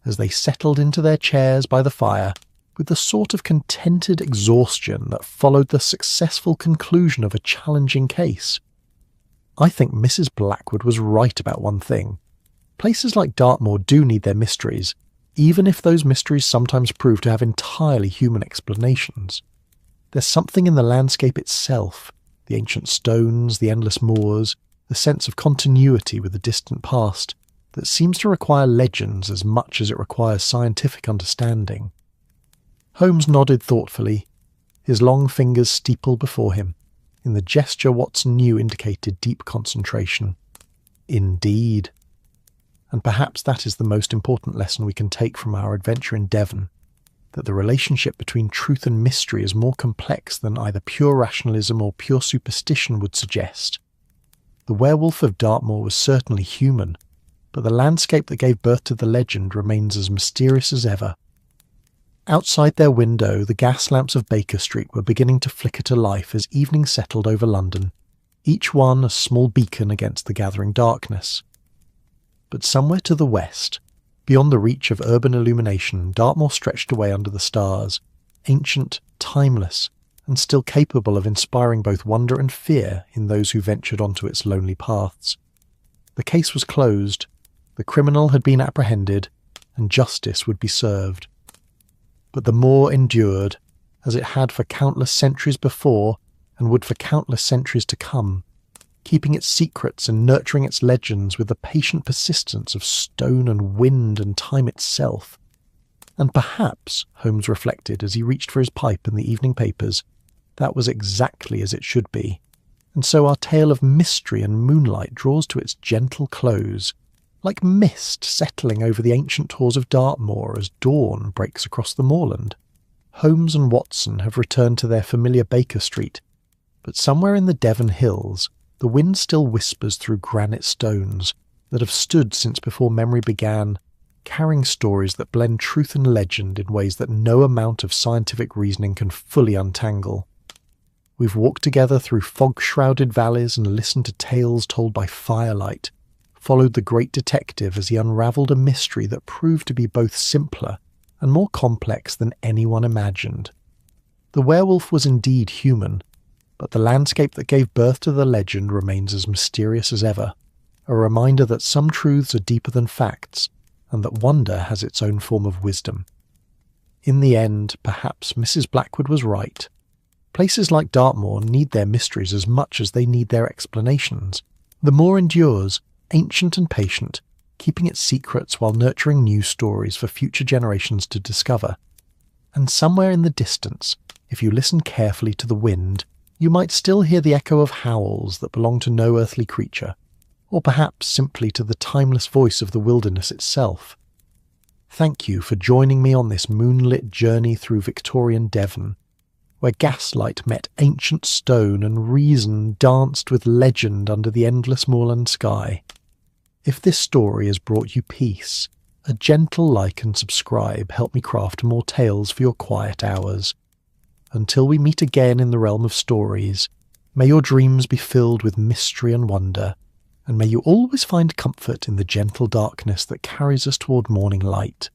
as they settled into their chairs by the fire, with the sort of contented exhaustion that followed the successful conclusion of a challenging case, "I think Mrs. Blackwood was right about one thing. Places like Dartmoor do need their mysteries, even if those mysteries sometimes prove to have entirely human explanations. There's something in the landscape itself, the ancient stones, the endless moors, the sense of continuity with the distant past, that seems to require legends as much as it requires scientific understanding." Holmes nodded thoughtfully, his long fingers steepled before him, in the gesture Watson knew indicated deep concentration. "Indeed. And perhaps that is the most important lesson we can take from our adventure in Devon, that the relationship between truth and mystery is more complex than either pure rationalism or pure superstition would suggest. The Werewolf of Dartmoor was certainly human, but the landscape that gave birth to the legend remains as mysterious as ever. Outside their window, the gas lamps of Baker Street were beginning to flicker to life as evening settled over London, each one a small beacon against the gathering darkness. But somewhere to the west, beyond the reach of urban illumination, Dartmoor stretched away under the stars, ancient, timeless, and still capable of inspiring both wonder and fear in those who ventured onto its lonely paths. The case was closed, the criminal had been apprehended, and justice would be served. But the moor endured, as it had for countless centuries before and would for countless centuries to come, keeping its secrets and nurturing its legends with the patient persistence of stone and wind and time itself. And perhaps, Holmes reflected as he reached for his pipe in the evening papers, that was exactly as it should be. And so our tale of mystery and moonlight draws to its gentle close, like mist settling over the ancient tors of Dartmoor as dawn breaks across the moorland. Holmes and Watson have returned to their familiar Baker Street, but somewhere in the Devon hills, the wind still whispers through granite stones that have stood since before memory began, carrying stories that blend truth and legend in ways that no amount of scientific reasoning can fully untangle. We've walked together through fog-shrouded valleys and listened to tales told by firelight, followed the great detective as he unravelled a mystery that proved to be both simpler and more complex than anyone imagined. The werewolf was indeed human, but the landscape that gave birth to the legend remains as mysterious as ever, a reminder that some truths are deeper than facts, and that wonder has its own form of wisdom. In the end, perhaps Mrs. Blackwood was right. Places like Dartmoor need their mysteries as much as they need their explanations. The moor endures, ancient and patient, keeping its secrets while nurturing new stories for future generations to discover. And somewhere in the distance, if you listen carefully to the wind, you might still hear the echo of howls that belong to no earthly creature, or perhaps simply to the timeless voice of the wilderness itself. Thank you for joining me on this moonlit journey through Victorian Devon, where gaslight met ancient stone and reason danced with legend under the endless moorland sky. If this story has brought you peace, a gentle like and subscribe help me craft more tales for your quiet hours. Until we meet again in the realm of stories, may your dreams be filled with mystery and wonder, and may you always find comfort in the gentle darkness that carries us toward morning light.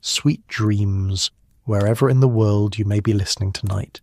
Sweet dreams, wherever in the world you may be listening tonight.